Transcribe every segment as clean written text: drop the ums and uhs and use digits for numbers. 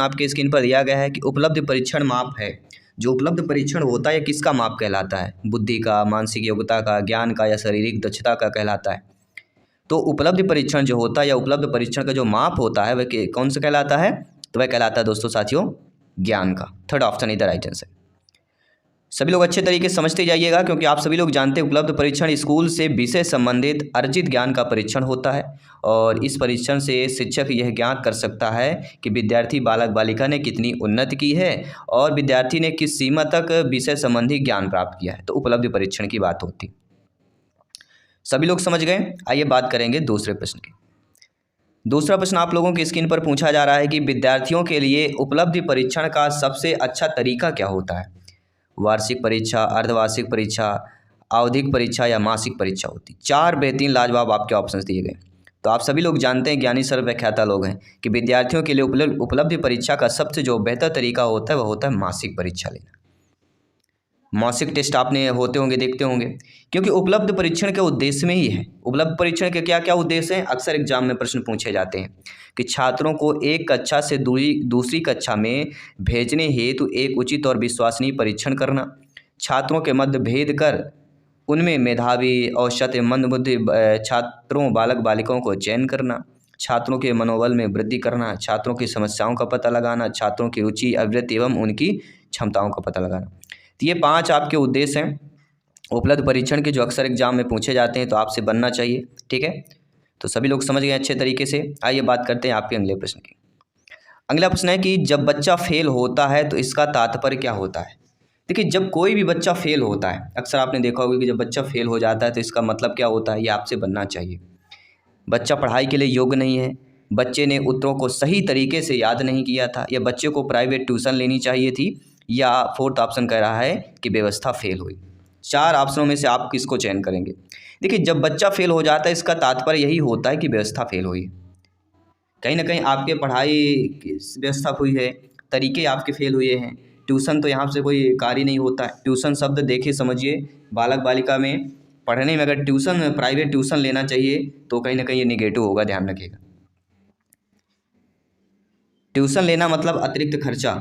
आपके स्क्रीन पर दिया गया है कि उपलब्ध परीक्षण माप है। जो उपलब्ध परीक्षण होता है किसका माप कहलाता है? बुद्धि का, मानसिक योग्यता का, ज्ञान का या शारीरिक दक्षता का कहलाता है? तो उपलब्ध परीक्षण जो होता है या उपलब्ध परीक्षण का जो माप होता है वह कौन सा कहलाता है? तो वह कहलाता है दोस्तों साथियों ज्ञान का। Third option is the right answer. सभी लोग अच्छे तरीके से समझते जाइएगा, क्योंकि आप सभी लोग जानते हैं उपलब्ध परीक्षण स्कूल से विषय संबंधित अर्जित ज्ञान का परीक्षण होता है और इस परीक्षण से शिक्षक यह ज्ञात कर सकता है कि विद्यार्थी बालक बालिका ने कितनी उन्नति की है और विद्यार्थी ने किस सीमा तक विषय संबंधी ज्ञान प्राप्त किया है। तो उपलब्ध परीक्षण की बात होती। सभी लोग समझ गए? आइए बात करेंगे दूसरे प्रश्न की। दूसरा प्रश्न आप लोगों की स्क्रीन पर पूछा जा रहा है कि विद्यार्थियों के लिए उपलब्धि परीक्षण का सबसे अच्छा तरीका क्या होता है? वार्षिक परीक्षा, अर्धवार्षिक परीक्षा, आवधिक परीक्षा या मासिक परीक्षा होती। 4 बेहतरीन लाजवाब आपके ऑप्शंस दिए गए। तो आप सभी लोग जानते हैं, ज्ञानी सर्वव्याख्याता लोग हैं, कि विद्यार्थियों के लिए उपलब्धि परीक्षा का सबसे जो बेहतर तरीका होता है वह होता है मासिक परीक्षा लेना। मासिक टेस्ट आपने होते होंगे, देखते होंगे, क्योंकि उपलब्ध परीक्षण के उद्देश्य में ही है। उपलब्ध परीक्षण के क्या क्या उद्देश्य हैं? अक्सर एग्जाम में प्रश्न पूछे जाते हैं कि छात्रों को एक कक्षा से दूसरी कक्षा में भेजने हेतु एक उचित और विश्वसनीय परीक्षण करना, छात्रों के मध्य भेद कर उनमें मेधावी, औसत, मंदबुद्धि छात्रों बालक बालिकाओं को चयन करना, छात्रों के मनोबल में वृद्धि करना, छात्रों की समस्याओं का पता लगाना, छात्रों की रुचि, अभिवृत्ति एवं उनकी क्षमताओं का पता लगाना। तो ये 5 आपके उद्देश्य हैं उपलब्ध परीक्षण के, जो अक्सर एग्जाम में पूछे जाते हैं, तो आपसे बनना चाहिए। ठीक है, तो सभी लोग समझ गए अच्छे तरीके से। आइए बात करते हैं आपके अगले प्रश्न की। अगला प्रश्न है कि जब बच्चा फेल होता है तो इसका तात्पर्य क्या होता है? देखिए, जब कोई भी बच्चा फेल होता है, अक्सर आपने देखा होगा कि जब बच्चा फेल हो जाता है तो इसका मतलब क्या होता है, ये आपसे बनना चाहिए। बच्चा पढ़ाई के लिए योग्य नहीं है, बच्चे ने उत्तरों को सही तरीके से याद नहीं किया था, या बच्चे को प्राइवेट ट्यूशन लेनी चाहिए थी, या फोर्थ ऑप्शन कह रहा है कि व्यवस्था फेल हुई। 4 ऑप्शनों में से आप किसको चयन करेंगे? देखिए, जब बच्चा फेल हो जाता है इसका तात्पर्य यही होता है कि व्यवस्था फेल हुई। कहीं ना कहीं आपके पढ़ाई की व्यवस्था हुई है, तरीके आपके फेल हुए हैं। ट्यूशन तो यहाँ से कोई कार्य नहीं होता है। ट्यूशन शब्द देखिए, समझिए, बालक बालिका में पढ़ने में अगर ट्यूशन, प्राइवेट ट्यूशन लेना चाहिए तो कहीं ना कहीं ये निगेटिव होगा, ध्यान रखिएगा। ट्यूशन लेना मतलब अतिरिक्त खर्चा।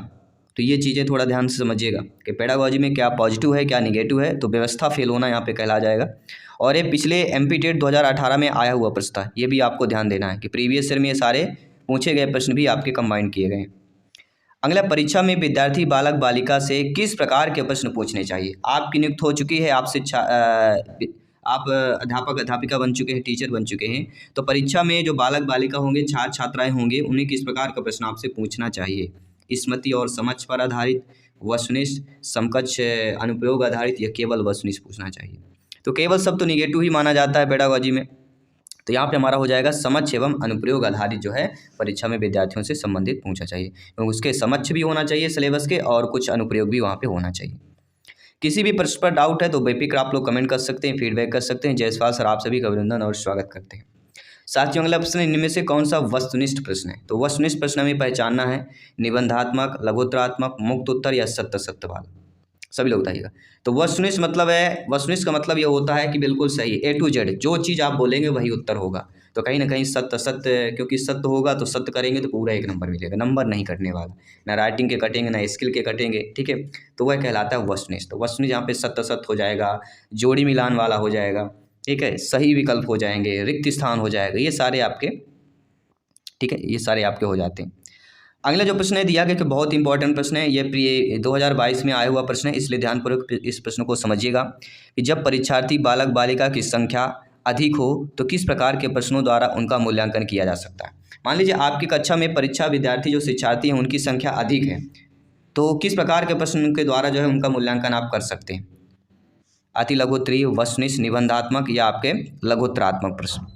तो ये चीज़ें थोड़ा ध्यान से समझिएगा कि पेडागोजी में क्या पॉजिटिव है क्या निगेटिव है। तो व्यवस्था फेल होना यहाँ पे कहला जाएगा। और ये पिछले एमपी टेट 2018 में आया हुआ प्रश्न था, ये भी आपको ध्यान देना है कि प्रीवियस ईयर में ये सारे पूछे गए प्रश्न भी आपके कंबाइंड किए गए हैं। अगला, परीक्षा में विद्यार्थी बालक बालिका से किस प्रकार के प्रश्न पूछने चाहिए? आपकी नियुक्त हो चुकी है, आप शिक्षा आप अध्यापक अध्यापिका बन चुके हैं, टीचर बन चुके हैं, तो परीक्षा में जो बालक बालिका होंगे, छात्र छात्राएं होंगे, उन्हें किस प्रकार का प्रश्न आपसे पूछना चाहिए? स्मृति और समझ पर आधारित, वस्तुनिष्ठ, समकक्ष, अनुप्रयोग आधारित, या केवल वस्तुनिष्ठ पूछना चाहिए? तो केवल शब्द तो निगेटिव ही माना जाता है पेडागोजी में, तो यहाँ पे हमारा हो जाएगा समक्ष एवं अनुप्रयोग आधारित जो है परीक्षा में विद्यार्थियों से संबंधित पूछा चाहिए। तो उसके समक्ष भी होना चाहिए सिलेबस के, और कुछ अनुप्रयोग भी वहाँ पे होना चाहिए। किसी भी प्रश्न पर डाउट है तो बेफिक्र आप लोग कमेंट कर सकते हैं, फीडबैक कर सकते हैं। जयसवाल सर आप सभी का अभिनंदन और स्वागत करते हैं। साथियों, अगला प्रश्न, इनमें से कौन सा वस्तुनिष्ठ प्रश्न है? तो वस्तुनिष्ठ प्रश्न हमें पहचानना है, निबंधात्मक, लघुत्तरात्मक, मुक्त उत्तर या सत्य सत्यवाद। सभी लोग बताइएगा। तो वस्तुनिष्ठ मतलब है, वस्तुनिष्ठ का मतलब यह होता है कि बिल्कुल सही, A to Z, जो चीज़ आप बोलेंगे वही उत्तर होगा। तो कहीं ना कहीं सत्य सत्य, क्योंकि सत्य होगा तो सत्य करेंगे तो पूरा 1 नंबर मिलेगा, नंबर नहीं कटने वाला, ना राइटिंग के कटेंगे ना स्किल के कटेंगे। ठीक है, तो वह कहलाता है वस्तुनिष्ठ। तो वस्तुनिष्ठ यहाँ पे सत्य सत्य हो जाएगा, जोड़ी मिलान वाला हो जाएगा, ठीक है, सही विकल्प हो जाएंगे, रिक्त स्थान हो जाएगा, ये सारे आपके, ठीक है, ये सारे आपके हो जाते हैं। अगला जो प्रश्न है दिया गया कि बहुत इंपॉर्टेंट प्रश्न है, ये 2022 में आया हुआ प्रश्न है, इसलिए ध्यानपूर्वक इस प्रश्न को समझिएगा कि जब परीक्षार्थी बालक बालिका की संख्या अधिक हो तो किस प्रकार के प्रश्नों द्वारा उनका मूल्यांकन किया जा सकता है? मान लीजिए आपकी कक्षा में परीक्षा विद्यार्थी जो शिक्षार्थी हैं उनकी संख्या अधिक है, तो किस प्रकार के प्रश्न के द्वारा जो है उनका मूल्यांकन आप कर सकते हैं? अति लघुत्तरीय, वस्तुनिष्ठ, निबंधात्मक, या आपके लघुत्तरात्मक प्रश्न।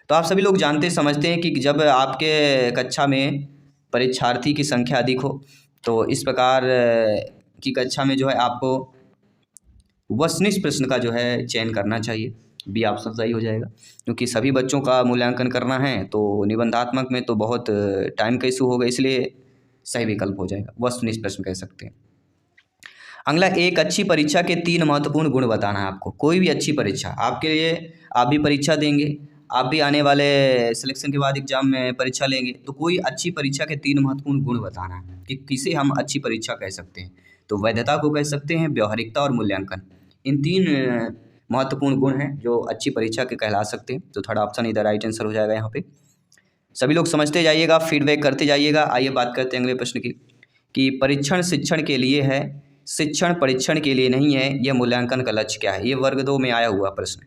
तो आप सभी लोग जानते समझते हैं कि जब आपके कक्षा में परीक्षार्थी की संख्या अधिक हो तो इस प्रकार की कक्षा में जो है आपको वस्तुनिष्ठ प्रश्न का जो है चयन करना चाहिए। बी ऑप्शन सही हो जाएगा, क्योंकि सभी बच्चों का मूल्यांकन करना है तो निबंधात्मक में तो बहुत टाइम का इशू होगा, इसलिए सही विकल्प हो जाएगा, वस्तुनिष्ठ प्रश्न कह सकते हैं। अगला, एक अच्छी परीक्षा के 3 महत्वपूर्ण गुण बताना है आपको। कोई भी अच्छी परीक्षा आपके लिए, आप भी परीक्षा देंगे, आप भी आने वाले सिलेक्शन के बाद एग्जाम में परीक्षा लेंगे, तो कोई अच्छी परीक्षा के 3 महत्वपूर्ण गुण बताना है कि किसे हम अच्छी परीक्षा कह सकते हैं। तो वैधता को कह सकते हैं, व्यावहारिकता और मूल्यांकन, इन 3 महत्वपूर्ण गुण हैं जो अच्छी परीक्षा के कहला सकते हैं। तो थर्ड ऑप्शन इधर राइट आंसर हो जाएगा यहाँ पे। सभी लोग समझते जाइएगा, फीडबैक करते जाइएगा। आइए बात करते हैं अगले प्रश्न की कि परीक्षण शिक्षण के लिए है, शिक्षण परीक्षण के लिए नहीं है, यह मूल्यांकन का लक्ष्य क्या है। ये वर्ग 2 में आया हुआ प्रश्न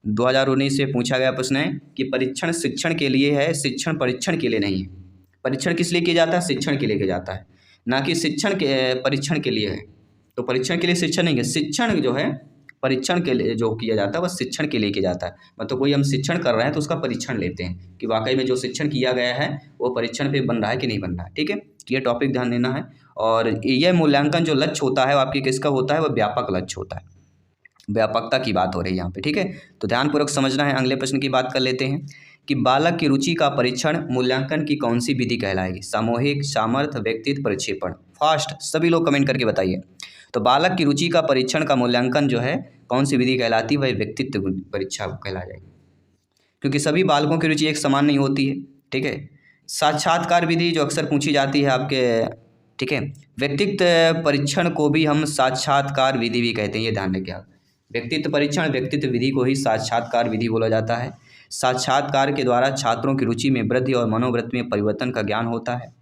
2019 से पूछा गया प्रश्न है कि परीक्षण शिक्षण के लिए है, शिक्षण परीक्षण के लिए नहीं है। परीक्षण किस लिए किया जाता है? शिक्षण के लिए किया जाता है, ना कि शिक्षण के परीक्षण के लिए है। तो परीक्षण के लिए शिक्षण नहीं है, शिक्षण जो है परीक्षण के लिए जो किया जाता है वह शिक्षण के लिए किया जाता है। मतलब कोई हम शिक्षण कर रहे हैं तो उसका परीक्षण लेते हैं कि वाकई में जो शिक्षण किया गया है वो परीक्षण पे बन रहा है कि नहीं बन रहा है। ठीक है, ये टॉपिक ध्यान देना है। और यह मूल्यांकन जो लक्ष्य होता है वो आपकी किसका होता है? वह व्यापक लक्ष्य होता है, व्यापकता की बात हो रही है यहाँ पे। ठीक है, तो ध्यानपूर्वक समझना है। अगले प्रश्न की बात कर लेते हैं कि बालक की रुचि का परीक्षण मूल्यांकन की कौन सी विधि कहलाएगी? सामूहिक, सामर्थ्य, व्यक्तित्व, प्रक्षेपण। फास्ट सभी लोग कमेंट करके बताइए। तो बालक की रुचि का परीक्षण का मूल्यांकन जो है कौन सी विधि कहलाती है? वह व्यक्तित्व परीक्षा कहला जाएगी, क्योंकि सभी बालकों की रुचि एक समान नहीं होती है। ठीक है, साक्षात्कार विधि जो अक्सर पूछी जाती है आपके, ठीक है, व्यक्तित्व परीक्षण को भी हम साक्षात्कार विधि भी कहते हैं, ये ध्यान रखिए आप। व्यक्तित्व परीक्षण, व्यक्तित्व विधि को ही साक्षात्कार विधि बोला जाता है। साक्षात्कार के द्वारा छात्रों की रुचि में वृद्धि और मनोवृत्ति में परिवर्तन का ज्ञान होता है।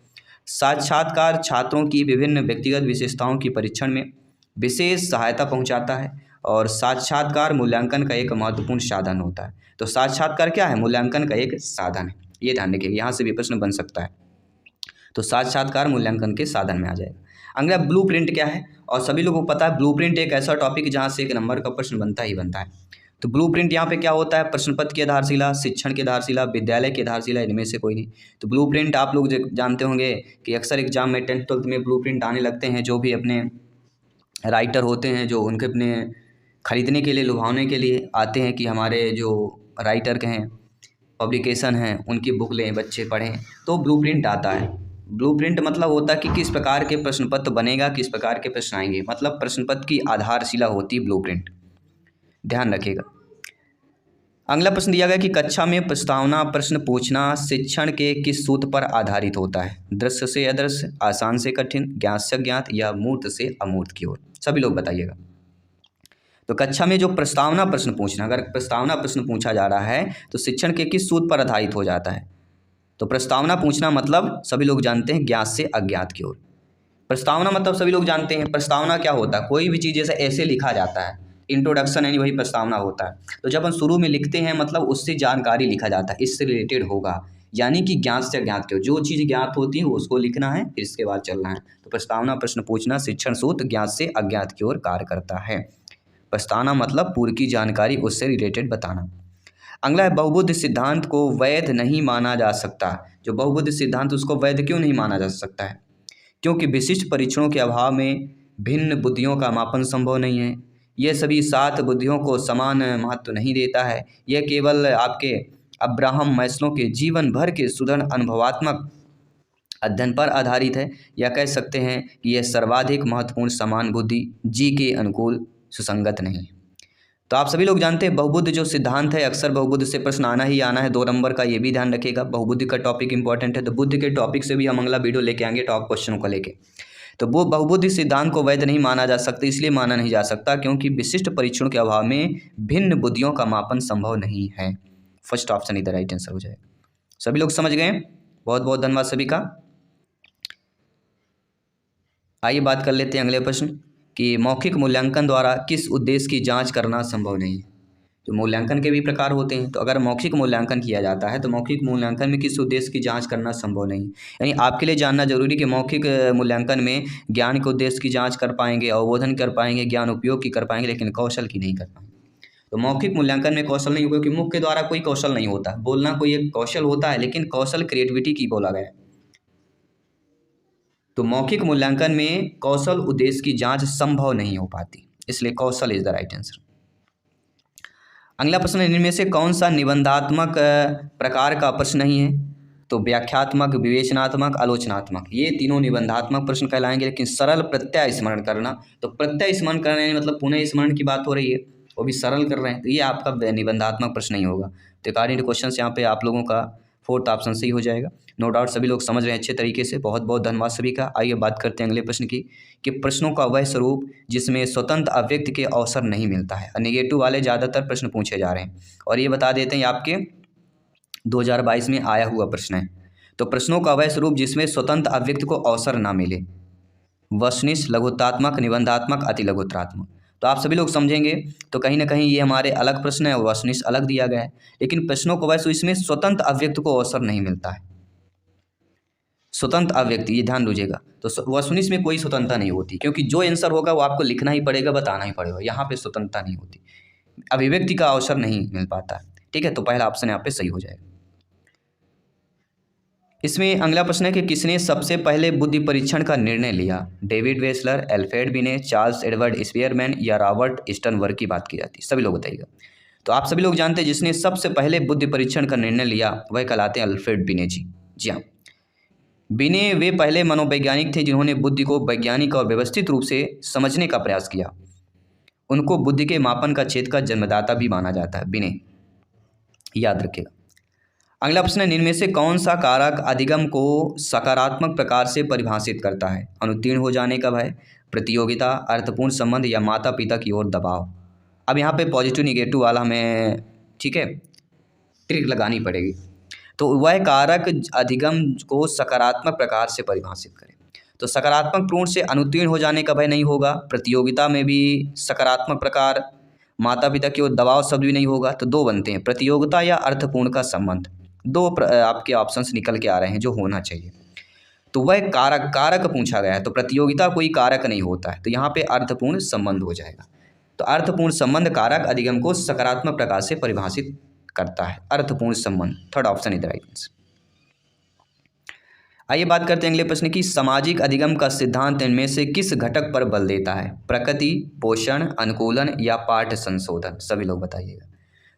साक्षात्कार छात्रों की विभिन्न व्यक्तिगत विशेषताओं की परीक्षण में विशेष सहायता पहुंचाता है और साक्षात्कार मूल्यांकन का एक महत्वपूर्ण साधन होता है। तो साक्षात्कार क्या है? मूल्यांकन का एक साधन है, ये ध्यान रखिए, यहाँ से भी प्रश्न बन सकता है। तो साक्षात्कार मूल्यांकन के साधन में आ जाएगा। अगला ब्लूप्रिंट क्या है? और सभी लोगों को पता है ब्लूप्रिंट एक ऐसा टॉपिक जहाँ से 1 नंबर का प्रश्न बनता ही बनता है। तो ब्लूप्रिंट यहाँ पे क्या होता है? प्रश्न पत्र की आधारशिला, शिक्षण की आधारशिला, विद्यालय की आधारशिला, इनमें से कोई नहीं। तो ब्लूप्रिंट आप लोग जानते होंगे कि अक्सर एग्जाम में 10th 12th में ब्लूप्रिंट आने लगते हैं। जो भी अपने राइटर होते हैं जो उनके अपने ख़रीदने के लिए, लुभावने के लिए आते हैं कि हमारे जो राइटर के हैं, पब्लिकेशन हैं, उनकी बुक लें, बच्चे पढ़ें, तो ब्लूप्रिंट आता है। ब्लूप्रिंट मतलब होता है कि किस प्रकार के प्रश्न पत्र बनेगा, किस प्रकार के प्रश्न आएंगे, मतलब प्रश्न पत्र की आधारशिला होती है ब्लूप्रिंट, ध्यान रखिएगा। अगला प्रश्न दिया गया कि कक्षा में प्रस्तावना प्रश्न पूछना शिक्षण के किस सूत्र पर आधारित होता है? दृश्य से अदृश्य, आसान से कठिन, ज्ञात से अज्ञात, या मूर्त से अमूर्त की ओर? सभी लोग बताइएगा। तो कक्षा में जो प्रस्तावना प्रश्न पूछना, अगर प्रस्तावना प्रश्न पूछा जा रहा है तो शिक्षण के किस सूत्र पर आधारित हो जाता है? तो प्रस्तावना पूछना मतलब सभी लोग जानते हैं ज्ञात से अज्ञात की ओर। प्रस्तावना मतलब सभी लोग जानते हैं, प्रस्तावना क्या होता है? कोई भी चीज़ जैसे ऐसे लिखा जाता है, इंट्रोडक्शन यानी वही प्रस्तावना होता है। तो जब हम शुरू में लिखते हैं मतलब उससे जानकारी लिखा जाता है, इससे रिलेटेड होगा, यानी कि ज्ञात से अज्ञात की ओर। जो चीज़ ज्ञात होती है उसको लिखना है, फिर इसके बाद चलना है। तो प्रस्तावना प्रश्न पूछना शिक्षण सूत्र ज्ञात से अज्ञात की ओर कार्य करता है। प्रस्तावना मतलब पूर्व की जानकारी, उससे रिलेटेड बताना। अगला है बहुबुद्ध सिद्धांत को वैध नहीं माना जा सकता। जो बहुबुद्ध सिद्धांत उसको वैध क्यों नहीं माना जा सकता है? क्योंकि विशिष्ट परीक्षणों के अभाव में भिन्न बुद्धियों का मापन संभव नहीं है। यह सभी 7 बुद्धियों को समान महत्व नहीं देता है। यह केवल आपके अब्राहम मैस्लो के जीवन भर के सुदृढ़ अनुभवात्मक अध्ययन पर आधारित है, या कह सकते हैं कि यह सर्वाधिक महत्वपूर्ण समान बुद्धि जी के अनुकूल सुसंगत नहीं है। तो आप सभी लोग जानते हैं बहुबुद्ध जो सिद्धांत है, अक्सर बहुबुद्ध से प्रश्न आना ही आना है 2 नंबर का, ये भी ध्यान रखिएगा। बहुबुद्ध का टॉपिक इंपॉर्टेंट है, तो बुद्ध के टॉपिक से भी हम अगला वीडियो लेके आएंगे टॉप क्वेश्चनों को लेके। तो वो बहुबुद्ध सिद्धांत को वैध नहीं माना जा सकता, इसलिए माना नहीं जा सकता क्योंकि विशिष्ट परीक्षणों के अभाव में भिन्न बुद्धियों का मापन संभव नहीं है। फर्स्ट ऑप्शन इधर राइट आंसर हो जाएगा। सभी लोग समझ गए? बहुत बहुत धन्यवाद सभी का। आइए बात कर लेते हैं अगले प्रश्न कि मौखिक मूल्यांकन द्वारा किस उद्देश्य की जांच करना संभव नहीं है। तो मूल्यांकन के भी प्रकार होते हैं, तो अगर मौखिक मूल्यांकन किया जाता है तो मौखिक मूल्यांकन में किस उद्देश्य की जांच करना संभव नहीं। यानी आपके लिए जानना जरूरी कि मौखिक मूल्यांकन में ज्ञान के उद्देश्य की जांच कर पाएंगे, अवबोधन कर पाएंगे, ज्ञान उपयोग की कर पाएंगे, लेकिन कौशल की नहीं कर पाएंगे। तो मौखिक मूल्यांकन में कौशल नहीं होगा, क्योंकि मुख के द्वारा कोई कौशल नहीं होता। बोलना कोई एक कौशल होता है, लेकिन कौशल क्रिएटिविटी की बोला गया है। तो मौखिक मूल्यांकन में कौशल उद्देश्य की जांच संभव नहीं हो पाती, इसलिए कौशल इज द राइट आंसर। अगला प्रश्न, इनमें से कौन सा निबंधात्मक प्रकार का प्रश्न नहीं है? तो व्याख्यात्मक, विवेचनात्मक, आलोचनात्मक, ये तीनों निबंधात्मक प्रश्न कहलाएंगे। लेकिन सरल प्रत्यय स्मरण करना, तो प्रत्यय स्मरण करना मतलब पुनः स्मरण की बात हो रही है, वो भी सरल कर रहे हैं, तो ये आपका निबंधात्मक प्रश्न नहीं होगा। तो अकॉर्डिंग टू क्वेश्चन यहाँ पे आप लोगों का फोर्थ ऑप्शन सही हो जाएगा। नो डाउट सभी लोग समझ रहे हैं अच्छे तरीके से। बहुत बहुत धन्यवाद सभी का। आइए बात करते हैं अगले प्रश्न की कि प्रश्नों का वह स्वरूप जिसमें स्वतंत्र अव्यक्त के अवसर नहीं मिलता है। नेगेटिव वाले ज़्यादातर प्रश्न पूछे जा रहे हैं और ये बता देते हैं आपके 2022 में आया हुआ प्रश्न है। तो प्रश्नों का वह स्वरूप जिसमें स्वतंत्र अव्यक्त को अवसर ना मिले, वस्तुनिष्ठ, लघुत्तरात्मक, निबंधात्मक, अति लघुत्तरात्मक। तो आप सभी लोग समझेंगे तो कहीं ना कहीं ये हमारे अलग प्रश्न है और वस्तुनिष्ठ अलग दिया गया है, लेकिन प्रश्नों को वैसे इसमें स्वतंत्र अव्यक्त को अवसर नहीं मिलता है। स्वतंत्र अव्यक्त, ये ध्यान दीजिएगा। तो वस्तुनिष्ठ में कोई स्वतंत्रता नहीं होती, क्योंकि जो आंसर होगा वो आपको लिखना ही पड़ेगा, बताना ही पड़ेगा। यहाँ पे स्वतंत्रता नहीं होती, अभिव्यक्ति का अवसर नहीं मिल पाता है। ठीक है, तो पहला ऑप्शन यहाँ पे सही हो जाएगा। इसमें अगला प्रश्न है कि किसने सबसे पहले बुद्धि परीक्षण का निर्णय लिया। David Wechsler, Alfred Binet, Charles Edward Spearman या रॉबर्ट स्टर्नबर्ग की बात की जाती है। सभी लोग बताइएगा। तो आप सभी लोग जानते हैं जिसने सबसे पहले बुद्धि परीक्षण का निर्णय लिया वह कहलाते हैं अल्फ्रेड बिने जी। जी हाँ, बिने वे पहले मनोवैज्ञानिक थे जिन्होंने बुद्धि को वैज्ञानिक और व्यवस्थित रूप से समझने का प्रयास किया। उनको बुद्धि के मापन का क्षेत्र का जन्मदाता भी माना जाता है, बिने, याद रखिएगा। अगला प्रश्न है, निम्न में से कौन सा कारक अधिगम को सकारात्मक प्रकार से परिभाषित करता है। अनुत्तीर्ण हो जाने का भय, प्रतियोगिता, अर्थपूर्ण संबंध या माता पिता की ओर दबाव। अब यहाँ पे पॉजिटिव निगेटिव वाला हमें, ठीक है, ट्रिक लगानी पड़ेगी। तो वह कारक अधिगम को सकारात्मक प्रकार से परिभाषित करें। तो सकारात्मक पूर्ण से अनुत्तीर्ण हो जाने का भय नहीं होगा, प्रतियोगिता में भी सकारात्मक प्रकार, माता पिता की ओर दबाव शब्द भी नहीं होगा। तो दो बनते हैं, प्रतियोगिता या अर्थपूर्ण का संबंध। दो आपके ऑप्शंस निकल के आ रहे हैं जो होना चाहिए। तो वह कारक पूछा गया है, तो प्रतियोगिता कोई कारक नहीं होता है, तो यहाँ पे अर्थपूर्ण संबंध हो जाएगा। तो अर्थपूर्ण संबंध कारक अधिगम को सकारात्मक प्रकार से परिभाषित करता है, अर्थपूर्ण संबंध। Third option is the right answer. आइए बात करते हैं अगले प्रश्न की, सामाजिक अधिगम का सिद्धांत इनमें से किस घटक पर बल देता है। प्रकृति, पोषण, अनुकूलन या पाठ संशोधन। सभी लोग बताइएगा।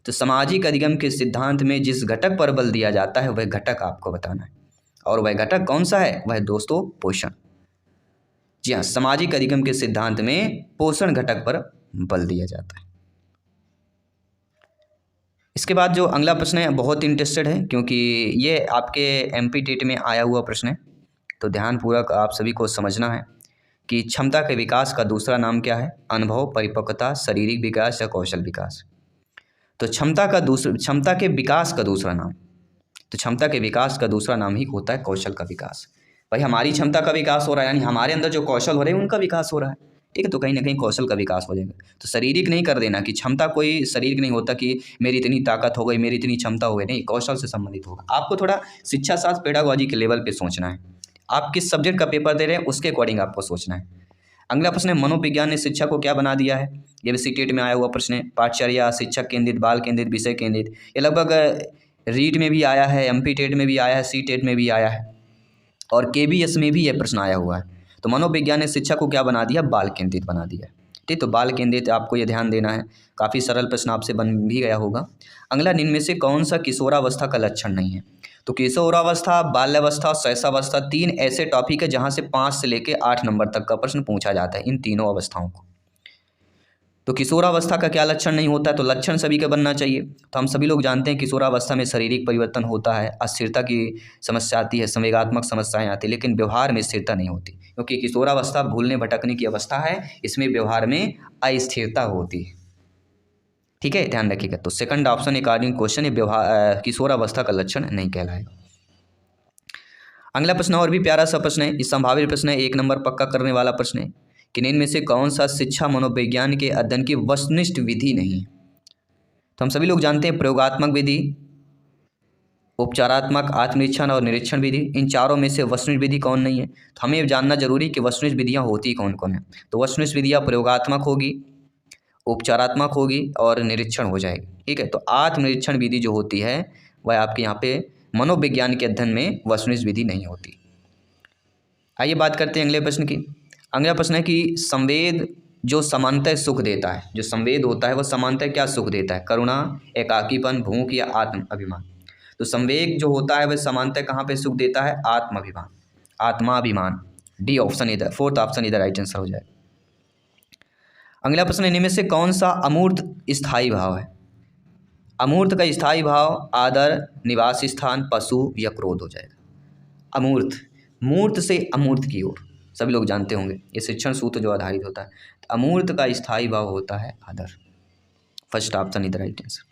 तो सामाजिक अधिगम के सिद्धांत में जिस घटक पर बल दिया जाता है वह घटक आपको बताना है, और वह घटक कौन सा है, वह दोस्तों पोषण। जी हाँ, सामाजिक अधिगम के सिद्धांत में पोषण घटक पर बल दिया जाता है। इसके बाद जो अगला प्रश्न है बहुत इंटरेस्टेड है, क्योंकि ये आपके एमपी टेट में आया हुआ प्रश्न है, तो ध्यानपूर्वक आप सभी को समझना है कि क्षमता के विकास का दूसरा नाम क्या है। अनुभव, परिपक्वता, शारीरिक विकास या कौशल विकास। तो क्षमता के विकास का दूसरा नाम, तो क्षमता के विकास का दूसरा नाम ही होता है कौशल का विकास। भाई हमारी क्षमता का विकास हो रहा है, यानी हमारे अंदर जो कौशल हो रहे हैं उनका विकास हो रहा है। ठीक है, तो कहीं ना कहीं कौशल का विकास हो जाएगा। तो शारीरिक नहीं कर देना कि क्षमता कोई शारीरिक नहीं होता कि मेरी इतनी ताकत हो गई, मेरी इतनी क्षमता हो गई, नहीं, कौशल से संबंधित होगा। आपको थोड़ा शिक्षा शास्त्र पेडागोजी के लेवल पे सोचना है, आप किस सब्जेक्ट का पेपर दे रहे हैं उसके अकॉर्डिंग आपको सोचना है। अगला प्रश्न है, मनोविज्ञान ने शिक्षा को क्या बना दिया है। ये भी सीटेट में आया हुआ प्रश्न है। पाठचर्या, शिक्षक केंद्रित, बाल केंद्रित, विषय केंद्रित। ये लगभग रीट में भी आया है, एमपी टेट में भी आया है, सी टेट में भी आया है और केबीएस में भी यह प्रश्न आया हुआ है। तो मनोविज्ञान ने शिक्षा को क्या बना दिया, बाल केंद्रित बना दिया। ठीक, तो बाल केंद्रित आपको ये ध्यान देना है। काफ़ी सरल प्रश्न आपसे बन भी गया होगा। अगला, निम्न में से कौन सा किशोरावस्था का लक्षण नहीं है। तो किशोरावस्था, बाल्यावस्था, शैशवावस्था, तीन ऐसे टॉपिक है जहाँ से 5 से लेकर 8 नंबर तक का प्रश्न पूछा जाता है इन तीनों अवस्थाओं को। तो किशोरावस्था का क्या लक्षण नहीं होता है, तो लक्षण सभी का बनना चाहिए। तो हम सभी लोग जानते हैं किशोरावस्था में शारीरिक परिवर्तन होता है, अस्थिरता की समस्या आती है, संवेगात्मक समस्याएं आती है, लेकिन व्यवहार में स्थिरता नहीं होती, क्योंकि किशोरावस्था भूलने भटकने की अवस्था है, इसमें व्यवहार में अस्थिरता होती है। ठीक है, ध्यान रखिएगा। तो सेकंड ऑप्शन अकॉर्डिंग क्वेश्चन ये व्यवहार किशोरावस्था का लक्षण नहीं कहलाएगा। अगला प्रश्न और भी प्यारा सा प्रश्न है, इस संभावित प्रश्न है, 1 नंबर पक्का करने वाला प्रश्न है कि इनमें से कौन सा शिक्षा मनोविज्ञान के अध्ययन की वस्तुनिष्ठ विधि नहीं है। तो हम सभी लोग जानते हैं प्रयोगात्मक विधि, उपचारात्मक, आत्मनिरीक्षण और निरीक्षण विधि, इन चारों में से वस्तुनिष्ठ विधि कौन नहीं है। तो हमें जानना जरूरी कि वस्तुनिष्ठ विधियाँ होती कौन कौन है। तो वस्तुनिष्ठ विधियाँ प्रयोगात्मक होगी, उपचारात्मक होगी और निरीक्षण हो जाएगी। ठीक है, तो आत्मनिरीक्षण विधि जो होती है वह आपके यहाँ पे मनोविज्ञान के अध्ययन में वस्तुनिष्ठ विधि नहीं होती। आइए बात करते हैं अगले प्रश्न की। अगला प्रश्न है कि संवेद जो समानतः सुख देता है, जो संवेद होता है वह समानतः क्या सुख देता है। करुणा, एकाकीपन, भूख या आत्म अभिमान। तो संवेग जो होता है वह समानतः कहाँ पे सुख देता है, आत्माभिमान, आत्माभिमान। डी ऑप्शन इधर, फोर्थ ऑप्शन इधर राइट आंसर हो जाए। अगला प्रश्न, इनमें से कौन सा अमूर्त स्थायी भाव है। अमूर्त का स्थायी भाव आदर, निवास स्थान, पशु या क्रोध हो जाएगा। अमूर्त, मूर्त से अमूर्त की ओर, सभी लोग जानते होंगे ये शिक्षण सूत्र जो आधारित होता है। तो अमूर्त का स्थायी भाव होता है आदर। First option is the right answer.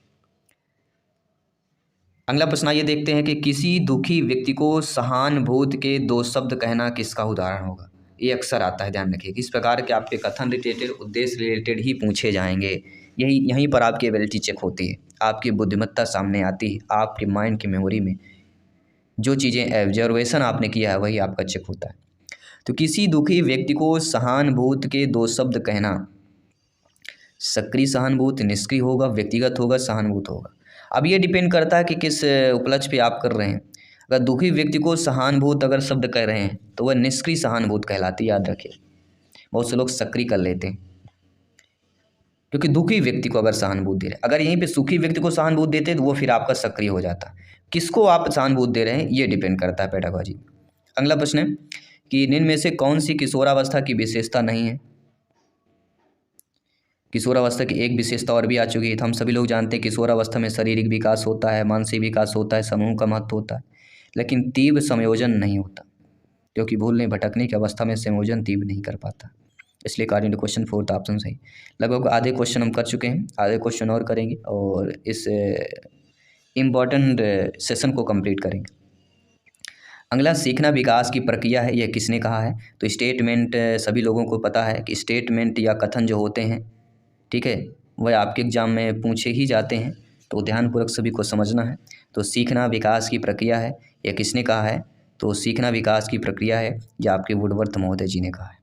अगला प्रश्न आइए देखते हैं कि किसी दुखी व्यक्ति को सहानुभूति के दो शब्द कहना किसका उदाहरण होगा। ये अक्सर आता है, ध्यान रखिए। इस प्रकार के आपके कथन रिलेटेड, उद्देश्य रिलेटेड ही पूछे जाएंगे। यहीं पर आपकी एबिलिटी चेक होती है, आपकी बुद्धिमत्ता सामने आती है, आपके माइंड की मेमोरी में जो चीज़ें ऑब्जर्वेशन आपने किया है वही आपका चेक होता है। तो किसी दुखी व्यक्ति को सहानुभूति के दो शब्द कहना, सक्रिय सहानुभूति, निष्क्रिय होगा, व्यक्तिगत होगा, सहानुभूति होगा। अब ये डिपेंड करता है कि किस उपलक्ष्य पे आप कर रहे हैं। अगर दुखी व्यक्ति को सहानुभूति अगर शब्द कह रहे हैं तो वह निष्क्रिय सहानुभूति कहलाती है, याद रखिए। बहुत से लोग सक्रिय कर लेते हैं, क्योंकि दुखी व्यक्ति को अगर सहानुभूति दे रहे हैं, अगर यहीं पे सुखी व्यक्ति को सहानुभूति देते तो वो फिर आपका सक्रिय हो जाता। किसको आप सहानुभूति दे रहे हैं ये डिपेंड करता है पेडागॉजी। अगला प्रश्न है कि निम्न में से कौन सी किशोरावस्था की विशेषता नहीं है। किशोरावस्था की एक विशेषता और भी आ चुकी है। तो हम सभी लोग जानते हैं किशोरावस्था में शारीरिक विकास होता है, मानसिक विकास होता है, समूह का महत्व होता है, लेकिन तीव्र संयोजन नहीं होता, क्योंकि भूलने भटकने की अवस्था में संयोजन तीव्र नहीं कर पाता। इसलिए according to question fourth option सही। लगभग आधे क्वेश्चन हम कर चुके हैं, आधे क्वेश्चन और करेंगे और इस इम्पॉर्टेंट सेशन को कंप्लीट करेंगे। अगला सीखना विकास की प्रक्रिया है, यह किसने कहा है। तो स्टेटमेंट सभी लोगों को पता है कि स्टेटमेंट या कथन जो होते हैं, ठीक है, वह आपके एग्जाम में पूछे ही जाते हैं, तो ध्यानपूर्वक सभी को समझना है। तो सीखना विकास की प्रक्रिया है, यह किसने कहा है। तो सीखना विकास की प्रक्रिया है, यह आपके वुडवर्थ महोदय जी ने कहा है,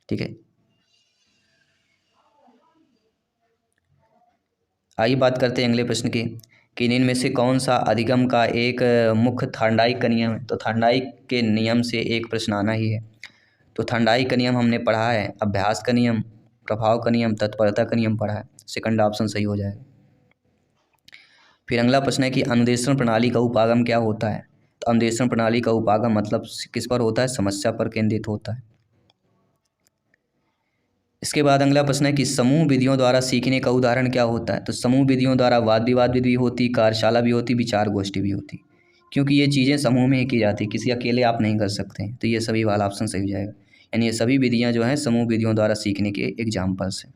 ठीक है। आइए बात करते हैं अगले प्रश्न की कि इनमें से कौन सा अधिगम का एक मुख्य थार्डाइक का नियम है। तो थार्डाइक के नियम से एक प्रश्न आना ही है। तो थार्डाइक का नियम हमने पढ़ा है, अभ्यास का नियम, प्रभाव का नियम, तत्परता का नियम पढ़ा है। सेकंड ऑप्शन सही हो जाएगा। फिर अगला प्रश्न है कि अनुदेशन प्रणाली का उपागम क्या होता है। तो अनुदेशन प्रणाली का उपागम मतलब किस पर होता है, समस्या पर केंद्रित होता है। इसके बाद अगला प्रश्न है कि समूह विधियों द्वारा सीखने का उदाहरण क्या होता है। तो समूह विधियों द्वारा वाद विवाद विधि होती, कार्यशाला भी होती, विचार गोष्ठी भी होती, क्योंकि ये चीज़ें समूह में ही की जाती, किसी अकेले आप नहीं कर सकते हैं। तो ये सभी वाला ऑप्शन सही हो जाएगा, यानी ये सभी विधियाँ जो हैं समूह विधियों द्वारा सीखने के एग्जाम्पल्स हैं।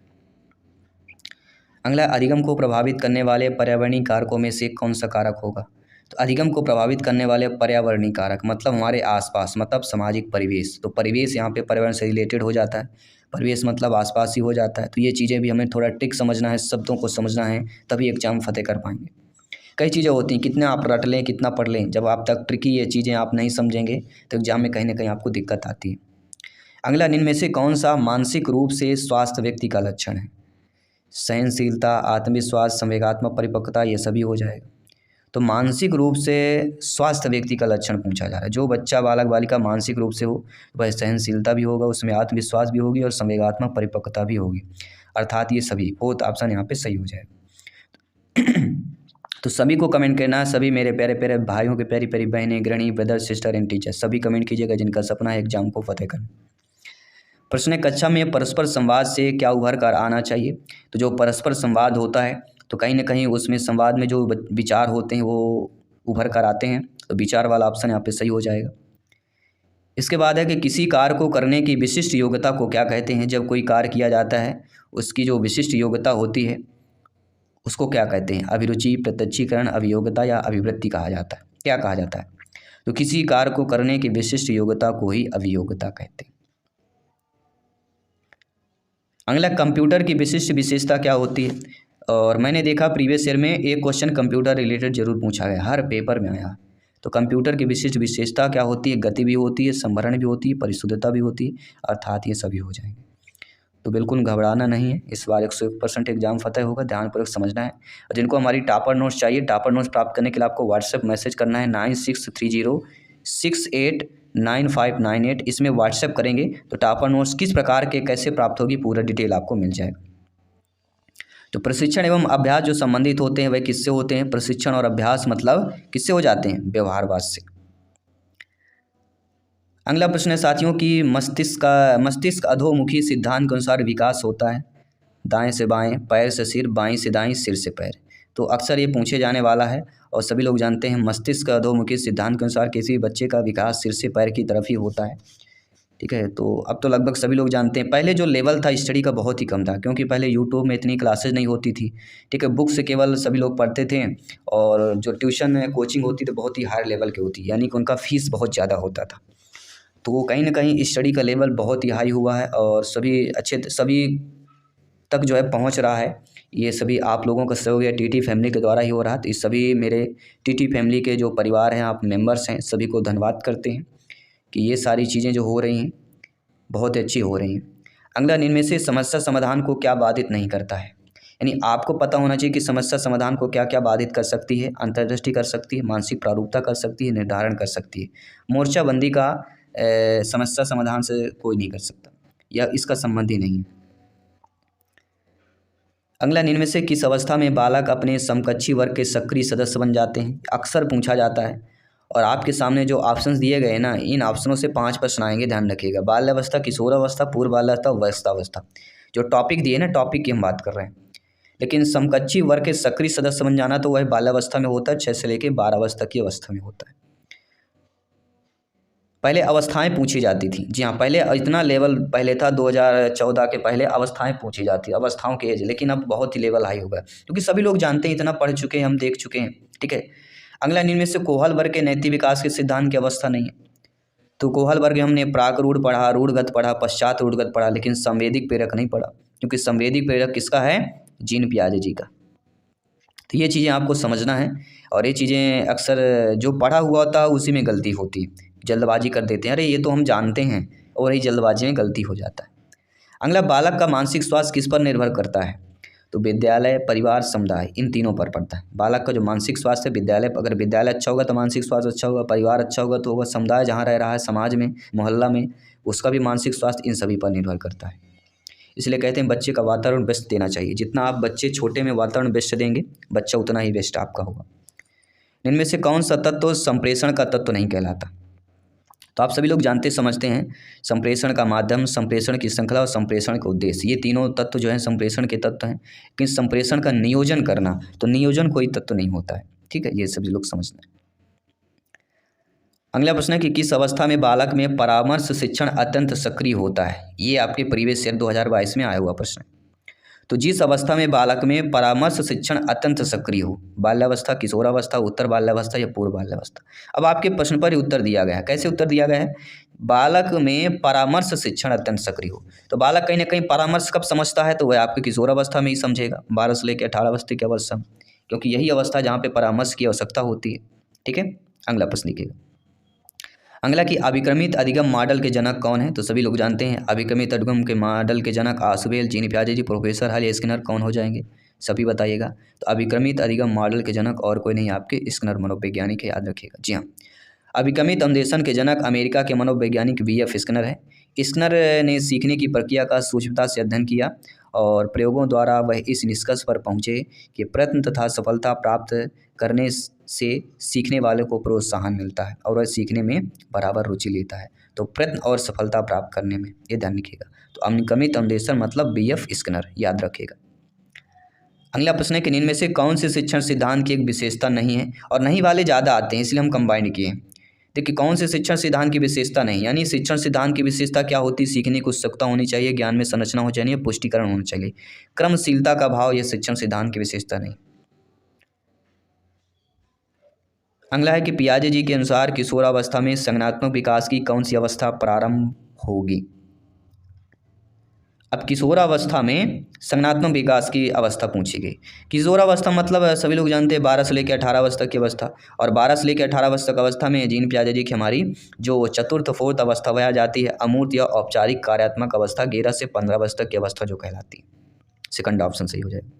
अगला, अधिगम को प्रभावित करने वाले पर्यावरणीय कारकों में से कौन सा कारक होगा। तो अधिगम को प्रभावित करने वाले पर्यावरणीय कारक मतलब हमारे आसपास, मतलब सामाजिक परिवेश। तो परिवेश यहाँ पे पर्यावरण से रिलेटेड हो जाता है, परिवेश मतलब आसपास ही हो जाता है। तो ये चीज़ें भी हमें थोड़ा ट्रिक समझना है, शब्दों को समझना है, तभी एग्जाम फतेह कर पाएंगे। कई चीज़ें होती हैं, कितना आप रट लें, कितना पढ़ लें, जब आप तक ट्रिकी ये चीज़ें आप नहीं समझेंगे तो एग्जाम में कहीं ना कहीं आपको दिक्कत आती है। अगला, निम्न में से कौन सा मानसिक रूप से स्वस्थ व्यक्ति का लक्षण है। सहनशीलता, आत्मविश्वास, संवेगात्मक परिपक्वता, ये सभी हो जाएगा। तो मानसिक रूप से स्वस्थ व्यक्ति का लक्षण पूछा जा रहा है। जो बच्चा, बालक बालिका मानसिक रूप से हो, वह सहनशीलता भी होगा, उसमें आत्मविश्वास भी होगी और संवेगात्मक परिपक्वता भी होगी, अर्थात ये सभी। फोर्थ ऑप्शन यहाँ पे सही हो जाएगा। तो सभी को कमेंट करना है, सभी मेरे प्यारे प्यारे भाइयों के, प्यारी प्यारी बहनें, गृहिणी, ब्रदर, सिस्टर एंड टीचर, सभी कमेंट कीजिएगा जिनका सपना है एग्जाम को फतेह करना। प्रश्न है, कक्षा में परस्पर संवाद से क्या उभर कर आना चाहिए। तो जो परस्पर संवाद होता है तो कहीं ना कहीं उसमें संवाद में जो विचार होते हैं वो उभर कर आते हैं, तो विचार वाला ऑप्शन यहाँ पे सही हो जाएगा। इसके बाद है कि किसी कार्य को करने की विशिष्ट योग्यता को क्या कहते हैं। जब कोई कार्य किया जाता है उसकी जो विशिष्ट योग्यता होती है उसको क्या कहते हैं। अभिरुचि, प्रत्यक्षीकरण, अभियोग्यता या अभिवृत्ति कहा जाता है, क्या कहा जाता है। तो किसी कार्य को करने की विशिष्ट योग्यता को ही अभियोग्यता कहते हैं। अगला, कंप्यूटर की विशिष्ट विशेषता क्या होती है। और मैंने देखा प्रीवियस ईयर में एक क्वेश्चन कंप्यूटर रिलेटेड जरूर पूछा गया, हर पेपर में आया। तो कंप्यूटर की विशिष्ट विशेषता क्या होती है, गति भी होती है, संभरण भी होती है, परिशुद्धता भी होती है, अर्थात ये सभी हो जाएंगे। तो बिल्कुल घबराना नहीं है, इस बार 101% एग्जाम फतेह होगा, ध्यानपूर्वक समझना है। और जिनको हमारी टॉपर नोट्स चाहिए, टॉपर नोट्स प्राप्त करने के लिए आपको व्हाट्सएप मैसेज करना है 9630689598। इसमें व्हाट्सएप करेंगे तो टॉपर नोट्स किस प्रकार के कैसे प्राप्त होगी पूरा डिटेल आपको मिल जाएगा। तो प्रशिक्षण एवं अभ्यास जो संबंधित होते हैं वह किससे होते हैं। प्रशिक्षण और अभ्यास मतलब किससे हो जाते हैं, व्यवहारवाद से। अगला प्रश्न है साथियों कि मस्तिष्क अधोमुखी सिद्धांत के अनुसार विकास होता है दाएं से बाएं, पैर से सिर, बाएं से दाएं, सिर से पैर। तो अक्सर ये पूछे जाने वाला है और सभी लोग जानते हैं मस्तिष्क अधोमुखी सिद्धांत के अनुसार किसी भी बच्चे का विकास सिर से पैर की तरफ ही होता है। ठीक है, तो अब तो लगभग सभी लोग जानते हैं। पहले जो लेवल था स्टडी का बहुत ही कम था, क्योंकि पहले यूट्यूब में इतनी क्लासेस नहीं होती थी। ठीक है, बुक से केवल सभी लोग पढ़ते थे और जो ट्यूशन कोचिंग होती तो बहुत ही हाई लेवल की होती, यानी कि उनका फ़ीस बहुत ज़्यादा होता था। तो कहीं ना कहीं स्टडी का लेवल बहुत ही हाई हुआ है और सभी तक जो है पहुंच रहा है। ये सभी आप लोगों का सहयोग या टीटी फैमिली के द्वारा ही हो रहा है। तो इस सभी मेरे टीटी फैमिली के जो परिवार हैं, आप मेंबर्स हैं, सभी को धन्यवाद करते हैं कि ये सारी चीज़ें जो हो रही हैं बहुत अच्छी हो रही हैं। अगला, इनमें से समस्या समाधान को क्या बाधित नहीं करता है? यानी आपको पता होना चाहिए कि समस्या समाधान को क्या क्या बाधित कर सकती है। अंतर्दृष्टि कर सकती है, मानसिक प्रारूपता कर सकती है, निर्धारण कर सकती है। मोर्चाबंदी का समस्या समाधान से कोई नहीं कर सकता या इसका संबंध ही नहीं है। अगला, इनमें से किस अवस्था में बालक अपने समकक्षी वर्ग के सक्रिय सदस्य बन जाते हैं? अक्सर पूछा जाता है और आपके सामने जो ऑप्शंस दिए गए ना, इन ऑप्शनों से 5 प्रश्न आएंगे, ध्यान रखिएगा। बाल्यावस्था, किशोरावस्था, पूर्व बाल्यावस्था, वयस्कावस्था। जो टॉपिक दिए ना, टॉपिक की हम बात कर रहे हैं। लेकिन समकक्षी वर्ग के सक्रिय सदस्य बन जाना तो वह बाल्यावस्था में होता है, 6 से लेकर 12 अवस्था की अवस्था में होता है। पहले अवस्थाएं पूछी जाती थी। जी हाँ, पहले इतना लेवल पहले था 2014 के पहले अवस्थाएं पूछी जाती, अवस्थाओं के एज। लेकिन अब बहुत ही लेवल हाई हो गया, क्योंकि सभी लोग जानते हैं, इतना पढ़ चुके हैं, हम देख चुके हैं। ठीक है, अगला, इनमें से कोहल वर्ग के नैतिक विकास के सिद्धांत की अवस्था नहीं है। तो कोहल वर्ग हमने प्राक रूढ़ पढ़ा, रूढ़गत पढ़ा, पश्चात रूढ़गत पढ़ा, लेकिन संवेदिक प्रेरक नहीं पढ़ा, क्योंकि संवेदिक प्रेरक किसका है? जीन पियाजे जी का। तो ये चीज़ें आपको समझना है और ये चीज़ें अक्सर जो पढ़ा हुआ होता है उसी में गलती होती है। जल्दबाजी कर देते हैं, अरे ये तो हम जानते हैं, और यही जल्दबाजी में गलती हो जाता है। अगला, बालक का मानसिक स्वास्थ्य किस पर निर्भर करता है? तो विद्यालय, परिवार, समुदाय, इन तीनों पर पड़ता है। बालक का जो मानसिक स्वास्थ्य है, विद्यालय, अगर विद्यालय अच्छा होगा तो मानसिक स्वास्थ्य अच्छा होगा, परिवार अच्छा होगा तो होगा, समुदाय जहाँ रह रहा है, समाज में, मोहल्ला में, उसका भी मानसिक स्वास्थ्य इन सभी पर निर्भर करता है। इसलिए कहते हैं बच्चे का वातावरण बेस्ट देना चाहिए। जितना आप बच्चे छोटे में वातावरण बेस्ट देंगे, बच्चा उतना ही बेस्ट आपका होगा। इनमें से कौन सा तत्व संप्रेषण का तत्व नहीं कहलाता? तो आप सभी लोग जानते समझते हैं, संप्रेषण का माध्यम, संप्रेषण की श्रृंखला और संप्रेषण का उद्देश्य, ये तीनों तत्व जो हैं संप्रेषण के तत्व हैं। लेकिन संप्रेषण का नियोजन करना, तो नियोजन कोई तत्व नहीं होता है। ठीक है, ये सभी लोग समझना है। अगला प्रश्न है कि किस अवस्था में बालक में परामर्श शिक्षण अत्यंत सक्रिय होता है? ये आपके प्रीवियस ईयर 2022 में आया हुआ प्रश्न है। तो जिस अवस्था में बालक में परामर्श शिक्षण अत्यंत सक्रिय हो, बाल्यावस्था, किशोरावस्था, उत्तर बाल्यावस्था या पूर्व बाल्यावस्था। अब आपके प्रश्न पर ही उत्तर दिया गया है। कैसे उत्तर दिया गया है? बालक में परामर्श शिक्षण अत्यंत सक्रिय हो। तो बालक कहीं ना कहीं परामर्श कब समझता है? तो वह आपके किशोरावस्था में ही समझेगा, 12 से लेकर 18 अवस्था की अवस्था में, क्योंकि यही अवस्था जहाँ पे परामर्श की आवश्यकता होती है। ठीक है, अगला प्रश्न लिखिएगा। अगला, कि अभिक्रमित अधिगम मॉडल के जनक कौन है? तो सभी लोग जानते हैं अभिक्रमित अधिगम के मॉडल के जनक आशुबेल, जीन पियाजे जी, प्रोफेसर हल या स्किनर कौन हो जाएंगे? सभी बताइएगा। तो अभिक्रमित अधिगम मॉडल के जनक और कोई नहीं, आपके स्किनर मनोवैज्ञानिक है, याद रखिएगा। जी हाँ, अभिक्रमित अन्वेषण के जनक अमेरिका के मनोवैज्ञानिक BF स्किनर है। स्किनर ने सीखने की प्रक्रिया का सूक्ष्मता से अध्ययन किया और प्रयोगों द्वारा वह इस निष्कर्ष पर पहुँचे कि प्रयत्न तथा सफलता प्राप्त करने से सीखने वाले को प्रोत्साहन मिलता है और वह सीखने में बराबर रुचि लेता है। तो प्रयत्न और सफलता प्राप्त करने में, ये ध्यान रखिएगा। तो अभिक्रमित अन्वेषण मतलब BF स्किनर, याद रखिएगा। अगला प्रश्न है कि इनमें से कौन से शिक्षण सिद्धांत की एक विशेषता नहीं है? और नहीं वाले ज़्यादा आते हैं, इसलिए हम कंबाइंड किए हैं। देखिए, कौन से शिक्षण सिद्धांत की विशेषता नहीं, यानी शिक्षण सिद्धांत की विशेषता क्या होती है? सीखने की उत्सुकता होनी चाहिए, ज्ञान में संरचना होनी चाहिए, पुष्टिकरण होना चाहिए, क्रमशीलता का भाव, यह शिक्षण सिद्धांत की विशेषता नहीं। अगला है कि पियाजे जी के अनुसार किशोरावस्था में संज्ञानात्मक विकास की कौन सी अवस्था प्रारंभ होगी? अब किशोरावस्था में संज्ञानात्मक विकास की अवस्था पूछी गई। किशोरावस्था मतलब सभी लोग जानते हैं 12 से लेकर 18 अवस्था की अवस्था, और 12 से लेकर 18 अवस्था की अवस्था में जीन पियाजे जी की हमारी जो चतुर्थ फोर्थ अवस्था वह आ जाती है अमूर्त या औपचारिक कार्यात्मक अवस्था, 11 से 15 अवस्था की अवस्था जो कहलाती है। सेकंड ऑप्शन सही हो जाए।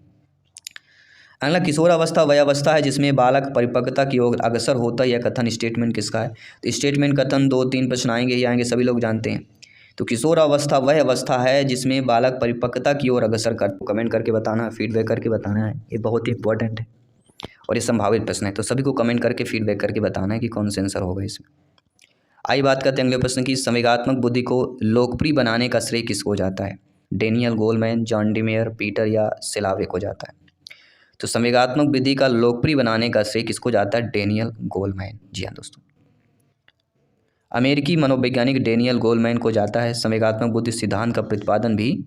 अगला, किशोरावस्था वह अवस्था है जिसमें बालक परिपक्वता की ओर अग्रसर होता है। यह कथन स्टेटमेंट किसका है? तो स्टेटमेंट कथन 2-3 प्रश्न आएंगे ही आएंगे, सभी लोग जानते हैं। तो किशोरावस्था वह अवस्था है जिसमें बालक परिपक्वता की ओर अग्रसर कर। कमेंट करके बताना है, फीडबैक करके बताना है, ये बहुत ही इंपॉर्टेंट है और ये संभावित प्रश्न है। तो सभी को कमेंट करके फीडबैक करके बताना है कि कौन सा आंसर होगा इसमें। आई बात करते हैं अगले प्रश्न की। संवेगात्मक बुद्धि को लोकप्रिय बनाने का श्रेय किसको जाता है? Daniel Goleman, John D mayor, Peter या सिलावे को जाता है? तो संवेगात्मक विधि का लोकप्रिय बनाने का श्रेय किसको जाता है? Daniel Goleman. जी हाँ दोस्तों, अमेरिकी मनोवैज्ञानिक डेनियल गोलमैन को जाता है। संवेगात्मक बुद्धि सिद्धांत का प्रतिपादन भी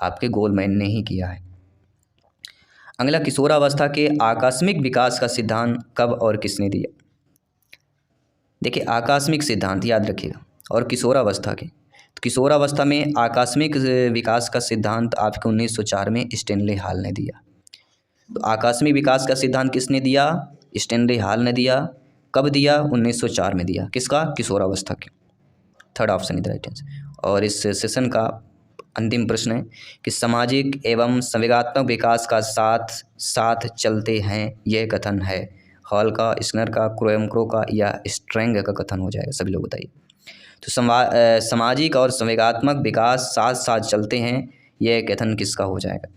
आपके गोलमैन ने ही किया है। अगला, किशोरावस्था के आकस्मिक विकास का सिद्धांत कब और किसने दिया? देखिए, आकस्मिक सिद्धांत याद रखिएगा, और किशोरावस्था के, तो किशोरावस्था में आकस्मिक विकास का सिद्धांत आपको 1904 में स्टैनली हॉल ने दिया। तो आकस्मिक विकास का सिद्धांत किसने दिया? स्टैनली हॉल ने दिया। कब दिया? 1904 में दिया। किसका? किशोरावस्था के। Third option is right answer. और इस सेशन का अंतिम प्रश्न है कि सामाजिक एवं संवेगात्मक विकास का साथ साथ चलते हैं, यह कथन है हॉल का, स्किनर का, क्रोएमक्रो का या स्ट्रैंग का कथन हो जाएगा? सभी लोग बताइए। तो सामाजिक और संवेगात्मक विकास साथ साथ चलते हैं, यह कथन किसका हो जाएगा?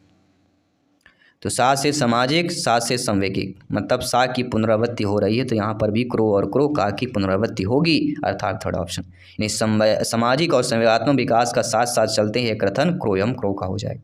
तो सा से सामाजिक, सा से संवेगिक, मतलब सा की पुनरावृत्ति हो रही है, तो यहाँ पर भी क्रो और क्रो का की पुनरावृत्ति होगी, अर्थात थर्ड ऑप्शन। यानी सामाजिक और संवेगात्मक विकास का साथ साथ चलते हैं, कथन क्रोयम क्रो का हो जाएगा।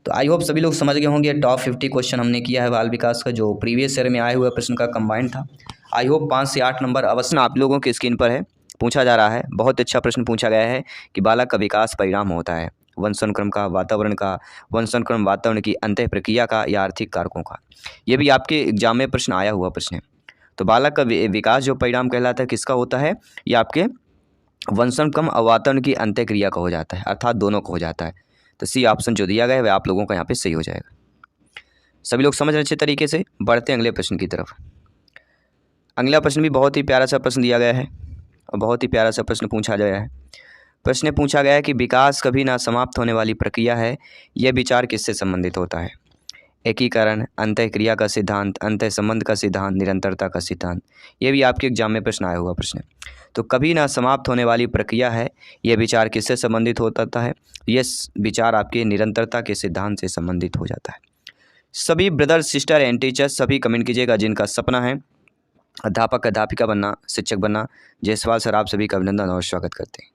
तो आई होप सभी लोग समझ गए होंगे। टॉप 50 क्वेश्चन हमने किया है बाल विकास का, जो प्रीवियस ईयर में आए हुए प्रश्न का कंबाइंड था। आई होप 5 से 8 नंबर अवश्य आप लोगों की स्क्रीन पर है, पूछा जा रहा है। बहुत अच्छा प्रश्न पूछा गया है कि बालक का विकास परिणाम होता है वंशानुक्रम का, वातावरण का, वंशानुक्रम वातावरण की अंतः प्रक्रिया का या आर्थिक कारकों का। ये भी आपके एग्जाम में प्रश्न आया हुआ प्रश्न है। तो बालक का विकास जो परिणाम कहलाता है किसका होता है? ये आपके वंशानुक्रम और वातावरण की अंतः क्रिया का हो जाता है, अर्थात दोनों का हो जाता है। तो सी ऑप्शन जो दिया गया है वह आप लोगों का यहाँ पे सही हो जाएगा। सभी लोग समझ रहे अच्छे तरीके से। बढ़ते हैं अगले प्रश्न की तरफ। अगला प्रश्न भी बहुत ही प्यारा सा प्रश्न दिया गया है और बहुत ही प्यारा सा प्रश्न पूछा गया है। प्रश्न पूछा गया है कि विकास कभी ना समाप्त होने वाली प्रक्रिया है, यह विचार किससे संबंधित होता है? एकीकरण, अंतःक्रिया का सिद्धांत, अंतः संबंध का सिद्धांत, निरंतरता का सिद्धांत। ये भी आपके एग्जाम में प्रश्न आया हुआ प्रश्न है। तो कभी ना समाप्त होने वाली प्रक्रिया है, यह विचार किससे संबंधित होता है? यह विचार आपके निरंतरता के सिद्धांत से संबंधित हो जाता है। सभी ब्रदर, सिस्टर एंड टीचर्स सभी कमेंट कीजिएगा जिनका सपना है अध्यापक अध्यापिका बनना, शिक्षक बनना। जायसवाल सर, आप सभी का अभिनंदन और स्वागत करते हैं।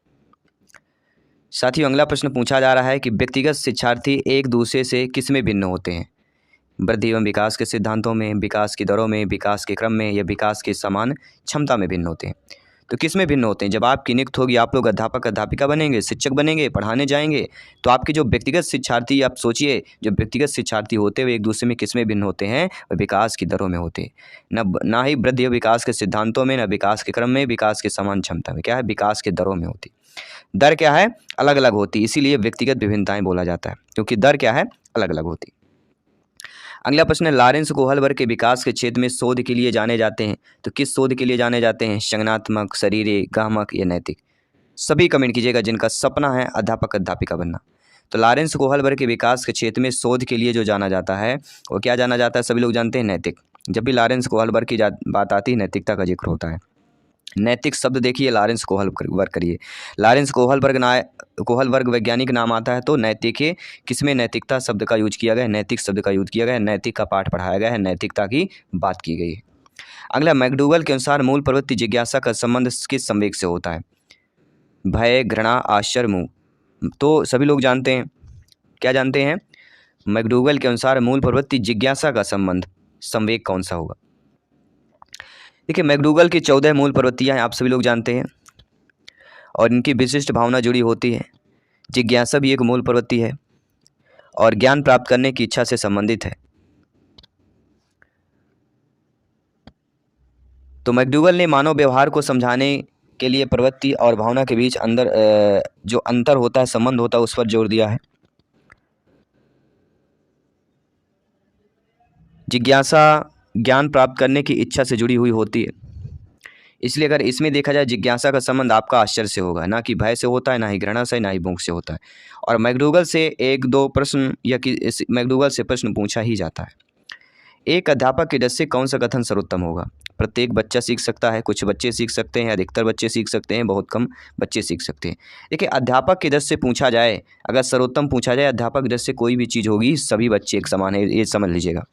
साथियों, अगला प्रश्न पूछा जा रहा है कि व्यक्तिगत शिक्षार्थी एक दूसरे से किस में भिन्न होते हैं? वृद्धि एवं विकास के सिद्धांतों में, विकास की दरों में, विकास के क्रम में या विकास के समान क्षमता में भिन्न होते हैं। तो किस में भिन्न होते हैं? जब आपकी नियुक्ति होगी, आप लोग अध्यापक अध्यापिका बनेंगे, शिक्षक बनेंगे, पढ़ाने जाएंगे, तो आपके जो व्यक्तिगत शिक्षार्थी, आप सोचिए, जो व्यक्तिगत शिक्षार्थी होते हुए एक दूसरे में किस में भिन्न होते हैं? वह विकास की दरों में होते हैं। ना ही वृद्धि एवं विकास के सिद्धांतों में, न विकास के क्रम में, विकास के समान क्षमता में। क्या है? विकास के दरों में होती। दर क्या है? अलग अलग होती, इसीलिए व्यक्तिगत विभिन्नताएं बोला जाता है, क्योंकि दर क्या है? अलग अलग होती। अगला प्रश्न है, लॉरेंस कोहलबर्ग के विकास के क्षेत्र में शोध के लिए जाने जाते हैं। तो किस शोध के लिए जाने जाते हैं? संज्ञानात्मक, शारीरिक, गामक या नैतिक? सभी कमेंट कीजिएगा जिनका सपना है अध्यापक अध्यापिका बनना। तो लॉरेंस कोहलबर्ग के विकास के क्षेत्र में शोध के लिए जो जाना जाता है वो क्या जाना जाता है? सभी लोग जानते हैं, नैतिक। जब भी लॉरेंस कोहलबर्ग की बात आती है, नैतिकता का जिक्र होता है। नैतिक शब्द देखिए, लॉरेंस कोहलबर्ग करिए। लॉरेंस कोहलबर्ग वैज्ञानिक नाम आता है, तो नैतिक है। किसमें नैतिकता शब्द का यूज किया गया है? नैतिक शब्द का यूज किया गया है। नैतिक का पाठ पढ़ाया गया है, नैतिकता की बात की गई है। अगला, मैकडूगल के अनुसार मूल प्रवृत्ति जिज्ञासा का संबंध किस संवेग से होता है? भय, घृणा, आश्चर्य, मोह। तो सभी लोग जानते हैं, क्या जानते हैं? मैकडूगल के अनुसार मूल प्रवृत्ति जिज्ञासा का संबंध संवेग कौन सा होगा? देखिए, मैकडूगल की 14 मूल प्रवृत्तियां हैं, आप सभी लोग जानते हैं, और इनकी विशिष्ट भावना जुड़ी होती है। जिज्ञासा भी एक मूल प्रवृत्ति है और ज्ञान प्राप्त करने की इच्छा से संबंधित है। तो मैकडूगल ने मानव व्यवहार को समझाने के लिए प्रवृत्ति और भावना के बीच जो अंतर होता है, संबंध होता है, उस पर जोर दिया है। जिज्ञासा ज्ञान प्राप्त करने की इच्छा से जुड़ी हुई होती है, इसलिए अगर इसमें देखा जाए जिज्ञासा का संबंध आपका आश्चर्य से होगा, ना कि भय से होता है, ना ही घृणा से, ना ही भूख से होता है। और मैकडूगल से एक दो प्रश्न या मैकडूगल से प्रश्न पूछा ही जाता है। एक अध्यापक की दृष्टि से कौन सा कथन सर्वोत्तम होगा? प्रत्येक बच्चा सीख सकता है, कुछ बच्चे सीख सकते हैं, अधिकतर बच्चे सीख सकते हैं, बहुत कम बच्चे सीख सकते हैं। देखिए, अध्यापक की दृष्टि से पूछा जाए, अगर सर्वोत्तम पूछा जाए, अध्यापक की दृष्टि से कोई भी चीज़ होगी, सभी बच्चे एक समान है, ये समझ लीजिएगा।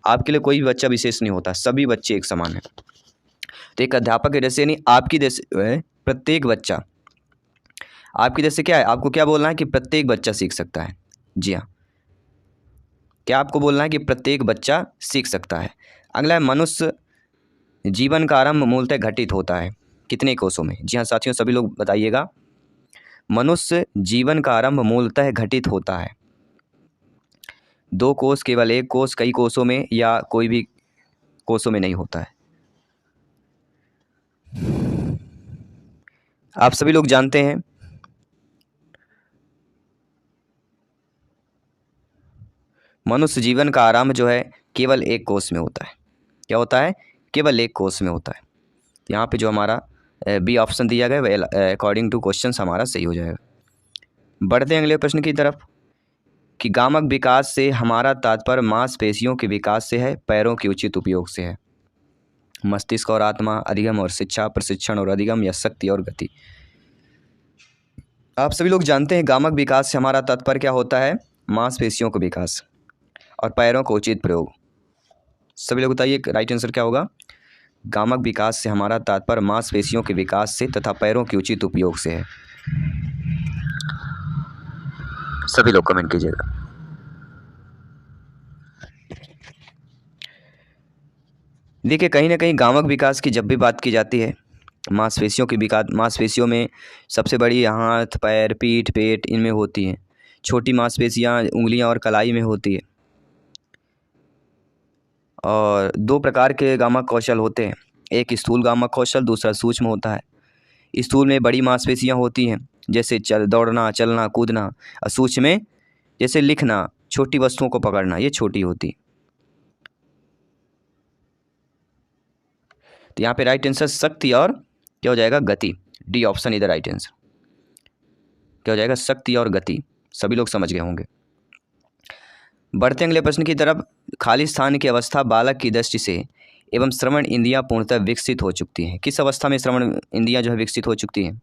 आपके लिए कोई भी बच्चा विशेष नहीं होता, सभी बच्चे एक समान है। तो एक अध्यापक की दृष्टि, यानी आपकी दृष्टि प्रत्येक बच्चा, आपकी दृष्टि क्या है? आपको क्या बोलना है कि प्रत्येक बच्चा सीख सकता है। जी हाँ, क्या आपको बोलना है कि प्रत्येक बच्चा सीख सकता है। अगला है मनुष्य जीवन का आरंभ मूलतः घटित होता है कितने कोषों में। जी हाँ साथियों, सभी लोग बताइएगा। मनुष्य जीवन का आरंभ मूलतः घटित होता है 2 कोष, केवल 1 कोष, कई कोषों में, या कोई भी कोषों में नहीं होता है। आप सभी लोग जानते हैं मनुष्य जीवन का आरंभ जो है केवल 1 कोष में होता है। क्या होता है? केवल 1 कोष में होता है। यहाँ पे जो हमारा बी ऑप्शन दिया गया है अकॉर्डिंग टू क्वेश्चन हमारा सही हो जाएगा। बढ़ते हैं अगले प्रश्न की तरफ कि गामक विकास से हमारा तात्पर्य मांसपेशियों के विकास से है, पैरों के उचित उपयोग से है। मस्तिष्क और आत्मा, अधिगम और शिक्षा, प्रशिक्षण और अधिगम, या शक्ति और गति। आप सभी लोग जानते हैं गामक विकास से हमारा तात्पर्य क्या होता है? मांसपेशियों का विकास और पैरों का उचित प्रयोग। सभी लोग बताइए राइट आंसर क्या होगा? गामक विकास से हमारा तात्पर्य मांसपेशियों के विकास से तथा पैरों के उचित उपयोग से है। सभी लोग कमेंट कीजिएगा। देखिए कहीं ना कहीं गामक विकास की जब भी बात की जाती है, मांसपेशियों की विकास, मांसपेशियों में सबसे बड़ी हाथ, पैर, पीठ, पेट इनमें होती हैं। छोटी मांसपेशियां उंगलियां और कलाई में होती है। और 2 प्रकार के गामक कौशल होते हैं, एक स्थूल गामक कौशल, दूसरा सूक्ष्म होता है। स्थूल में बड़ी मांसपेशियां होती हैं जैसे दौड़ना, चलना, कूदना, और सूक्ष्म में जैसे लिखना, छोटी वस्तुओं को पकड़ना, ये छोटी होती। तो यहाँ पे राइट आंसर शक्ति और क्या हो जाएगा? गति। डी ऑप्शन इधर राइट आंसर क्या हो जाएगा? शक्ति और गति। सभी लोग समझ गए होंगे। बढ़ते अगले प्रश्न की तरफ। खाली स्थान की अवस्था बालक की दृष्टि से एवं श्रवण इंद्रियां पूर्णतः विकसित हो चुकती हैं। किस अवस्था में श्रवण इंद्रियां जो है विकसित हो चुकती हैं?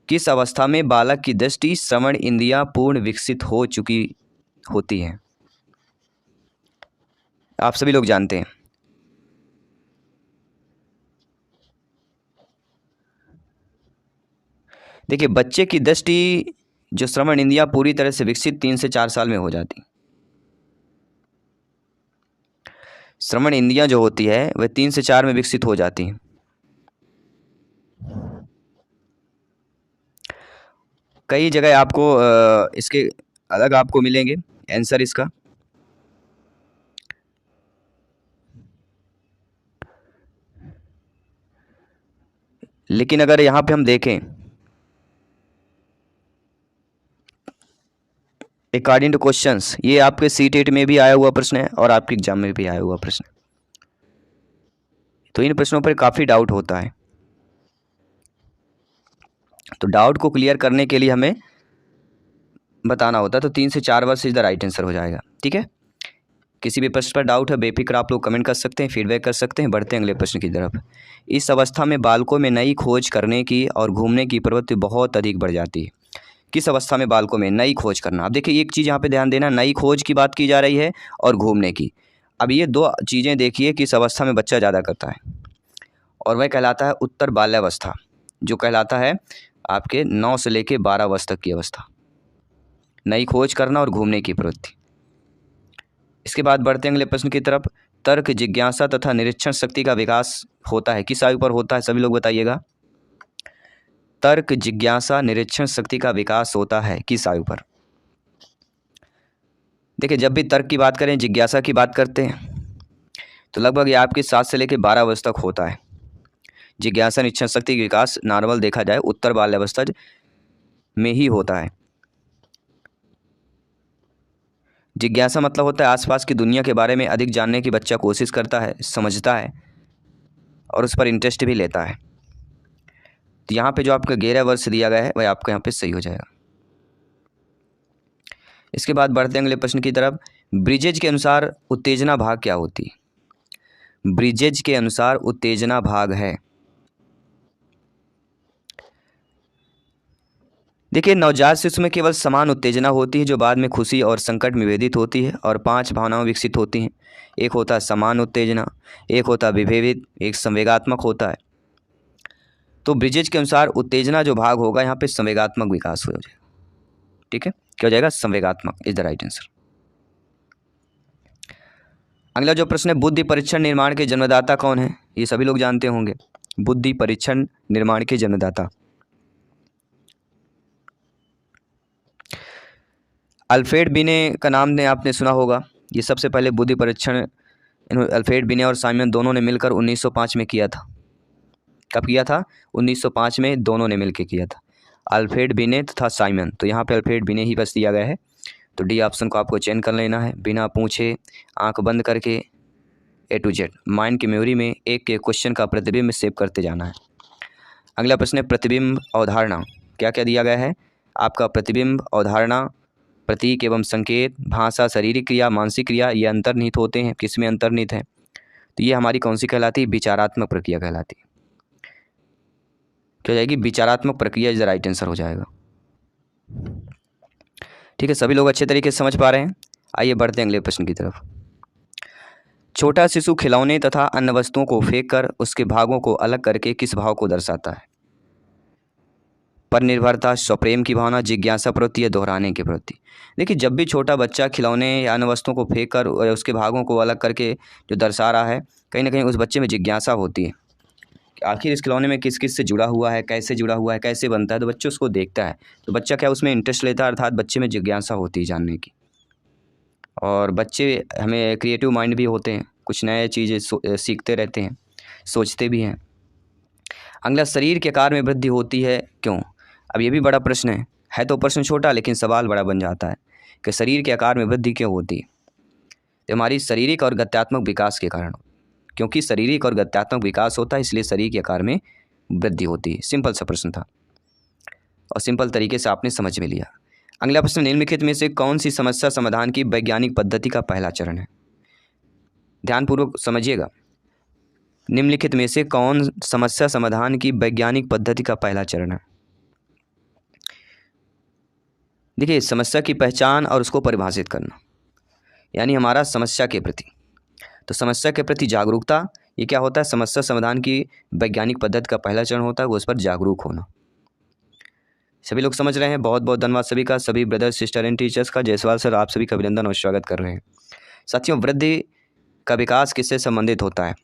किस अवस्था में बालक की दृष्टि, श्रवण इंद्रियां पूर्ण विकसित हो चुकी होती हैं? आप सभी लोग जानते हैं। देखिए बच्चे की दृष्टि जो श्रवण इंद्रियां पूरी तरह से विकसित 3 से 4 साल में हो जाती। श्रवण इंद्रियां जो होती है वह 3 से 4 में विकसित हो जाती हैं। कई जगह आपको इसके अलग आपको मिलेंगे आंसर इसका। लेकिन अगर यहाँ पे हम देखें अकॉर्डिंग टू क्वेश्चंस, ये आपके सीटेट में भी आया हुआ प्रश्न है और आपके एग्जाम में भी आया हुआ प्रश्न है। तो इन प्रश्नों पर काफ़ी डाउट होता है। तो डाउट को क्लियर करने के लिए हमें बताना होता है। तो 3 से 4 वर्ष इधर राइट आंसर हो जाएगा। ठीक है, किसी भी प्रश्न पर डाउट है बेफिक्र आप लोग कमेंट कर सकते हैं, फीडबैक कर सकते हैं। बढ़ते हैं अगले प्रश्न की तरफ। इस अवस्था में बालकों में नई खोज करने की और घूमने की प्रवृत्ति बहुत अधिक बढ़ जाती है। किस अवस्था में बालकों में नई खोज करना? अब देखिए एक चीज़ यहाँ पे ध्यान देना, नई खोज की बात की जा रही है और घूमने की। अब ये 2 चीज़ें देखिए किस अवस्था में बच्चा ज़्यादा करता है, और वह कहलाता है उत्तर बाल्यावस्था, जो कहलाता है आपके 9 से लेके 12 वर्ष तक की अवस्था। नई खोज करना और घूमने की प्रवृत्ति। इसके बाद बढ़ते हैं अगले प्रश्न की तरफ। तर्क, जिज्ञासा तथा निरीक्षण शक्ति का विकास होता है किस आयु पर होता है? सभी लोग बताइएगा। तर्क, जिज्ञासा, निरीक्षण शक्ति का विकास होता है किस आयु पर? देखिए जब भी तर्क की बात करें, जिज्ञासा की बात करते हैं, तो लगभग ये आपके 7 से लेकर 12 वर्ष तक होता है। जिज्ञासा, निरीक्षण शक्ति का विकास नॉर्मल देखा जाए उत्तर बाल्यावस्था में ही होता है। जिज्ञासा मतलब होता है आसपास की दुनिया के बारे में अधिक जानने की बच्चा कोशिश करता है, समझता है और उस पर इंटरेस्ट भी लेता है। तो यहाँ पे जो आपका 11 वर्ष दिया गया है वह आपका यहाँ पे सही हो जाएगा। इसके बाद बढ़ते हैं अगले प्रश्न की तरफ। ब्रिजेज के अनुसार उत्तेजना भाग क्या होती है? ब्रिजेज के अनुसार उत्तेजना भाग है, देखिए नवजात शिशु में केवल समान उत्तेजना होती है जो बाद में खुशी और संकट में विभेदित होती है, और 5 भावनाएं विकसित होती हैं। एक होता है समान उत्तेजना, एक होता है विभेदित, एक संवेगात्मक होता है। तो ब्रिजेज के अनुसार उत्तेजना जो भाग होगा यहाँ पे संवेगात्मक विकास हो जाएगा। ठीक है, क्या हो जाएगा? संवेगात्मक इज द राइट आंसर। अगला जो प्रश्न है, बुद्धि परीक्षण निर्माण के जन्मदाता कौन है? ये सभी लोग जानते होंगे, बुद्धि परीक्षण निर्माण के जन्मदाता अल्फ्रेड बिने का नाम ने आपने सुना होगा। ये सबसे पहले बुद्धि परीक्षण अल्फ्रेड बिने और साइमन दोनों ने मिलकर 1905 में किया था। कब किया था? 1905 में दोनों ने मिलकर किया था, अल्फ्रेड बिने तथा साइमन। तो यहाँ पे अल्फ्रेड बिने ही बस दिया गया है, तो डी ऑप्शन को आपको चयन कर लेना है। बिना पूछे आंख बंद करके A to Z माइंड की मेमोरी में एक एक क्वेश्चन का प्रतिबिंब सेव करते जाना है। अगला प्रश्न है, प्रतिबिंब अवधारणा क्या क्या दिया गया है आपका? प्रतिबिंब अवधारणा, प्रतीक एवं संकेत, भाषा, शारीरिक क्रिया, मानसिक क्रिया, ये अंतर्निहित होते हैं। किसमें अंतर्निहित है? तो ये हमारी कौन सी कहलाती है? विचारात्मक प्रक्रिया कहलाती है। क्या हो जाएगी? विचारात्मक प्रक्रिया इज द राइट आंसर हो जाएगा। ठीक है, सभी लोग अच्छे तरीके से समझ पा रहे हैं। आइए बढ़ते हैं अगले प्रश्न की तरफ। छोटा शिशु खिलौने तथा अन्य वस्तुओं को फेंक कर उसके भागों को अलग करके किस भाव को दर्शाता है? पर निर्भरता, स्वप्रेम की भावना, जिज्ञासा प्रवृत्ति या दोहराने की प्रवृत्ति। देखिए, जब भी छोटा बच्चा खिलौने या अन्य वस्तुओं को फेंक कर उसके भागों को अलग करके जो दर्शा रहा है, कहीं ना कहीं उस बच्चे में जिज्ञासा होती है कि आखिर इस खिलौने में किस किस से जुड़ा हुआ है, कैसे जुड़ा हुआ है, कैसे बनता है। तो बच्चे उसको देखता है, तो बच्चा क्या उसमें इंटरेस्ट लेता है, अर्थात बच्चे में जिज्ञासा होती है जानने की। और बच्चे हमें क्रिएटिव माइंड भी होते हैं, कुछ नए चीज़ें सीखते रहते हैं, सोचते भी हैं। अगला, शरीर के आकार में वृद्धि होती है क्यों? अब ये भी बड़ा प्रश्न है तो प्रश्न छोटा लेकिन सवाल बड़ा बन जाता है कि शरीर के आकार में वृद्धि क्यों होती है? तो हमारी शारीरिक और गत्यात्मक विकास के कारण, क्योंकि शारीरिक और गत्यात्मक विकास होता है इसलिए शरीर के आकार में वृद्धि होती है। सिंपल सा प्रश्न था और सिंपल तरीके से आपने समझ में लिया। अगला प्रश्न, निम्नलिखित में से कौन सी समस्या समाधान की वैज्ञानिक पद्धति का पहला चरण है? ध्यानपूर्वक समझिएगा, निम्नलिखित में से कौन समस्या समाधान की वैज्ञानिक पद्धति का पहला चरण है? देखिए, समस्या की पहचान और उसको परिभाषित करना, यानी हमारा समस्या के प्रति, तो समस्या के प्रति जागरूकता, ये क्या होता है? समस्या समाधान की वैज्ञानिक पद्धति का पहला चरण होता है वो उस पर जागरूक होना। सभी लोग समझ रहे हैं? बहुत बहुत धन्यवाद सभी का, सभी ब्रदर्स, सिस्टर एंड टीचर्स का। जायसवाल सर आप सभी का अभिनंदन और स्वागत कर रहे हैं। साथियों, वृद्धि का विकास किससे संबंधित होता है?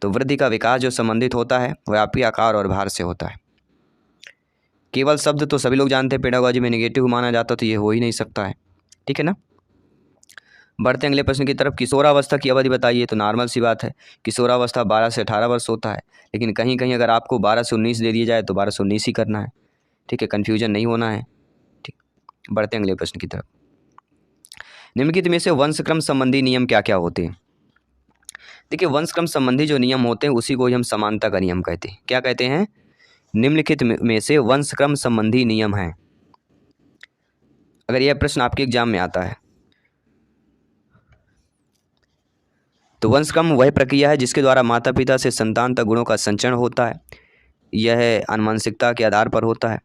तो वृद्धि का विकास जो संबंधित होता है वह आपके आकार और भार से होता है। केवल शब्द तो सभी लोग जानते हैं, पेडागोजी में नेगेटिव माना जाता, तो ये हो ही नहीं सकता है। ठीक है ना? बढ़ते हैं अगले प्रश्न की तरफ। किशोरावस्था की अवधि बताइए। तो नॉर्मल सी बात है, किशोरावस्था 12 से 18 वर्ष होता है, लेकिन कहीं कहीं अगर आपको 12 से 19 दे दिया जाए तो 12 से 19 ही करना है। ठीक है, कन्फ्यूजन नहीं होना है। ठीक, बढ़ते हैं अगले प्रश्न की तरफ। निम्नलिखित में से वंशक्रम संबंधी नियम क्या क्या होते हैं? देखिए, वंशक्रम संबंधी जो नियम होते हैं उसी को ही हम समानता का नियम कहते हैं। क्या कहते हैं? निम्नलिखित में से वंशक्रम संबंधी नियम है। अगर यह प्रश्न आपके एग्जाम में आता है तो वंशक्रम वह प्रक्रिया है जिसके द्वारा माता पिता से संतान तक गुणों का संचरण होता है। यह आनुवंशिकता के आधार पर होता है,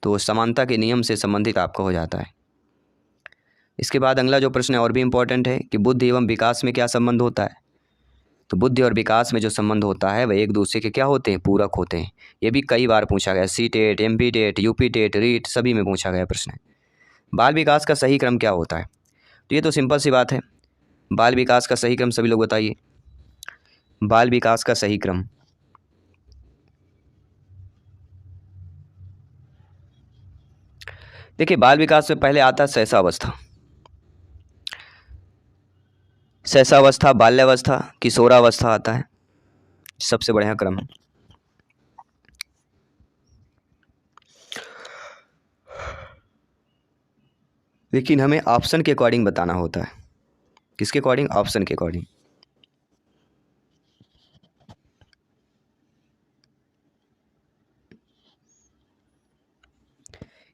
तो समानता के नियम से संबंधित आपका हो जाता है। इसके बाद अगला जो प्रश्न है और भी इम्पोर्टेंट है कि बुद्धि एवं विकास में क्या संबंध होता है? तो बुद्धि और विकास में जो संबंध होता है वह एक दूसरे के क्या होते हैं? पूरक होते हैं। ये भी कई बार पूछा गया, C TET, MP TET, UP TET, REET सभी में पूछा गया प्रश्न है। बाल विकास का सही क्रम क्या होता है? तो ये तो सिंपल सी बात है, बाल विकास का सही क्रम सभी लोग बताइए। बाल विकास का सही क्रम, देखिए बाल विकास से पहले आता है शैशवावस्था, शैशवावस्था, बाल्यावस्था, किशोरावस्था आता है, सबसे बढ़िया क्रम है। लेकिन हमें ऑप्शन के अकॉर्डिंग बताना होता है। किसके अकॉर्डिंग? ऑप्शन के अकॉर्डिंग।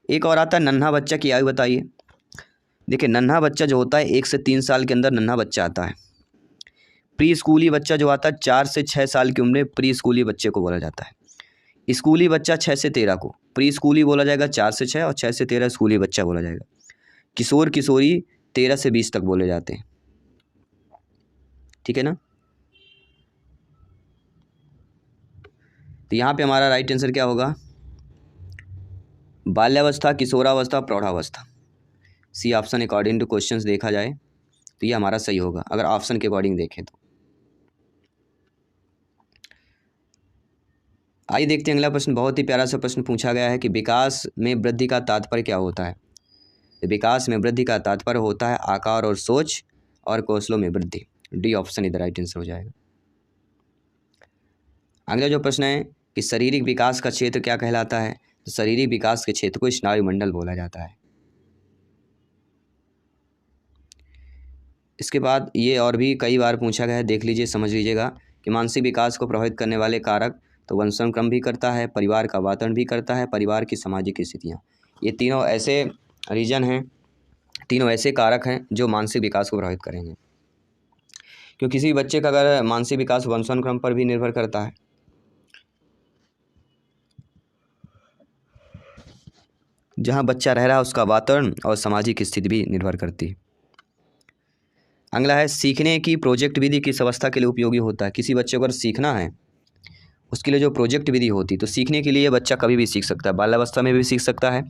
एक और आता है नन्हा बच्चा की आयु बताइए। देखिए, नन्हा बच्चा जो होता है 1 से 3 साल के अंदर नन्हा बच्चा आता है। प्री स्कूली बच्चा जो आता है 4 से 6 साल की उम्र में प्री स्कूली बच्चे को बोला जाता है। स्कूली बच्चा 6 से 13 को प्री स्कूली बोला जाएगा, 4 से 6 और 6 से 13 स्कूली बच्चा बोला जाएगा। किशोर किशोरी 13 से 20 तक बोले जाते हैं। ठीक है ना? तो यहाँ पे हमारा राइट आंसर क्या होगा? बाल्यावस्था, किशोरावस्था, प्रौढ़ावस्था। C option according to questions देखा जाए तो ये हमारा सही होगा अगर ऑप्शन के अकॉर्डिंग देखें तो। आइए देखते हैं अगला प्रश्न। बहुत ही प्यारा सा प्रश्न पूछा गया है कि विकास में वृद्धि का तात्पर्य क्या होता है। विकास में वृद्धि का तात्पर्य होता है आकार और सोच और कौशलों में वृद्धि। डी ऑप्शन इधर राइट आंसर हो जाएगा। अगला जो प्रश्न है कि शारीरिक विकास का क्षेत्र क्या कहलाता है। तो शारीरिक विकास के क्षेत्र को स्नायु मंडल बोला जाता है। इसके बाद ये और भी कई बार पूछा गया है, देख लीजिए, समझ लीजिएगा कि मानसिक विकास को प्रभावित करने वाले कारक तो वंशानुक्रम भी करता है, परिवार का वातावरण भी करता है, परिवार की सामाजिक स्थितियाँ। ये तीनों ऐसे रीजन हैं, तीनों ऐसे कारक हैं जो मानसिक विकास को प्रभावित करेंगे। क्योंकि किसी बच्चे का अगर मानसिक विकास वंशानुक्रम पर भी निर्भर करता है। जहाँ बच्चा रह रहा है उसका वातावरण और सामाजिक स्थिति भी निर्भर करती है। अगला है सीखने की प्रोजेक्ट विधि किस अवस्था के लिए उपयोगी होता है। किसी बच्चे को अगर सीखना है उसके लिए जो प्रोजेक्ट विधि होती है, तो सीखने के लिए बच्चा कभी भी सीख सकता है। बाल्यावस्था में भी सीख सकता है,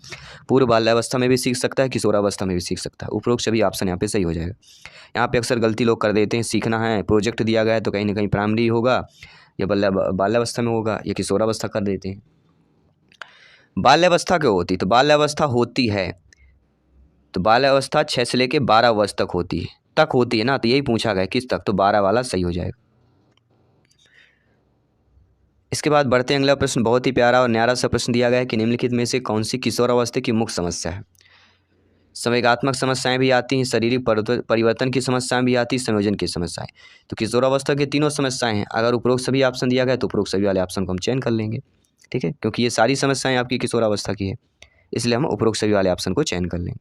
पूर्व बाल्यावस्था में भी सीख सकता है, किशोरावस्था में भी सीख सकता है। उपरोक्त सभी ऑप्शन यहाँ पे सही हो जाएगा। यहाँ पे अक्सर गलती लोग कर देते हैं, सीखना है, प्रोजेक्ट दिया गया है तो कहीं ना कहीं प्राइमरी होगा या बाल्यावस्था में होगा या किशोरावस्था कर देते हैं। बाल्यावस्था क्यों होती, तो बाल्यावस्था होती है तो बाल्यावस्था 6 से लेकर 12 वर्ष तक होती है ना, तो यही पूछा गया किस तक, तो 12 वाला सही हो जाएगा। इसके बाद बढ़ते हैं अगला प्रश्न। बहुत ही प्यारा और न्यारा सा प्रश्न दिया गया है कि निम्नलिखित में से कौन सी किशोरावस्था की मुख्य समस्या है। संवेगात्मक समस्याएं भी आती हैं, शारीरिक परिवर्तन की समस्याएं भी आती हैं, संयोजन की समस्याएं। तो किशोरावस्था की तीनों समस्याएं हैं। अगर उपरोक्त सभी ऑप्शन दिया गया तो उपरोक्त सभी वाले ऑप्शन को हम चयन कर लेंगे, ठीक है, क्योंकि ये सारी समस्याएं आपकी किशोरावस्था की है, इसलिए हम उपरोक्त सभी वाले ऑप्शन को चयन कर लेंगे।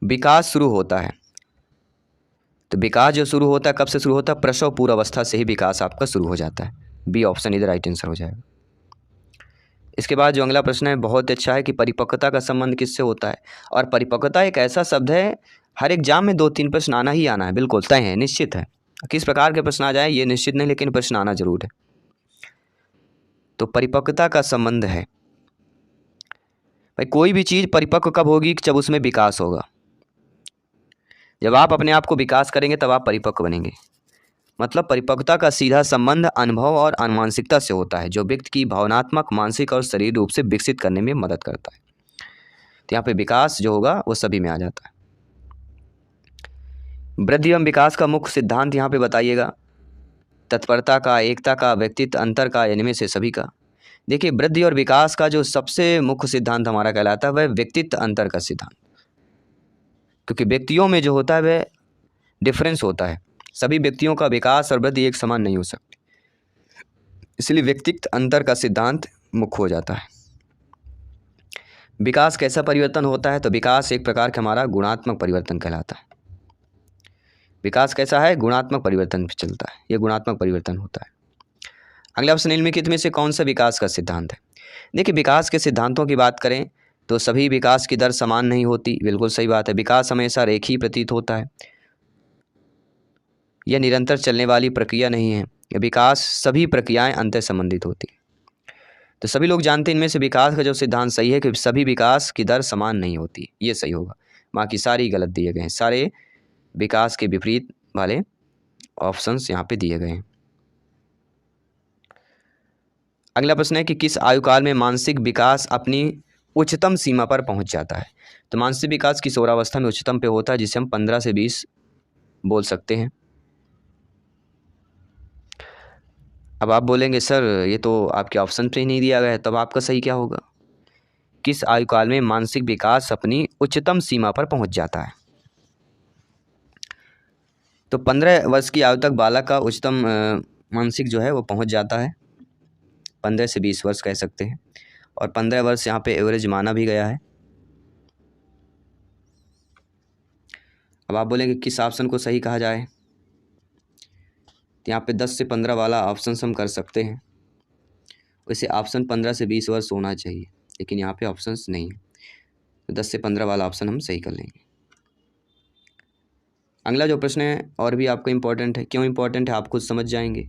विकास शुरू होता है, तो विकास जो शुरू होता है कब से शुरू होता है, प्रसव पूर्वावस्था से ही विकास आपका शुरू हो जाता है। बी ऑप्शन इधर राइट आंसर हो जाएगा। इसके बाद जो अगला प्रश्न है बहुत अच्छा है कि परिपक्वता का संबंध किससे होता है। और परिपक्वता एक ऐसा शब्द है, हर एग्जाम में 2-3 प्रश्न आना ही आना है, बिल्कुल तय है, निश्चित है। किस प्रकार के प्रश्न आ जाए ये निश्चित नहीं, लेकिन प्रश्न आना जरूर है। तो परिपक्वता का संबंध है, भाई कोई भी चीज़ परिपक्व कब होगी, जब उसमें विकास होगा। जब आप अपने आप को विकास करेंगे तब आप परिपक्व बनेंगे। मतलब परिपक्वता का सीधा संबंध अनुभव और अनुवांशिकता से होता है, जो व्यक्ति की भावनात्मक, मानसिक और शरीर रूप से विकसित करने में मदद करता है। तो यहाँ पे विकास जो होगा वो सभी में आ जाता है। वृद्धि एवं विकास का मुख्य सिद्धांत यहाँ पे बताइएगा। तत्परता का, एकता का, व्यक्तित्व अंतर का, इनमें से सभी का। देखिए वृद्धि और विकास का जो सबसे मुख्य सिद्धांत हमारा कहलाता है वह व्यक्तित्व अंतर का सिद्धांत, क्योंकि व्यक्तियों में जो होता है वह डिफरेंस होता है। सभी व्यक्तियों का विकास और वृद्धि एक समान नहीं हो सकती, इसलिए व्यक्तित्व अंतर का सिद्धांत मुख्य हो जाता है। विकास कैसा परिवर्तन होता है, तो विकास एक प्रकार का हमारा गुणात्मक परिवर्तन कहलाता है। विकास कैसा है, गुणात्मक परिवर्तन पे चलता है, ये गुणात्मक परिवर्तन होता है। अगला ऑप्शन निम्नलिखित में से कौन सा विकास का सिद्धांत है। देखिए विकास के सिद्धांतों की बात करें तो सभी विकास की दर समान नहीं होती, बिल्कुल सही बात है। विकास हमेशा रेखीय प्रतीत होता है, यह निरंतर चलने वाली प्रक्रिया नहीं है। विकास सभी प्रक्रियाएं अंतर संबंधित होती हैं। तो सभी लोग जानते हैं इनमें से विकास का जो सिद्धांत सही है कि सभी विकास की दर समान नहीं होती, ये सही होगा। बाकी सारी गलत दिए गए हैं, सारे विकास के विपरीत वाले ऑप्शंस यहाँ पे दिए गए हैं। अगला प्रश्न है कि किस आयु काल में मानसिक विकास अपनी उच्चतम सीमा पर पहुंच जाता है। तो मानसिक विकास किशोरावस्था में उच्चतम पे होता है, जिसे हम 15 से 20 बोल सकते हैं। अब आप बोलेंगे सर ये तो आपके ऑप्शन पे ही नहीं दिया गया है, तब आपका सही क्या होगा। किस आयु काल में मानसिक विकास अपनी उच्चतम सीमा पर पहुंच जाता है। तो 15 वर्ष की आयु तक बालक का उच्चतम मानसिक जो है वो पहुंच जाता है, 15 से 20 वर्ष कह सकते हैं, और 15 वर्ष यहाँ पे एवरेज माना भी गया है। अब आप बोलेंगे किस ऑप्शन को सही कहा जाए, तो यहाँ पे 10 से 15 वाला ऑप्शन हम कर सकते हैं। वैसे ऑप्शन 15 से 20 वर्ष होना चाहिए, लेकिन यहाँ पे ऑप्शंस नहीं है, तो 10 से 15 वाला ऑप्शन हम सही कर लेंगे। अगला जो प्रश्न है और भी आपको इम्पोर्टेंट है, क्यों इम्पोर्टेंट है आप खुद समझ जाएंगे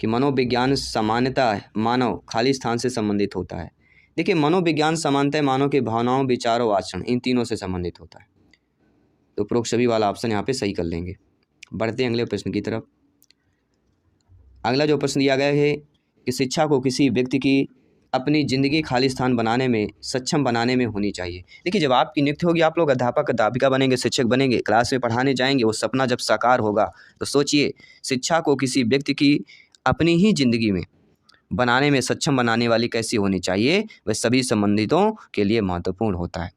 कि मनोविज्ञान सामान्यता मानव खाली स्थान से संबंधित होता है। देखिए मनोविज्ञान समानतः मानव के भावनाओं, विचारों, आचरण इन तीनों से संबंधित होता है। तो उपरोक्त सभी वाला ऑप्शन यहाँ पे सही कर लेंगे। बढ़ते हैं अगले प्रश्न की तरफ। अगला जो प्रश्न दिया गया है कि शिक्षा को किसी व्यक्ति की अपनी ज़िंदगी खालिस्तान बनाने में सक्षम बनाने में होनी चाहिए। देखिए, जब आपकी नियुक्ति होगी, आप लोग अध्यापक अध्यापिका बनेंगे, शिक्षक बनेंगे, क्लास में पढ़ाने जाएंगे, वो सपना जब साकार होगा तो सोचिए, शिक्षा को किसी व्यक्ति की अपनी ही ज़िंदगी में बनाने में सक्षम बनाने वाली कैसी होनी चाहिए, वह सभी संबंधितों के लिए महत्वपूर्ण होता है।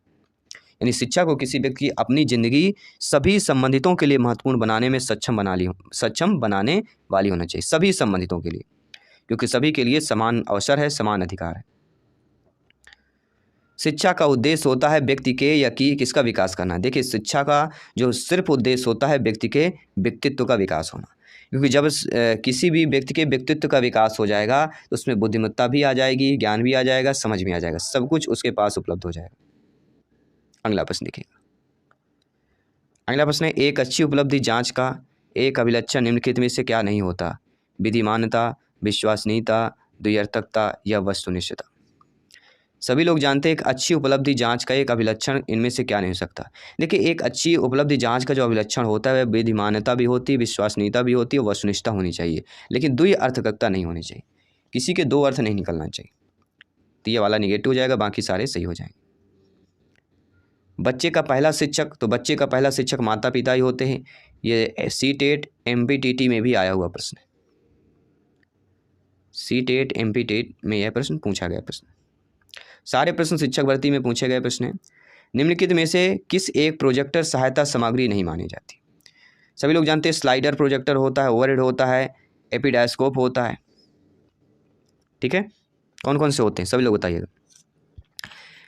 यानी शिक्षा को किसी व्यक्ति की अपनी ज़िंदगी सभी संबंधितों के लिए महत्वपूर्ण बनाने में सक्षम बनाने वाली होना चाहिए, सभी संबंधितों के लिए, क्योंकि सभी के लिए समान अवसर है, समान अधिकार है। शिक्षा का उद्देश्य होता है व्यक्ति के या की किसका विकास करना। देखिए, शिक्षा का जो सिर्फ उद्देश्य होता है व्यक्ति के व्यक्तित्व का विकास होना, क्योंकि जब किसी भी व्यक्ति के व्यक्तित्व का विकास हो जाएगा तो उसमें बुद्धिमत्ता भी आ जाएगी, ज्ञान भी आ जाएगा, समझ भी आ जाएगा, सब कुछ उसके पास उपलब्ध हो जाएगा। अगला प्रश्न देखिएगा। अगला प्रश्न है, एक अच्छी उपलब्धि जांच का एक अभिलक्षण निम्नलिखित में से क्या नहीं होता? विधिमान्यता, विश्वसनीयता, द्व्यर्थकता या वस्तुनिष्ठता। सभी लोग जानते हैं एक अच्छी उपलब्धि जांच का एक अभिलक्षण इनमें से क्या नहीं हो सकता। देखिए, एक अच्छी उपलब्धि जांच का जो अभिलक्षण होता है वह विधिमान्यता भी होती है, विश्वसनीयता भी होती है, वस्तुनिष्ठता होनी चाहिए, लेकिन द्व्यर्थकता नहीं होनी चाहिए। किसी के दो अर्थ नहीं निकलना चाहिए। तो ये वाला निगेटिव हो जाएगा, बाकी सारे सही हो जाएंगे। बच्चे का पहला शिक्षक, तो बच्चे का पहला शिक्षक माता पिता ही होते हैं। ये सीटेट एमपीटीटी में भी आया हुआ प्रश्न है। सीटेट एमपीटेट में यह प्रश्न पूछा गया प्रश्न। सारे प्रश्न शिक्षक भर्ती में पूछे गए प्रश्न हैं। निम्नलिखित में से किस एक प्रोजेक्टर सहायता सामग्री नहीं मानी जाती? सभी लोग जानते हैं स्लाइडर प्रोजेक्टर होता है, ओवरहेड होता है, एपिडायस्कोप होता है। ठीक है, कौन कौन से होते हैं सभी लोग बताइएगा।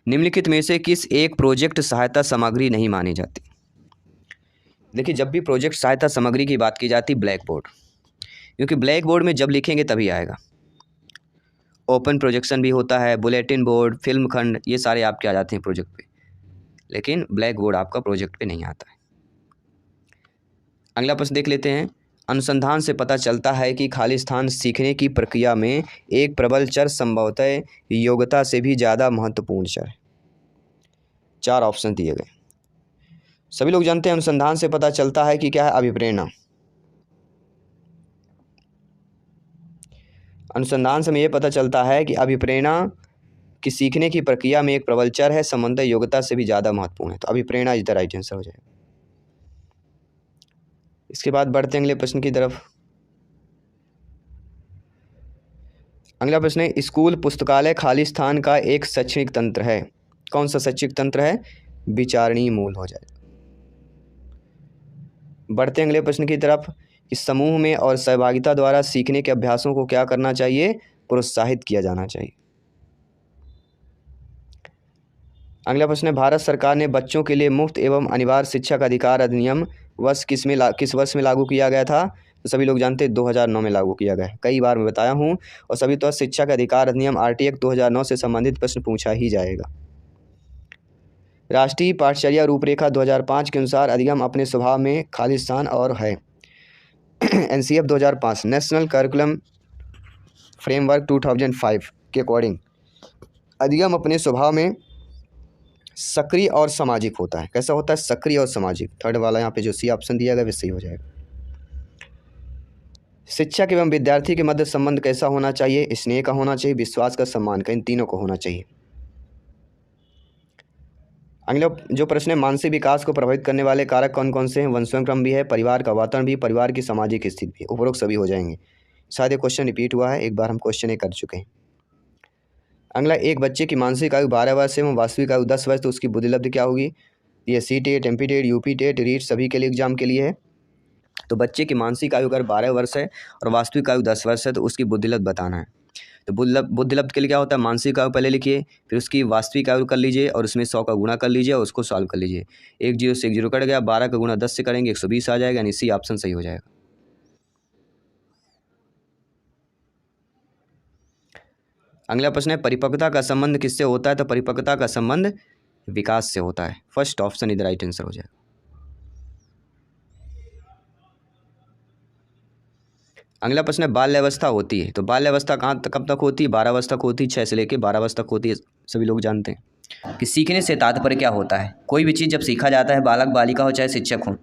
निम्नलिखित में से किस एक प्रोजेक्ट सहायता सामग्री नहीं मानी जाती? देखिए, जब भी प्रोजेक्ट सहायता सामग्री की बात की जाती ब्लैक बोर्ड, क्योंकि ब्लैक बोर्ड में जब लिखेंगे तभी आएगा। ओपन प्रोजेक्शन भी होता है, बुलेटिन बोर्ड, फिल्म खंड, ये सारे आपके आ जाते हैं प्रोजेक्ट पे, लेकिन ब्लैक बोर्ड आपका प्रोजेक्ट पे नहीं आता है। अगला प्रश्न देख लेते हैं। अनुसंधान से पता चलता है कि खालिस्तान सीखने की प्रक्रिया में एक प्रबल चर संभवतः योग्यता से भी ज़्यादा महत्वपूर्ण चर है। 4 ऑप्शन दिए गए। सभी लोग जानते हैं अनुसंधान से पता चलता है कि क्या है? अभिप्रेरणा। अनुसंधान से हमें यह पता चलता है कि अभिप्रेरणा की सीखने की प्रक्रिया में एक प्रबल चर है, संबंध योग्यता से भी ज़्यादा महत्वपूर्ण है। तो अभिप्रेरणा इज द राइट आंसर हो जाएगा। इसके बाद बढ़ते हैं अगले प्रश्न की तरफ। अगला प्रश्न है, स्कूल पुस्तकालय खालिस्तान का एक शैक्षणिक तंत्र है। कौन सा शैक्षणिक तंत्र है? विचारणीय मूल हो जाएगा। बढ़ते हैं अगले प्रश्न की तरफ। इस समूह में और सहभागिता द्वारा सीखने के अभ्यासों को क्या करना चाहिए? प्रोत्साहित किया जाना चाहिए। अगला प्रश्न है, भारत सरकार ने बच्चों के लिए मुफ्त एवं अनिवार्य शिक्षा का अधिकार अधिनियम किस वर्ष में लागू किया गया था? तो सभी लोग जानते हैं 2009 में लागू किया गया है। कई बार मैं बताया हूँ, और सभी तो शिक्षा का अधिकार अधिनियम RT एक्ट 2009 से संबंधित प्रश्न पूछा ही जाएगा। राष्ट्रीय पाठचर्या रूपरेखा 2005 के अनुसार अधिगम अपने स्वभाव में खालिस्तान और है। NCF 2005 नेशनल करिकुलम फ्रेमवर्क 2005 के अकॉर्डिंग अधिगम अपने स्वभाव में सक्रिय और सामाजिक होता है। कैसा होता है? सक्रिय और सामाजिक। थर्ड वाला यहाँ पे जो सी ऑप्शन दिया गया वह सही हो जाएगा। शिक्षक एवं विद्यार्थी के मध्य संबंध कैसा होना चाहिए? स्नेह का होना चाहिए, विश्वास का, सम्मान का, इन तीनों को होना चाहिए। अगला जो प्रश्न है, मानसिक विकास को प्रभावित करने वाले कारक कौन कौन से हैं? वंशानुक्रम भी है, परिवार का वातावरण भी, परिवार की सामाजिक स्थिति भी। उपरोक्त सभी हो जाएंगे। शायद ये क्वेश्चन रिपीट हुआ है, एक बार हम क्वेश्चन कर चुके हैं। अगला, एक बच्चे की मानसिक आयु 12 वर्ष एवं वास्तविक आयु 10 वर्ष, तो उसकी बुद्धिलब्धि क्या होगी? ये CTET, MPTET, UPTET, रीट सभी के लिए एग्जाम के लिए है। तो बच्चे की मानसिक आयु अगर 12 वर्ष है और वास्तविक आयु 10 वर्ष है तो उसकी बुद्धिलब्धि बताना है। तो बुद्धिलब्धि के लिए क्या होता है? मानसिक आयु पहले लिखिए, फिर उसकी वास्तविक आयु कर लीजिए और उसमें 100 का गुणा कर लीजिए और उसको सॉल्व कर लीजिए। 1 0 से 1 0 कट गया, 12 का गुणा 10 से करेंगे 120 आ जाएगा, यानी सी ऑप्शन सही हो जाएगा। अगला प्रश्न है, परिपक्वता का संबंध किससे होता है? तो परिपक्वता का संबंध विकास से होता है। फर्स्ट ऑप्शन इधर राइट आंसर हो जाएगा। अगला प्रश्न है, बाल्यावस्था होती है, तो बाल्यावस्था कहाँ तक कब तक होती है? 12 वर्ष तक होती है, 6 से लेकर 12 वर्ष तक होती है, सभी लोग जानते हैं। कि सीखने से तात्पर्य क्या होता है। कोई भी चीज़ जब सीखा जाता है, बालक बालिका हो चाहे शिक्षक हो,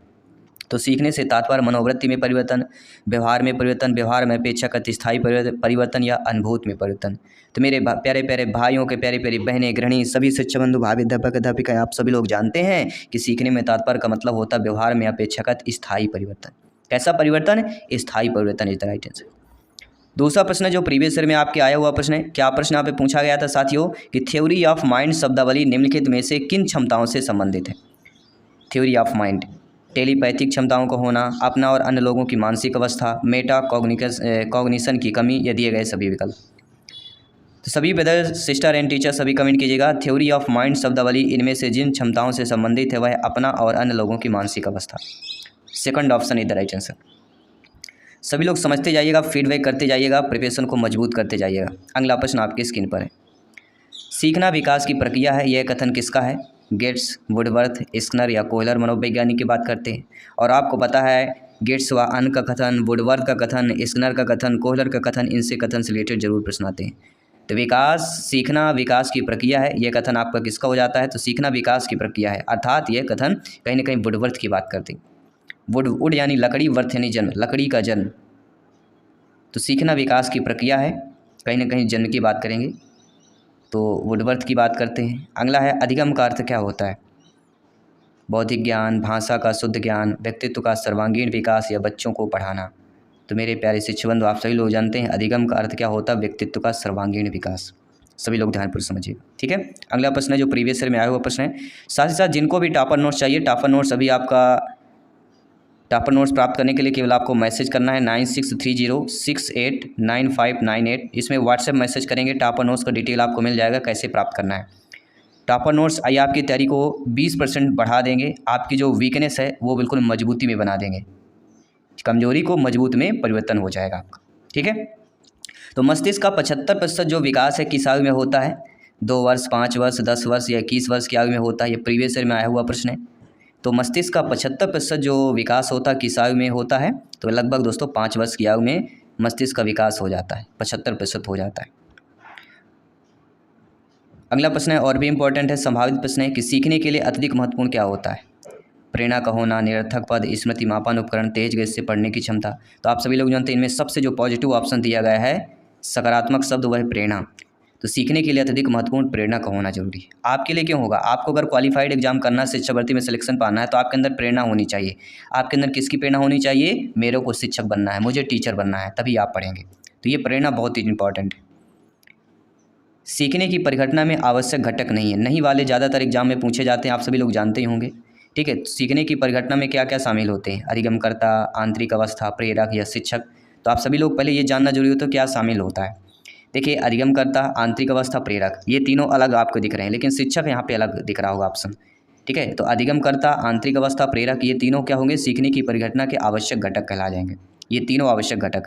तो सीखने से तात्पर्य मनोवृत्ति में परिवर्तन, व्यवहार में परिवर्तन, व्यवहार में अपेक्षाकृत स्थायी परिवर्तन या अनुभूति में परिवर्तन। तो मेरे प्यारे प्यारे भाइयों के प्यारी प्यारी बहनें, गृहिणी, सभी शिक्षक बंधु, भावी अध्यापक अध्यापिका, आप सभी लोग जानते हैं कि सीखने में तात्पर्य का मतलब होता है व्यवहार में अपेक्षाकृत स्थायी परिवर्तन। कैसा परिवर्तन? स्थायी परिवर्तन इज द राइट आंसर। दूसरा प्रश्न जो प्रीवियस ईयर में आपके आया हुआ प्रश्न है, क्या प्रश्न यहाँ पे पूछा गया था साथियों कि थ्योरी ऑफ माइंड शब्दावली निम्नलिखित में से किन क्षमताओं से संबंधित है। थ्योरी ऑफ माइंड, टेलीपैथिक क्षमताओं का होना, अपना और अन्य लोगों की मानसिक अवस्था, मेटा कॉग्निशन की कमी, या दिए गए सभी विकल्प। तो सभी ब्रदर सिस्टर एंड टीचर सभी कमेंट कीजिएगा। थ्योरी ऑफ माइंड शब्दावली इनमें से जिन क्षमताओं से संबंधित है वह अपना और अन्य लोगों की मानसिक अवस्था। Second option is the right answer. सभी लोग समझते जाइएगा, फीडबैक करते जाइएगा, प्रिपरेशन को मजबूत करते जाइएगा। अगला प्रश्न आपके स्क्रीन पर है। सीखना विकास की प्रक्रिया है, यह कथन किसका है? गेट्स, वुडवर्थ, स्किनर या कोहलर मनोवैज्ञानिक की बात करते हैं। और आपको पता है गेट्स व अन्य का कथन, वुडवर्थ का कथन, स्किनर का कथन, कोहलर का कथन, इनसे कथन से रिलेटेड जरूर प्रश्न आते हैं। तो विकास, सीखना विकास की प्रक्रिया है, यह कथन आपका किसका हो जाता है? तो सीखना विकास की प्रक्रिया है, अर्थात यह कथन कहीं ना कहीं वुडवर्थ की बात करते हैं। वुड यानी लकड़ी, वर्थ यानी जन्म, लकड़ी का जन्म। तो सीखना विकास की प्रक्रिया है, कहीं ना कहीं जन्म की बात करेंगे तो वुडवर्थ की बात करते हैं। अगला है अधिगम का अर्थ क्या होता है? बौद्धिक ज्ञान, भाषा का शुद्ध ज्ञान, व्यक्तित्व का सर्वांगीण विकास या बच्चों को पढ़ाना। तो मेरे प्यारे शिक्षक बंधु आप सभी लोग जानते हैं अधिगम का अर्थ क्या होता है? व्यक्तित्व का सर्वांगीण विकास। सभी लोग ध्यानपूर्वक समझिए, ठीक है। अगला प्रश्न है जो प्रीवियस ईयर में आया हुआ प्रश्न है। साथ ही साथ जिनको भी टॉपर नोट्स चाहिए, टॉपर नोट्स अभी आपका टॉपर नोट्स प्राप्त करने के लिए केवल आपको मैसेज करना है 9630689598। इसमें व्हाट्सएप मैसेज करेंगे, टॉपर नोट्स का डिटेल आपको मिल जाएगा कैसे प्राप्त करना है। टॉपर नोट्स आइए आपकी तैयारी को 20% बढ़ा देंगे, आपकी जो वीकनेस है वो बिल्कुल मजबूती में बना देंगे, कमजोरी को मजबूत में परिवर्तन हो जाएगा आपका, ठीक है। तो मस्तिष्क का 75% जो विकास है किस आयु में होता है? 2 वर्ष, 5 वर्ष, 10 वर्ष या 21 वर्ष की आयु में होता है? ये प्रीवियस ईयर में आया हुआ प्रश्न है। तो मस्तिष्क का 75% जो विकास होता है किस आयु में होता है? तो लगभग दोस्तों 5 वर्ष की आयु में मस्तिष्क का विकास हो जाता है, 75% हो जाता है। अगला प्रश्न है और भी इम्पोर्टेंट है, संभावित प्रश्न है कि सीखने के लिए अत्यधिक महत्वपूर्ण क्या होता है? प्रेरणा का होना, निरर्थक पद, स्मृति मापन उपकरण, तेज गति से पढ़ने की क्षमता। तो आप सभी लोग जानते हैं इनमें सबसे जो पॉजिटिव ऑप्शन दिया गया है सकारात्मक शब्द वह है प्रेरणा। तो सीखने के लिए अत्यधिक महत्वपूर्ण प्रेरणा का होना जरूरी है। आपके लिए क्यों होगा? आपको अगर क्वालिफाइड एग्जाम करना है, शिक्षक भर्ती में सिलेक्शन पाना है तो आपके अंदर प्रेरणा होनी चाहिए। आपके अंदर किसकी प्रेरणा होनी चाहिए? मेरे को शिक्षक बनना है, मुझे टीचर बनना है, तभी आप पढ़ेंगे। तो ये प्रेरणा बहुत ही इंपॉर्टेंट है। सीखने की परिघटना में आवश्यक घटक नहीं है, नहीं वाले ज़्यादातर एग्जाम में पूछे जाते हैं, आप सभी लोग जानते ही होंगे, ठीक है। सीखने की परिघटना में क्या क्या शामिल होते हैं? अधिगमकर्ता, आंतरिक अवस्था, प्रेरक या शिक्षक। तो आप सभी लोग पहले ये जानना जरूरी होता है क्या शामिल होता है। देखिए अधिगमकर्ता, आंतरिक अवस्था, प्रेरक, ये तीनों अलग आपको दिख रहे हैं, लेकिन शिक्षक यहाँ पे अलग दिख रहा होगा ऑप्शन, ठीक है। तो अधिगमकर्ता, आंतरिक अवस्था, प्रेरक, ये तीनों क्या होंगे? सीखने की परिघटना के आवश्यक घटक कहला जाएंगे। ये तीनों आवश्यक घटक,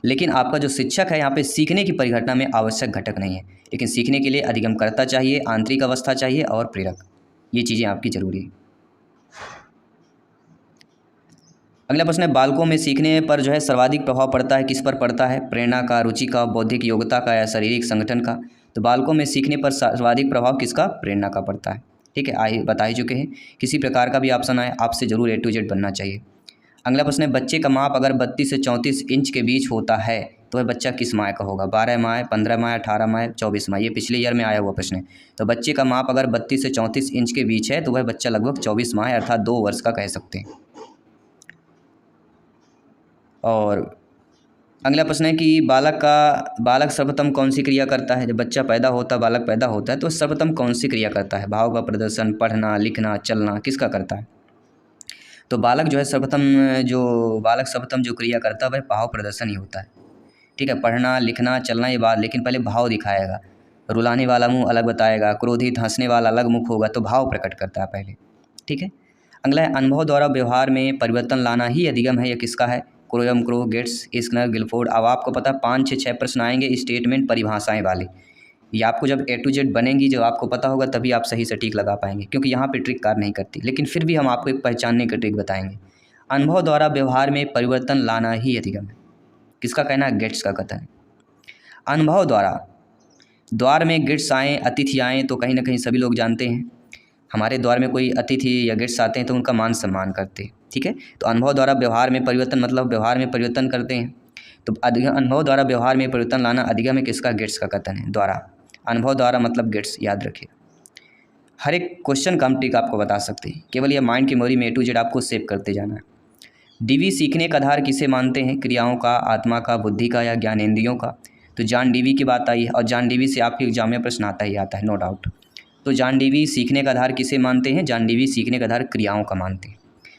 लेकिन आपका जो शिक्षक है यहाँ पे सीखने की परिघटना में आवश्यक घटक नहीं है, लेकिन सीखने के लिए अधिगमकर्ता चाहिए, आंतरिक अवस्था चाहिए और प्रेरक, ये चीज़ें आपकी जरूरी है। अगला प्रश्न है बालकों में सीखने पर जो है सर्वाधिक प्रभाव पड़ता है, किस पर पड़ता है? प्रेरणा का, रुचि का, बौद्धिक योग्यता का या शारीरिक संगठन का। तो बालकों में सीखने पर सर्वाधिक प्रभाव किसका? प्रेरणा का पड़ता है, ठीक है। आइए बता ही चुके हैं, किसी प्रकार का भी ऑप्शन आए आपसे जरूर A to Z बनना चाहिए। अगला प्रश्न है बच्चे का माप अगर 32 से 34 इंच के बीच होता है तो वह बच्चा किस माह का होगा? 12 माह, 15 माह, 18 माह, 24 माह। ये पिछले ईयर में आया हुआ प्रश्न है। तो बच्चे का माप अगर 32 से 34 इंच के बीच है तो वह बच्चा लगभग 24 माह अर्थात 2 वर्ष का कह सकते हैं। और अगला प्रश्न है कि बालक सर्वप्रथम कौन सी क्रिया करता है? जब बच्चा पैदा होता है, बालक पैदा होता है तो सर्वप्रथम कौन सी क्रिया करता है? भाव का प्रदर्शन, पढ़ना, लिखना, चलना, किसका करता है? तो बालक सर्वप्रथम जो क्रिया करता है वह भाव प्रदर्शन ही होता है, ठीक है। पढ़ना, लिखना, चलना ये बात, लेकिन पहले भाव दिखाएगा। रुलाने वाला मुंह अलग बताएगा, क्रोधित हंसने वाला अलग मुख होगा, तो भाव प्रकट करता है पहले, ठीक है। अगला है अनुभव द्वारा व्यवहार में परिवर्तन लाना ही अधिगम है, या किसका है? क्रोयम, क्रो, गेट्स, स्किनर, गिलफोर्ड। अब आपको पता है 5 से 6 प्रश्न आएंगे स्टेटमेंट परिभाषाएं वाले। ये आपको जब A to Z बनेंगी, जब आपको पता होगा तभी आप सही सटीक लगा पाएंगे, क्योंकि यहाँ पे ट्रिक कार नहीं करती, लेकिन फिर भी हम आपको एक पहचानने की ट्रिक बताएंगे। अनुभव द्वारा व्यवहार में परिवर्तन लाना ही अधिगम है, किसका कहना है? गेट्स का कथन है। अनुभव द्वारा द्वार में गेट्स आएँ, अतिथि आएँ तो कहीं न कहीं सभी लोग जानते हैं, हमारे द्वार में कोई अतिथि या गेट्स आते हैं तो उनका मान-सम्मान करते हैं, ठीक है? तो अनुभव द्वारा व्यवहार में परिवर्तन मतलब व्यवहार में परिवर्तन करते हैं। तो अनुभव द्वारा व्यवहार में परिवर्तन लाना अधिगम में किसका? गेट्स का कथन है, द्वारा। अनुभव द्वारा मतलब गेट्स, याद रखिए। हर एक क्वेश्चन का हम ट्रिक आपको बता सकते हैं, केवल ये माइंड की मेमोरी में A to Z आपको सेव करते जाना है। डीवी सीखने का आधार किसे मानते हैं? क्रियाओं का, आत्मा का, बुद्धि का या ज्ञानेंद्रियों का? तो जॉन डीवी की बात आई है और जॉन डीवी से आपके एग्जाम में प्रश्न आता ही आता है, नो डाउट। तो जॉन डीवी सीखने का आधार किसे मानते हैं? जॉन डीवी सीखने का आधार क्रियाओं का मानते हैं।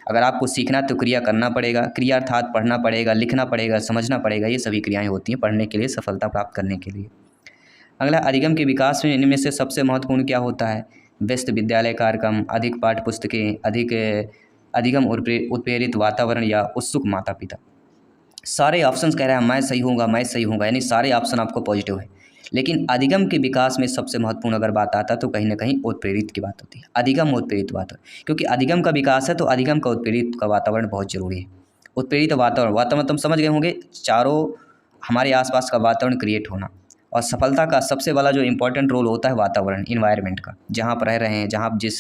अगर आपको सीखना तो क्रिया करना पड़ेगा, क्रिया अर्थात पढ़ना पड़ेगा, लिखना पड़ेगा, समझना पड़ेगा, ये सभी क्रियाएँ होती हैं पढ़ने के लिए, सफलता प्राप्त करने के लिए। अगला, अधिगम के विकास में इनमें से सबसे महत्वपूर्ण क्या होता है? व्यस्त विद्यालय कार्यक्रम, अधिक पाठ्य पुस्तकें, अधिगम उत्प्रेरित वातावरण या उत्सुक माता पिता। सारे ऑप्शंस कह रहे हैं मैं सही होऊंगा, मैं सही होऊंगा, यानी सारे ऑप्शन आपको पॉजिटिव है। लेकिन अधिगम के विकास में सबसे महत्वपूर्ण अगर बात आता है तो कहीं ना कहीं उत्प्रेरित की बात होती है, अधिगम उत्प्रेरित वातावरण। क्योंकि अधिगम का विकास है तो अधिगम का उत्प्रेरित का वातावरण बहुत जरूरी है। उत्प्रेरित वातावरण, वातावरण तुम समझ गए होंगे, चारों हमारे आसपास का वातावरण क्रिएट होना। और सफलता का सबसे बड़ा जो इम्पोर्टेंट रोल होता है वातावरण, इन्वायरमेंट का, जहाँ पर रह रहे हैं, जहाँ आप जिस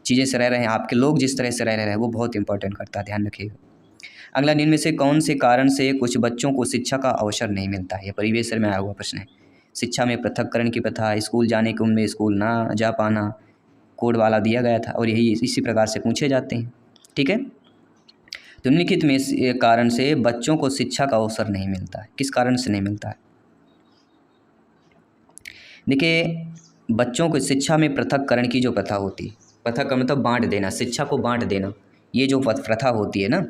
चीज़ें से रह रहे हैं, आपके लोग जिस तरह से रह रहे हैं, वो बहुत इंपॉर्टेंट करता है, ध्यान रखिएगा। अगला, निम्न में से कौन से कारण से कुछ बच्चों को शिक्षा का अवसर नहीं मिलता है? ये परिवेश में आया हुआ प्रश्न है। शिक्षा में पृथक्करण की प्रथा, स्कूल जाने के उनमें स्कूल ना जा पाना, कोड वाला दिया गया था और यही इसी प्रकार से पूछे जाते हैं, ठीक है। तो निम्नलिखित में से कारण से बच्चों को शिक्षा का अवसर नहीं मिलता है, किस कारण से नहीं मिलता है? देखिए, बच्चों को शिक्षा में पृथक्करण की जो प्रथा होती है, पृथक्करण मतलब बांट देना, शिक्षा को बांट देना, ये जो प्रथा होती है ना,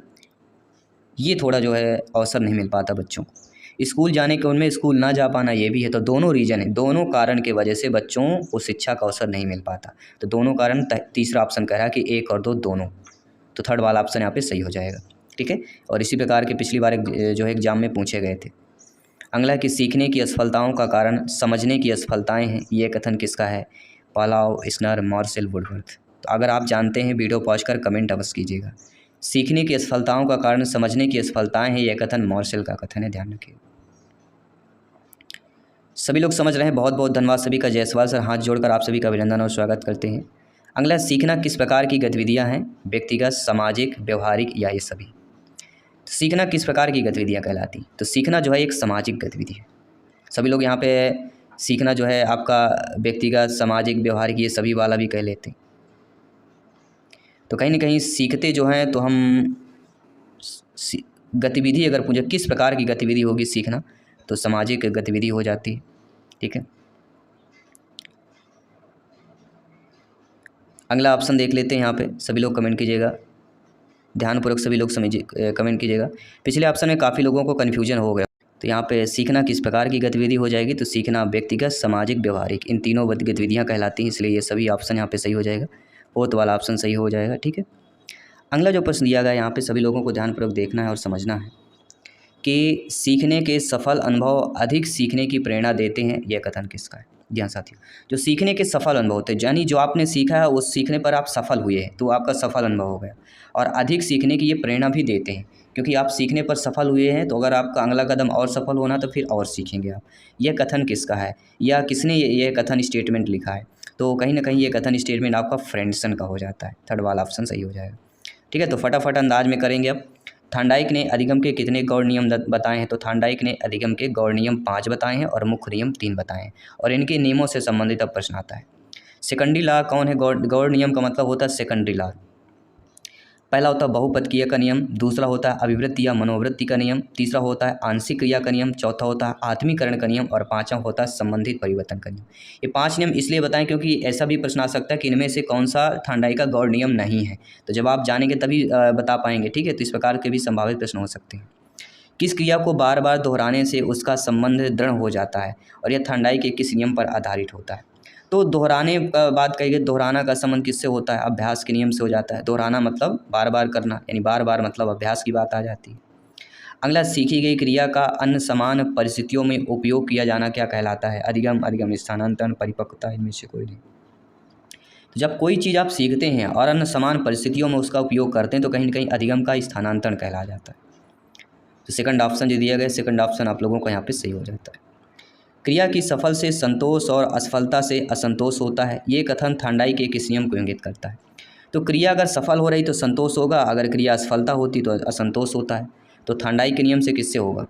ये थोड़ा जो है अवसर नहीं मिल पाता बच्चों को। स्कूल जाने के उनमें स्कूल ना जा पाना, ये भी है। तो दोनों रीज़न है, दोनों कारण के वजह से बच्चों को शिक्षा का अवसर नहीं मिल पाता। तो दोनों कारण, तीसरा ऑप्शन कह रहा है कि एक और दो दोनों, तो थर्ड वाला ऑप्शन यहाँ पे सही हो जाएगा, ठीक है। और इसी प्रकार के पिछली बार जो है एग्जाम में पूछे गए थे। अगला, कि सीखने की असफलताओं का कारण समझने की असफलताएं हैं, ये कथन किसका है? पालाव, स्नर, मार्शल, वुडवर्थ। तो अगर आप जानते हैं वीडियो पॉज कर कमेंट अवश्य कीजिएगा। सीखने की असफलताओं का कारण समझने की असफलताएं हैं, यह कथन मार्शल का कथन है, ध्यान रखिए। सभी लोग समझ रहे हैं, बहुत बहुत धन्यवाद सभी का। जायसवाल सर हाथ जोड़कर आप सभी का अभिनंदन और स्वागत करते हैं। अगला, सीखना किस प्रकार की गतिविधियां हैं? व्यक्तिगत, सामाजिक, व्यवहारिक या ये सभी? तो सीखना किस प्रकार की गतिविधियां कहलाती? तो सीखना जो है एक सामाजिक गतिविधि है। सभी लोग यहाँ पे सीखना जो है आपका व्यक्तिगत, सामाजिक, व्यवहारिक ये सभी वाला भी कह लेते हैं। तो कहीं ना कहीं सीखते जो हैं तो हम गतिविधि अगर पूछे किस प्रकार की गतिविधि होगी सीखना, तो सामाजिक गतिविधि हो जाती है, ठीक है। अगला ऑप्शन देख लेते हैं, यहाँ पे सभी लोग कमेंट कीजिएगा, ध्यानपूर्वक सभी लोग समझिए, कमेंट कीजिएगा। पिछले ऑप्शन में काफ़ी लोगों को कन्फ्यूजन हो गया, तो यहाँ पे सीखना किस प्रकार की गतिविधि हो जाएगी? तो सीखना व्यक्तिगत, सामाजिक, व्यवहारिक, इन तीनों गतिविधियाँ कहलाती हैं, इसलिए ये सभी ऑप्शन यहाँ पे सही हो जाएगा, फोर्थ वाला ऑप्शन सही हो जाएगा, ठीक है। अगला जो प्रश्न दिया गया यहाँ पे सभी लोगों को ध्यानपूर्वक देखना है और समझना है कि सीखने के सफल अनुभव अधिक सीखने की प्रेरणा देते हैं, यह कथन किसका है? जी हाँ साथियों, जो सीखने के सफल अनुभव होते हैं, यानी जो आपने सीखा है उस सीखने पर आप सफल हुए हैं तो आपका सफल अनुभव हो गया, और अधिक सीखने की ये प्रेरणा भी देते हैं, क्योंकि आप सीखने पर सफल हुए हैं तो अगर आपका अगला कदम और सफल होना तो फिर और सीखेंगे आप। यह कथन किसका है या किसने ये कथन स्टेटमेंट लिखा है? तो कहीं ना कहीं ये कथन स्टेटमेंट आपका फ्रेंडसन का हो जाता है, थर्ड वाला ऑप्शन सही हो जाएगा, ठीक है। तो फटाफट अंदाज में करेंगे अब। थांडाइक ने अधिगम के कितने गौड़ नियम बताए हैं? तो थांडाइक ने अधिगम के गौड़ नियम 5 बताए हैं और मुख्य नियम 3 बताए हैं, और इनके नियमों से संबंधित अब प्रश्न आता है। सेकेंडरी लॉ कौन है? गौड़ नियम का मतलब होता है सेकेंडरी लॉ। पहला होता है बहुपदकीय का नियम, दूसरा होता है अभिवृत्ति या मनोवृत्ति का नियम, तीसरा होता है आंशिक क्रिया का नियम, चौथा होता है आत्मीकरण का नियम और पांचवा होता है संबंधित परिवर्तन का नियम। ये 5 नियम इसलिए बताएं क्योंकि ऐसा भी प्रश्न आ सकता है कि इनमें से कौन सा थांडाई का गौड़ नियम नहीं है, तो जब आप जानेंगे तभी बता पाएंगे, ठीक है। तो इस प्रकार के भी संभावित प्रश्न हो सकते हैं। किस क्रिया को बार बार दोहराने से उसका संबंध दृढ़ हो जाता है और यह थांडाई के किस नियम पर आधारित होता है? तो दोहराने का बात कही गई, दोहराना का संबंध किससे होता है? अभ्यास के नियम से हो जाता है। दोहराना मतलब बार बार करना, यानी बार बार मतलब अभ्यास की बात आ जाती है। अगला, सीखी गई क्रिया का अन्य समान परिस्थितियों में उपयोग किया जाना क्या कहलाता है? अधिगम, अधिगम स्थानांतरण, परिपक्वता, इनमें से कोई नहीं। तो जब कोई चीज़ आप सीखते हैं और अन्य समान परिस्थितियों में उसका उपयोग करते हैं तो कहीं ना कहीं अधिगम का स्थानांतरण कहला जाता है। तो सेकंड ऑप्शन जो दिया गया, सेकंड ऑप्शन आप लोगों को यहाँ पे सही हो जाता है। क्रिया की सफल से संतोष और असफलता से असंतोष होता है। ये कथन थांडाई के किस नियम को इंगित करता है? तो क्रिया अगर सफल हो रही तो संतोष होगा, अगर क्रिया असफलता होती तो असंतोष होता है। तो थांडाई के नियम से किससे होगा?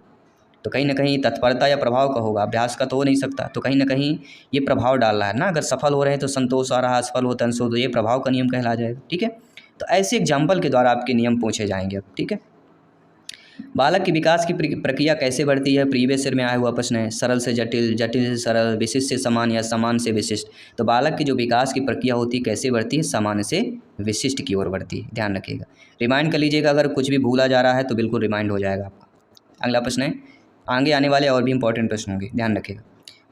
तो कहीं ना कहीं तत्परता या प्रभाव का होगा, अभ्यास का तो हो नहीं सकता। तो कहीं ना कहीं ये प्रभाव डाल रहा है ना, अगर सफल हो रहे हैं तो संतोष आ रहा है, असफल होता है संतोष, तो ये प्रभाव का नियम कहला जाएगा। ठीक है, तो ऐसे एग्जाम्पल के द्वारा आपके नियम पूछे जाएंगे अब। ठीक है, बालक की विकास की प्रक्रिया कैसे बढ़ती है? प्रीवियस ईयर में आया हुआ प्रश्न है। सरल से जटिल, जटिल से सरल, विशिष्ट से समान या समान से विशिष्ट। तो बालक की जो विकास की प्रक्रिया होती है कैसे बढ़ती है? सामान्य से विशिष्ट की ओर बढ़ती है, ध्यान रखिएगा। रिमाइंड कर लीजिएगा, अगर कुछ भी भूला जा रहा है तो बिल्कुल रिमाइंड हो जाएगा आपका। अगला प्रश्न है, आगे आने वाले और भी इंपॉर्टेंट प्रश्न होंगे, ध्यान रखिएगा।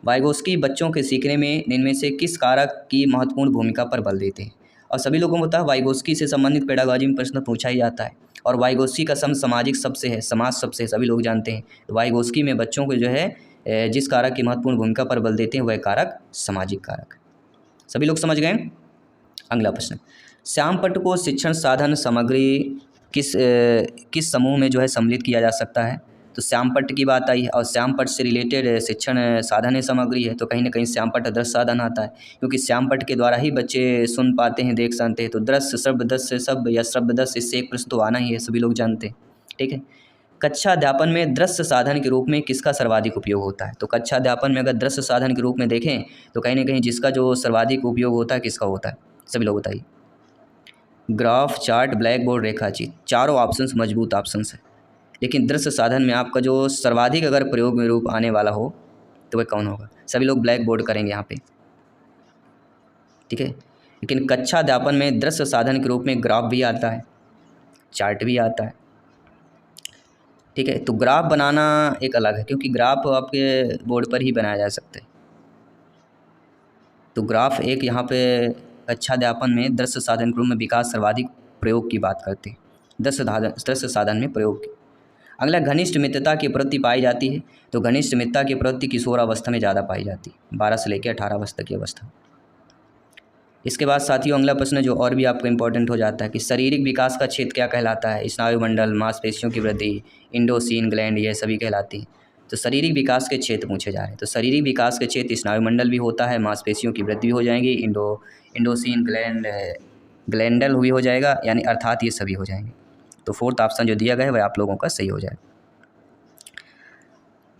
वाइगोस्की बच्चों के सीखने में इनमें से किस कारक की महत्वपूर्ण भूमिका पर बल देते हैं? और सभी लोगों को पता है वाइगोस्की से संबंधित पेडागॉजी में प्रश्न पूछा ही जाता है। और वाइगोस्की का संबंध सामाजिक शब्द से है, समाज शब्द से, सभी लोग जानते हैं। तो वाइगोस्की में बच्चों को जो है जिस कारक की महत्वपूर्ण भूमिका पर बल देते हैं वह कारक सामाजिक कारक। सभी लोग समझ गए? अगला प्रश्न, श्यामपट्ट को शिक्षण साधन सामग्री किस समूह में जो है सम्मिलित किया जा सकता है? तो श्यामपट्ट की बात आई है और श्यामपट्ट से रिलेटेड शिक्षण साधन है, सामग्री है, तो कहीं ना कहीं श्यामपट्ट दृश्य साधन आता है, क्योंकि श्यामपट्ट के द्वारा ही बच्चे सुन पाते हैं, देख सकते हैं। तो दृश्य श्रव्य दृश्य शब्द या श्रव्य दृश्य, इससे एक प्रश्न तो आना ही है, सभी लोग जानते हैं। ठीक है, कक्षा अध्यापन में दृश्य साधन के रूप में किसका सर्वाधिक उपयोग होता है? तो कक्षा अध्यापन में अगर दृश्य साधन के रूप में देखें तो कहीं ना कहीं जिसका जो सर्वाधिक उपयोग होता है किसका होता है? सभी लोग बताइए। ग्राफ, चार्ट, ब्लैक बोर्ड, रेखाचित्र, चारों ऑप्शंस मजबूत ऑप्शंस है, लेकिन दृश्य साधन में आपका जो सर्वाधिक अगर प्रयोग में रूप आने वाला हो तो वह कौन होगा? सभी लोग ब्लैक बोर्ड करेंगे यहाँ पे। ठीक है, लेकिन कक्षा अध्यापन में दृश्य साधन के रूप में ग्राफ भी आता है, चार्ट भी आता है। ठीक है, तो ग्राफ बनाना एक अलग है, क्योंकि ग्राफ आपके बोर्ड पर ही बनाया जा सकता है। तो ग्राफ एक यहाँ पे कक्षा अध्यापन में दृश्य साधन के रूप में विकास सर्वाधिक प्रयोग की बात करते हैं, दृश्य साधन में प्रयोग की। अगला, घनिष्ठ मित्रता की प्रवृत्ति पाई जाती है। तो घनिष्ठ मित्रता की प्रवृत्ति किशोरावस्था में ज़्यादा पाई जाती है, 12 से लेकर 18 वर्ष तक की अवस्था। इसके बाद साथियों अगला प्रश्न जो और भी आपको इंपॉर्टेंट हो जाता है कि शारीरिक विकास का क्षेत्र क्या कहलाता है? स्नायुमंडल, मांसपेशियों की वृद्धि, इंडोसिन ग्लैंड, ये सभी कहलाती हैं। तो शारीरिक विकास के क्षेत्र पूछे जा रहे हैं। तो शारीरिक विकास के क्षेत्र स्नायुमंडल भी होता है, मांसपेशियों की वृद्धि भी हो जाएंगी, इंडोसिन ग्लैंडल भी हो जाएगा, यानी अर्थात ये सभी हो जाएंगे। तो फोर्थ ऑप्शन जो दिया गया है वह आप लोगों का सही हो जाएगा।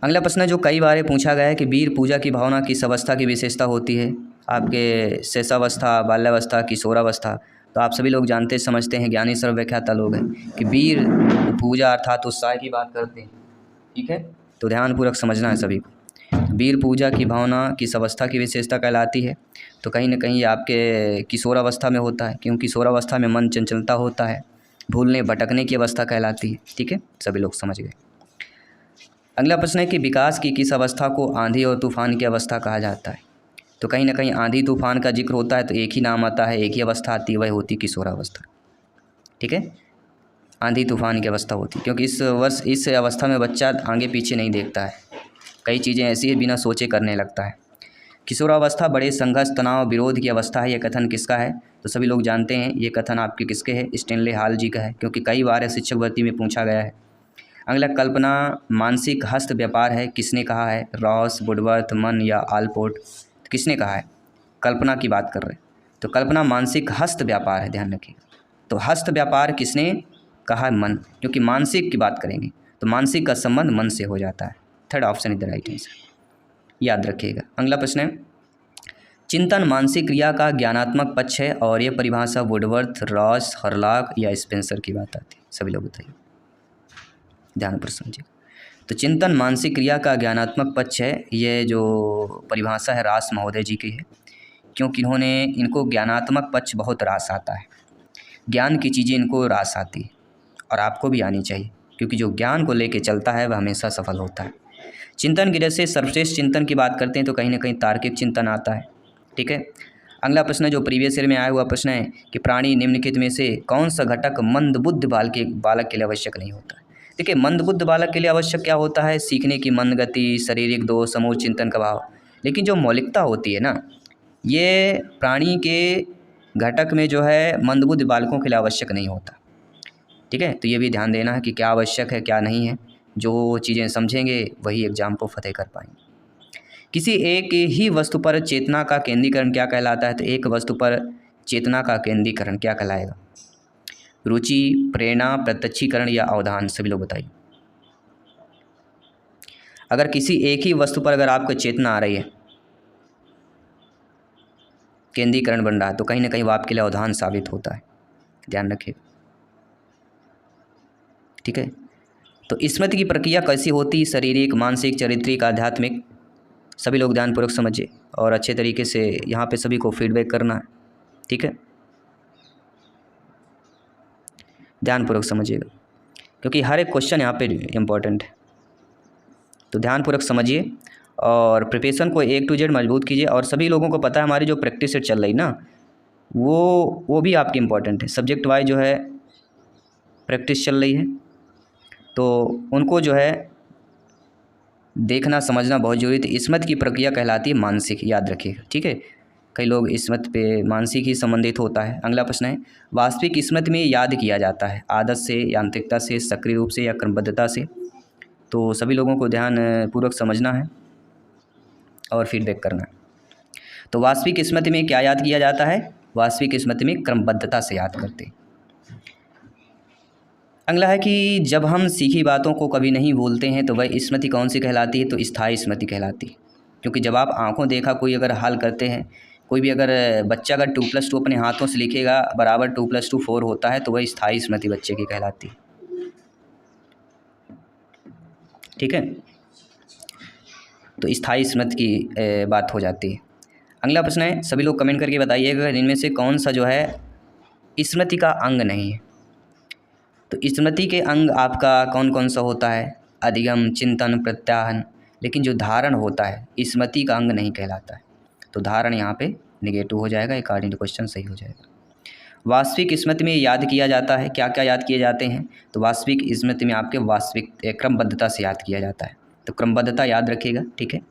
अगला प्रश्न जो कई बार पूछा गया है कि वीर पूजा की भावना किस अवस्था की विशेषता होती है? आपके शैशवावस्था, बाल्यावस्था, किशोरावस्था। तो आप सभी लोग जानते समझते हैं, ज्ञानी सर्वव्याख्याता लोग हैं कि वीर पूजा अर्थात उत्साह की बात करते हैं। ठीक है, तो ध्यानपूर्वक समझना है सभी को। वीर पूजा की भावना किस अवस्था की विशेषता कहलाती है? तो कहीं ना कहीं आपके किशोरावस्था में होता है, क्योंकि किशोरावस्था में मन चंचलता होता है, भूलने भटकने की अवस्था कहलाती है। ठीक है, सभी लोग समझ गए। अगला प्रश्न है कि विकास की किस अवस्था को आंधी और तूफान की अवस्था कहा जाता है? तो कहीं ना कहीं आंधी तूफान का जिक्र होता है तो एक ही नाम आता है, एक ही अवस्था आती है, वह होती किशोरावस्था। ठीक है, आंधी तूफान की अवस्था होती है, क्योंकि इस अवस्था में बच्चा आगे पीछे नहीं देखता है, कई चीज़ें ऐसी है बिना सोचे करने लगता है। किशोरावस्था बड़े संघर्ष, तनाव, विरोध की अवस्था है। यह कथन किसका है? तो सभी लोग जानते हैं ये कथन आपके किसके है? स्टेनले हॉल जी का है, क्योंकि कई बार शिक्षक भर्ती में पूछा गया है। अगला, कल्पना मानसिक हस्त व्यापार है, किसने कहा है? रॉस, वुडवर्थ, मन या आलपोर्ट? किसने कहा है? कल्पना की बात कर रहे हैं, तो कल्पना मानसिक हस्त व्यापार है, ध्यान रखिएगा। तो हस्त व्यापार किसने कहा है? मन, क्योंकि मानसिक की बात करेंगे तो मानसिक का संबंध मन से हो जाता है। Third option is the right answer, याद रखिएगा। अगला प्रश्न है, चिंतन मानसिक क्रिया का ज्ञानात्मक पक्ष है, और यह परिभाषा वुडवर्थ, रॉस, हरलॉक या स्पेंसर की बात आती है। सभी लोग बताइए, ध्यान पर समझिए। तो चिंतन मानसिक क्रिया का ज्ञानात्मक पक्ष है, ये जो परिभाषा है रास महोदय जी की है, क्योंकि इनको ज्ञानात्मक पक्ष बहुत रास आता है, ज्ञान की चीज़ें इनको रास आती है, और आपको भी आनी चाहिए, क्योंकि जो ज्ञान को लेके चलता है वह हमेशा सफल होता है। चिंतन की जैसे सर्वश्रेष्ठ चिंतन की बात करते हैं तो कहीं ना कहीं तार्किक चिंतन आता है। ठीक है, अगला प्रश्न जो प्रीवियस ईयर में आया हुआ प्रश्न है कि प्राणी निम्नलिखित में से कौन सा घटक मंदबुद्ध बालक के लिए आवश्यक नहीं होता? देखिए, मंदबुद्ध बालक के लिए आवश्यक क्या होता है? सीखने की मंद गति, शारीरिक दोष, समूह चिंतन का भाव। लेकिन जो मौलिकता होती है ना, ये प्राणी के घटक में जो है मंदबुद्ध बालकों के लिए आवश्यक नहीं होता। ठीक है, तो ये भी ध्यान देना है कि क्या आवश्यक है क्या नहीं है। जो चीज़ें समझेंगे वही एग्ज़ाम को फतेह कर पाएंगे। किसी एक ही वस्तु पर चेतना का केंद्रीकरण क्या कहलाता है? तो एक वस्तु पर चेतना का केंद्रीकरण क्या कहलाएगा? रुचि, प्रेरणा, प्रत्यक्षीकरण या अवधान? सभी लोग बताइए। अगर किसी एक ही वस्तु पर अगर आपको चेतना आ रही है, केंद्रीकरण बन रहा है, तो कहीं ना कहीं वो आपके लिए अवधान साबित होता है, ध्यान रखिए। ठीक है, तो स्मृति की प्रक्रिया कैसी होती? शारीरिक, मानसिक, चारित्रिक, आध्यात्मिक? सभी लोग ध्यानपूर्वक समझिए और अच्छे तरीके से यहाँ पे सभी को फीडबैक करना है। ठीक है, ध्यानपूर्वक समझिएगा क्योंकि हर एक क्वेश्चन यहाँ पे इम्पोर्टेंट है। तो ध्यानपूर्वक समझिए और प्रिपरेशन को A to Z मजबूत कीजिए। और सभी लोगों को पता है हमारी जो प्रैक्टिस सेट चल रही ना, वो भी आपकी इम्पोर्टेंट है। सब्जेक्ट वाइज जो है प्रैक्टिस चल रही है, तो उनको जो है देखना समझना बहुत जरूरी है। स्मृति की प्रक्रिया कहलाती है मानसिक, याद रखिएगा। ठीक है, कई लोग स्मृति पे मानसिक ही संबंधित होता है। अगला प्रश्न है, वास्तविक स्मृति में याद किया जाता है आदत से, यांत्रिकता से, सक्रिय रूप से या क्रमबद्धता से? तो सभी लोगों को ध्यान पूर्वक समझना है और फीडबैक करना है। तो वास्तविक स्मृति में क्या याद किया जाता है? वास्तविक स्मृति में क्रमबद्धता से याद करते हैं। अगला है कि जब हम सीखी बातों को कभी नहीं भूलते हैं तो वह स्मृति कौन सी कहलाती है? तो स्थायी स्मृति कहलाती है। क्योंकि जब आप आंखों देखा कोई अगर हल करते हैं, कोई भी अगर बच्चा अगर 2+2 अपने हाथों से लिखेगा बराबर 2+2 4 होता है, तो वह स्थायी स्मृति बच्चे की कहलाती है। ठीक है, तो स्थायी स्मृति की बात हो जाती है। अगला प्रश्न है, सभी लोग कमेंट करके बताइएगा इनमें से कौन सा जो है स्मृति का अंग नहीं है? तो स्मृति के अंग आपका कौन कौन सा होता है? अधिगम, चिंतन, प्रत्याहन। लेकिन जो धारण होता है स्मृति का अंग नहीं कहलाता है, तो धारण यहाँ पे नेगेटिव हो जाएगा, अकॉर्डिंग टू क्वेश्चन सही हो जाएगा। वास्तविक स्मृति में याद किया जाता है, क्या क्या याद किए जाते हैं? तो वास्तविक स्मृति में आपके वास्तविक क्रमबद्धता से याद किया जाता है, तो क्रमबद्धता याद रखिएगा। ठीक है,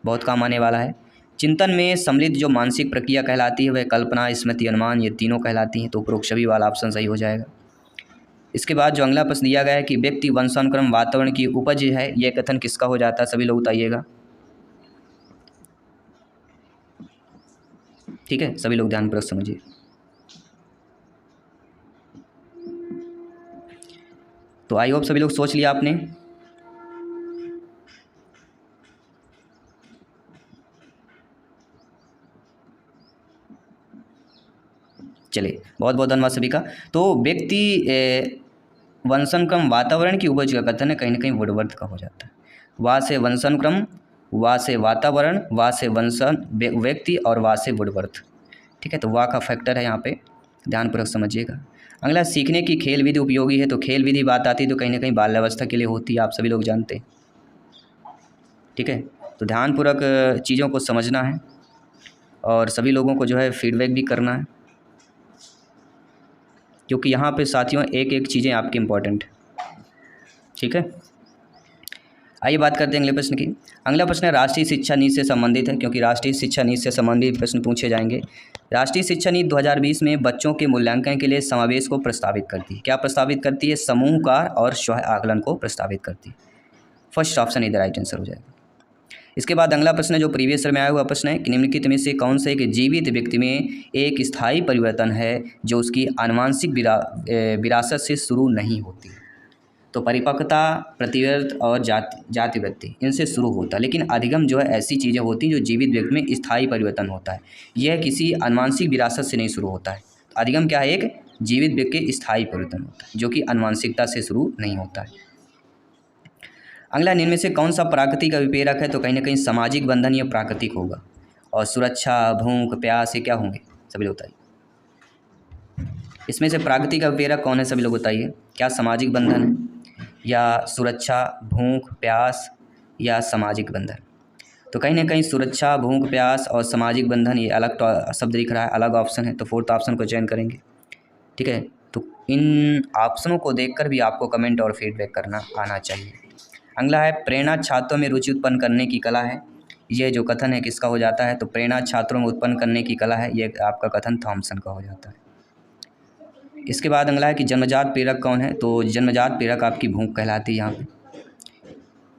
बहुत काम आने वाला है। चिंतन में सम्मिलित जो मानसिक प्रक्रिया कहलाती है वह कल्पना, स्मृति, अनुमान, ये तीनों कहलाती हैं, तो उपरोक्त सभी वाला ऑप्शन सही हो जाएगा। इसके बाद जो अगला प्रश्न दिया गया है कि व्यक्ति, वंशानुक्रम, वातावरण की उपज है, यह कथन किसका हो जाता है? सभी लोग बताइएगा। ठीक है, सभी लोग ध्यानपूर्वक समझिए। तो आई होप सभी लोग सोच लिया आपने। चलिए, बहुत बहुत धन्यवाद सभी का। तो व्यक्ति वंशानुक्रम, वातावरण की उपज का कथन है कहीं ना कहीं वुडवर्थ का हो जाता है। वा से वंशानुक्रम, वा से वातावरण, वा से व्यक्ति और वा से वुडवर्थ। ठीक है, तो वा का फैक्टर है यहाँ पे, ध्यानपूर्वक समझिएगा। अगला, सीखने की खेल विधि उपयोगी है, तो खेल विधि बात आती है तो कहीं ना कहीं बाल्यावस्था के लिए होती है, आप सभी लोग जानते हैं। ठीक है, तो ध्यानपूर्वक चीज़ों को समझना है और सभी लोगों को जो है फीडबैक भी करना है, क्योंकि यहाँ पे साथियों एक एक चीज़ें आपकी इम्पोर्टेंट। ठीक है, आइए बात करते हैं अगले प्रश्न की। अगला प्रश्न है राष्ट्रीय शिक्षा नीति से संबंधित है, क्योंकि राष्ट्रीय शिक्षा नीति से संबंधित प्रश्न पूछे जाएंगे। राष्ट्रीय शिक्षा नीति 2020 में बच्चों के मूल्यांकन के लिए समावेश को प्रस्तावित करती है। क्या प्रस्तावित करती है? समूहकार और स्व आकलन को प्रस्तावित करती है। फर्स्ट ऑप्शन इधर राइट आंसर हो जाएगा। इसके बाद अगला प्रश्न है जो प्रीवियस ईयर में आया हुआ प्रश्न है कि निम्नलिखित में से कौन से एक जीवित व्यक्ति में एक स्थायी परिवर्तन है जो उसकी आनुवंशिक विरासत से शुरू नहीं होती? तो परिपक्वता, प्रतिवर्त और जाति वृत्ति इनसे शुरू होता है, लेकिन अधिगम जो है ऐसी चीज़ें होती हैं जो जीवित व्यक्ति में स्थायी परिवर्तन होता है, यह किसी आनुवंशिक विरासत से नहीं शुरू होता है। तो अधिगम क्या है? एक जीवित व्यक्ति के स्थायी परिवर्तन होता है जो कि आनुवंशिकता से शुरू नहीं होता है। अगला, निम्न में से कौन सा प्राकृतिक विपेरक है? तो कहीं ना कहीं सामाजिक बंधन या प्राकृतिक होगा। और सुरक्षा, भूख, प्यास ये क्या होंगे? सभी लोग बताइए। इसमें से प्राकृतिक विपेरक कौन है? सभी लोग बताइए। क्या सामाजिक बंधन है या सुरक्षा, भूख, प्यास या सामाजिक बंधन? तो कहीं ना कहीं सुरक्षा, भूख, प्यास और सामाजिक बंधन ये अलग शब्द दिख रहा है, अलग ऑप्शन है, तो फोर्थ ऑप्शन को चयन करेंगे। ठीक है, तो इन ऑप्शनों को देखकर भी आपको कमेंट और फीडबैक करना आना चाहिए। अगला है प्रेरणा छात्रों में रुचि उत्पन्न करने की कला है, ये जो कथन है किसका हो जाता है? तो प्रेरणा छात्रों में उत्पन्न करने की कला है, ये आपका कथन थॉमसन का हो जाता है। इसके बाद अगला है कि जन्मजात प्रेरक कौन है? तो जन्मजात प्रेरक आपकी भूख कहलाती है यहाँ पे।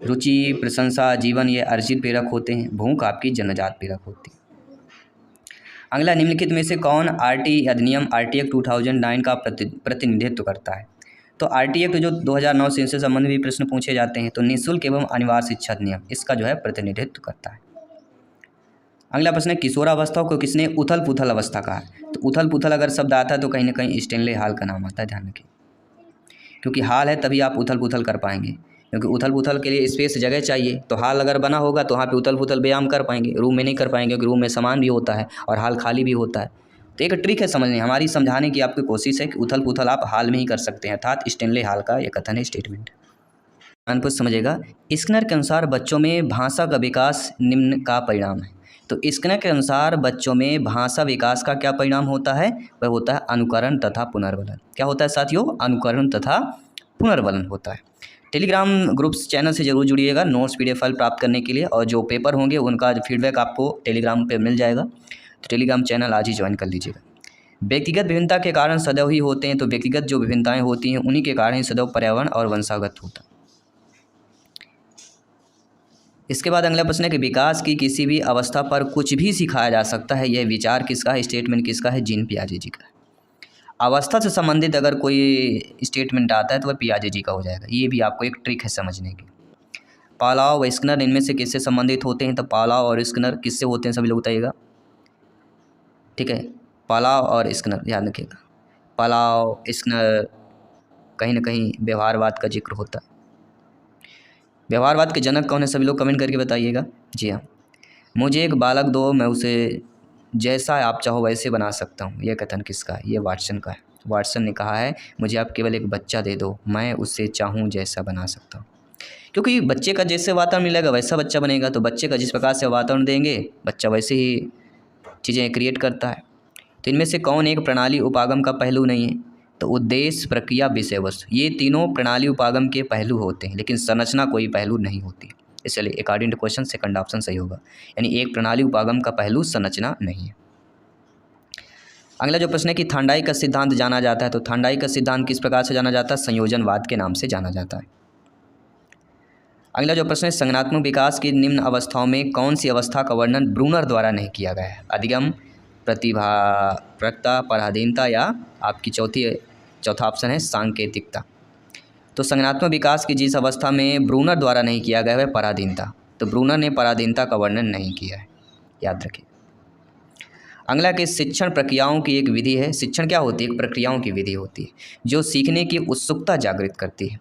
रुचि, प्रशंसा, जीवन ये अर्जित प्रेरक होते हैं। भूख आपकी जन्मजात प्रेरक होती है। अगला, निम्नलिखित में से कौन आरटी अधिनियम आरटी एक्ट 2009 का प्रतिनिधित्व करता है? तो आरटी एक्ट जो 2009 से इनसे संबंधित भी प्रश्न पूछे जाते हैं। तो निःशुल्क एवं अनिवार्य शिक्षा अधिनियम इसका जो है प्रतिनिधित्व करता है। अगला प्रश्न है, किशोरावस्था को किसने उथल पुथल अवस्था कहा? तो उथल पुथल अगर शब्द आता है तो कहीं ना कहीं स्टेनले हाल का नाम आता है, ध्यान रखिए, क्योंकि हाल है तभी आप उथल पुथल कर पाएंगे, क्योंकि उथल पुथल के लिए स्पेस जगह चाहिए। तो हाल अगर बना होगा तो वहाँ पे उथल पुथल व्यायाम कर पाएंगे, रूम में नहीं कर पाएंगे, क्योंकि रूम में सामान भी होता है और हाल खाली भी होता है। तो एक ट्रिक है समझने, हमारी समझाने की आपकी कोशिश है कि उथल पुथल आप हाल में ही कर सकते हैं, अर्थात स्टेनले हाल का ये कथन है, स्टेटमेंट। अनपढ़ समझेगा। स्किनर के अनुसार बच्चों में भाषा का विकास निम्न का परिणाम है। तो स्किनर के अनुसार बच्चों में भाषा विकास का क्या परिणाम होता है? वह होता है अनुकरण तथा पुनर्वलन। क्या होता है साथियों? अनुकरण तथा पुनर्वलन होता है। टेलीग्राम ग्रुप्स चैनल से जरूर जुड़िएगा नोट्स PDF फाइल प्राप्त करने के लिए, और जो पेपर होंगे उनका फीडबैक आपको टेलीग्राम पे मिल जाएगा। तो टेलीग्राम चैनल आज ही ज्वाइन कर लीजिएगा। व्यक्तिगत विभिन्नता के कारण सदैव ही होते हैं। तो व्यक्तिगत जो विभिन्नताएं होती हैं उन्हीं के कारण ही सदैव पर्यावरण और वंशागत होता है। इसके बाद अगला प्रश्न है कि विकास की किसी भी अवस्था पर कुछ भी सिखाया जा सकता है। यह विचार किसका है? स्टेटमेंट किसका है? जीन पियाजे जी का। अवस्था से संबंधित अगर कोई स्टेटमेंट आता है तो वह पियाजे जी का हो जाएगा। ये भी आपको एक ट्रिक है समझने की। पावलोव व स्किनर इनमें से किससे संबंधित होते हैं? तो पावलोव और स्किनर किससे होते हैं? सभी लोग बताइएगा। ठीक है, पावलोव और स्किनर याद रखिएगा। पावलोव स्किनर कहीं ना कहीं व्यवहारवाद का जिक्र होता है। व्यवहारवाद के जनक कौन है? सभी लोग कमेंट करके बताइएगा। जी हाँ, मुझे एक बालक दो, मैं उसे जैसा आप चाहो वैसे बना सकता हूँ। यह कथन किसका है? ये वाटसन का है। वाटसन ने कहा है, मुझे आप केवल एक बच्चा दे दो, मैं उससे चाहूँ जैसा बना सकता हूँ। क्योंकि बच्चे का जैसे वातावरण मिलेगा वैसा बच्चा बनेगा। तो बच्चे का जिस प्रकार से वातावरण देंगे बच्चा वैसे ही चीज़ें क्रिएट करता है। तो इनमें से कौन एक प्रणाली उपागम का पहलू नहीं है? तो उद्देश्य, प्रक्रिया, विषय वस्तु, ये तीनों प्रणाली उपागम के पहलू होते हैं, लेकिन संरचना कोई पहलू नहीं होती। इसलिए according to question second option सही होगा, यानी एक प्रणाली उपागम का पहलू संरचना नहीं है। अगला जो प्रश्न है कि थांडाई का सिद्धांत जाना जाता है। तो थांडाई का सिद्धांत किस प्रकार से जाना जाता है? संयोजनवाद के नाम से जाना जाता है। अगला जो प्रश्न है, संज्ञानात्मक विकास की निम्न अवस्थाओं में कौन सी अवस्था का वर्णन ब्रूनर द्वारा नहीं किया गया है? अधिगम, प्रतिभाप्रकता, पराधीनता, या आपकी चौथा ऑप्शन है सांकेतिकता। तो संज्ञानात्मक विकास की जिस अवस्था में ब्रूनर द्वारा नहीं किया गया है वह पराधीनता। तो ब्रूनर ने पराधीनता का वर्णन नहीं किया है, याद रखिए। अगला के शिक्षण प्रक्रियाओं की एक विधि है। शिक्षण क्या होती है? एक प्रक्रियाओं की विधि होती है जो सीखने की उत्सुकता जागृत करती है।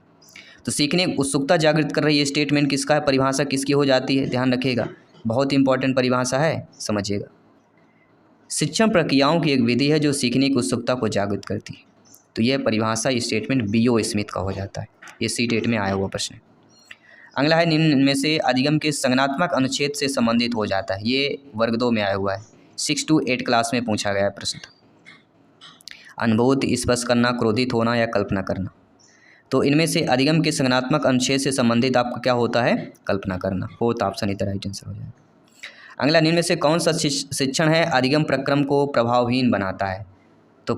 तो सीखने की उत्सुकता जागृत कर रही है, स्टेटमेंट किसका है? परिभाषा किसकी हो जाती है? ध्यान रखिएगा, बहुत इंपॉर्टेंट परिभाषा है, समझिएगा। शिक्षण प्रक्रियाओं की एक विधि है जो सीखने की उत्सुकता को जागृत करती है। तो यह परिभाषा स्टेटमेंट B.O. स्मिथ का हो जाता है। ये C.TET में आया हुआ प्रश्न है। अगला है, निम्न में से अधिगम के संज्ञानात्मक अनुच्छेद से संबंधित हो जाता है। ये वर्ग 2 में आया हुआ है, 6 to 8 क्लास में पूछा गया प्रश्न था। अनुभूति, स्पर्श करना, क्रोधित होना या कल्पना करना। तो इनमें से अधिगम के संज्ञानात्मक अनुच्छेद से संबंधित आपका क्या होता है? कल्पना करना। फोर्थ ऑप्शन इधर राइट आंसर हो जाएगा। अगला, निम्न में से कौन सा शिक्षण है अधिगम प्रक्रम को प्रभावहीन बनाता है? तो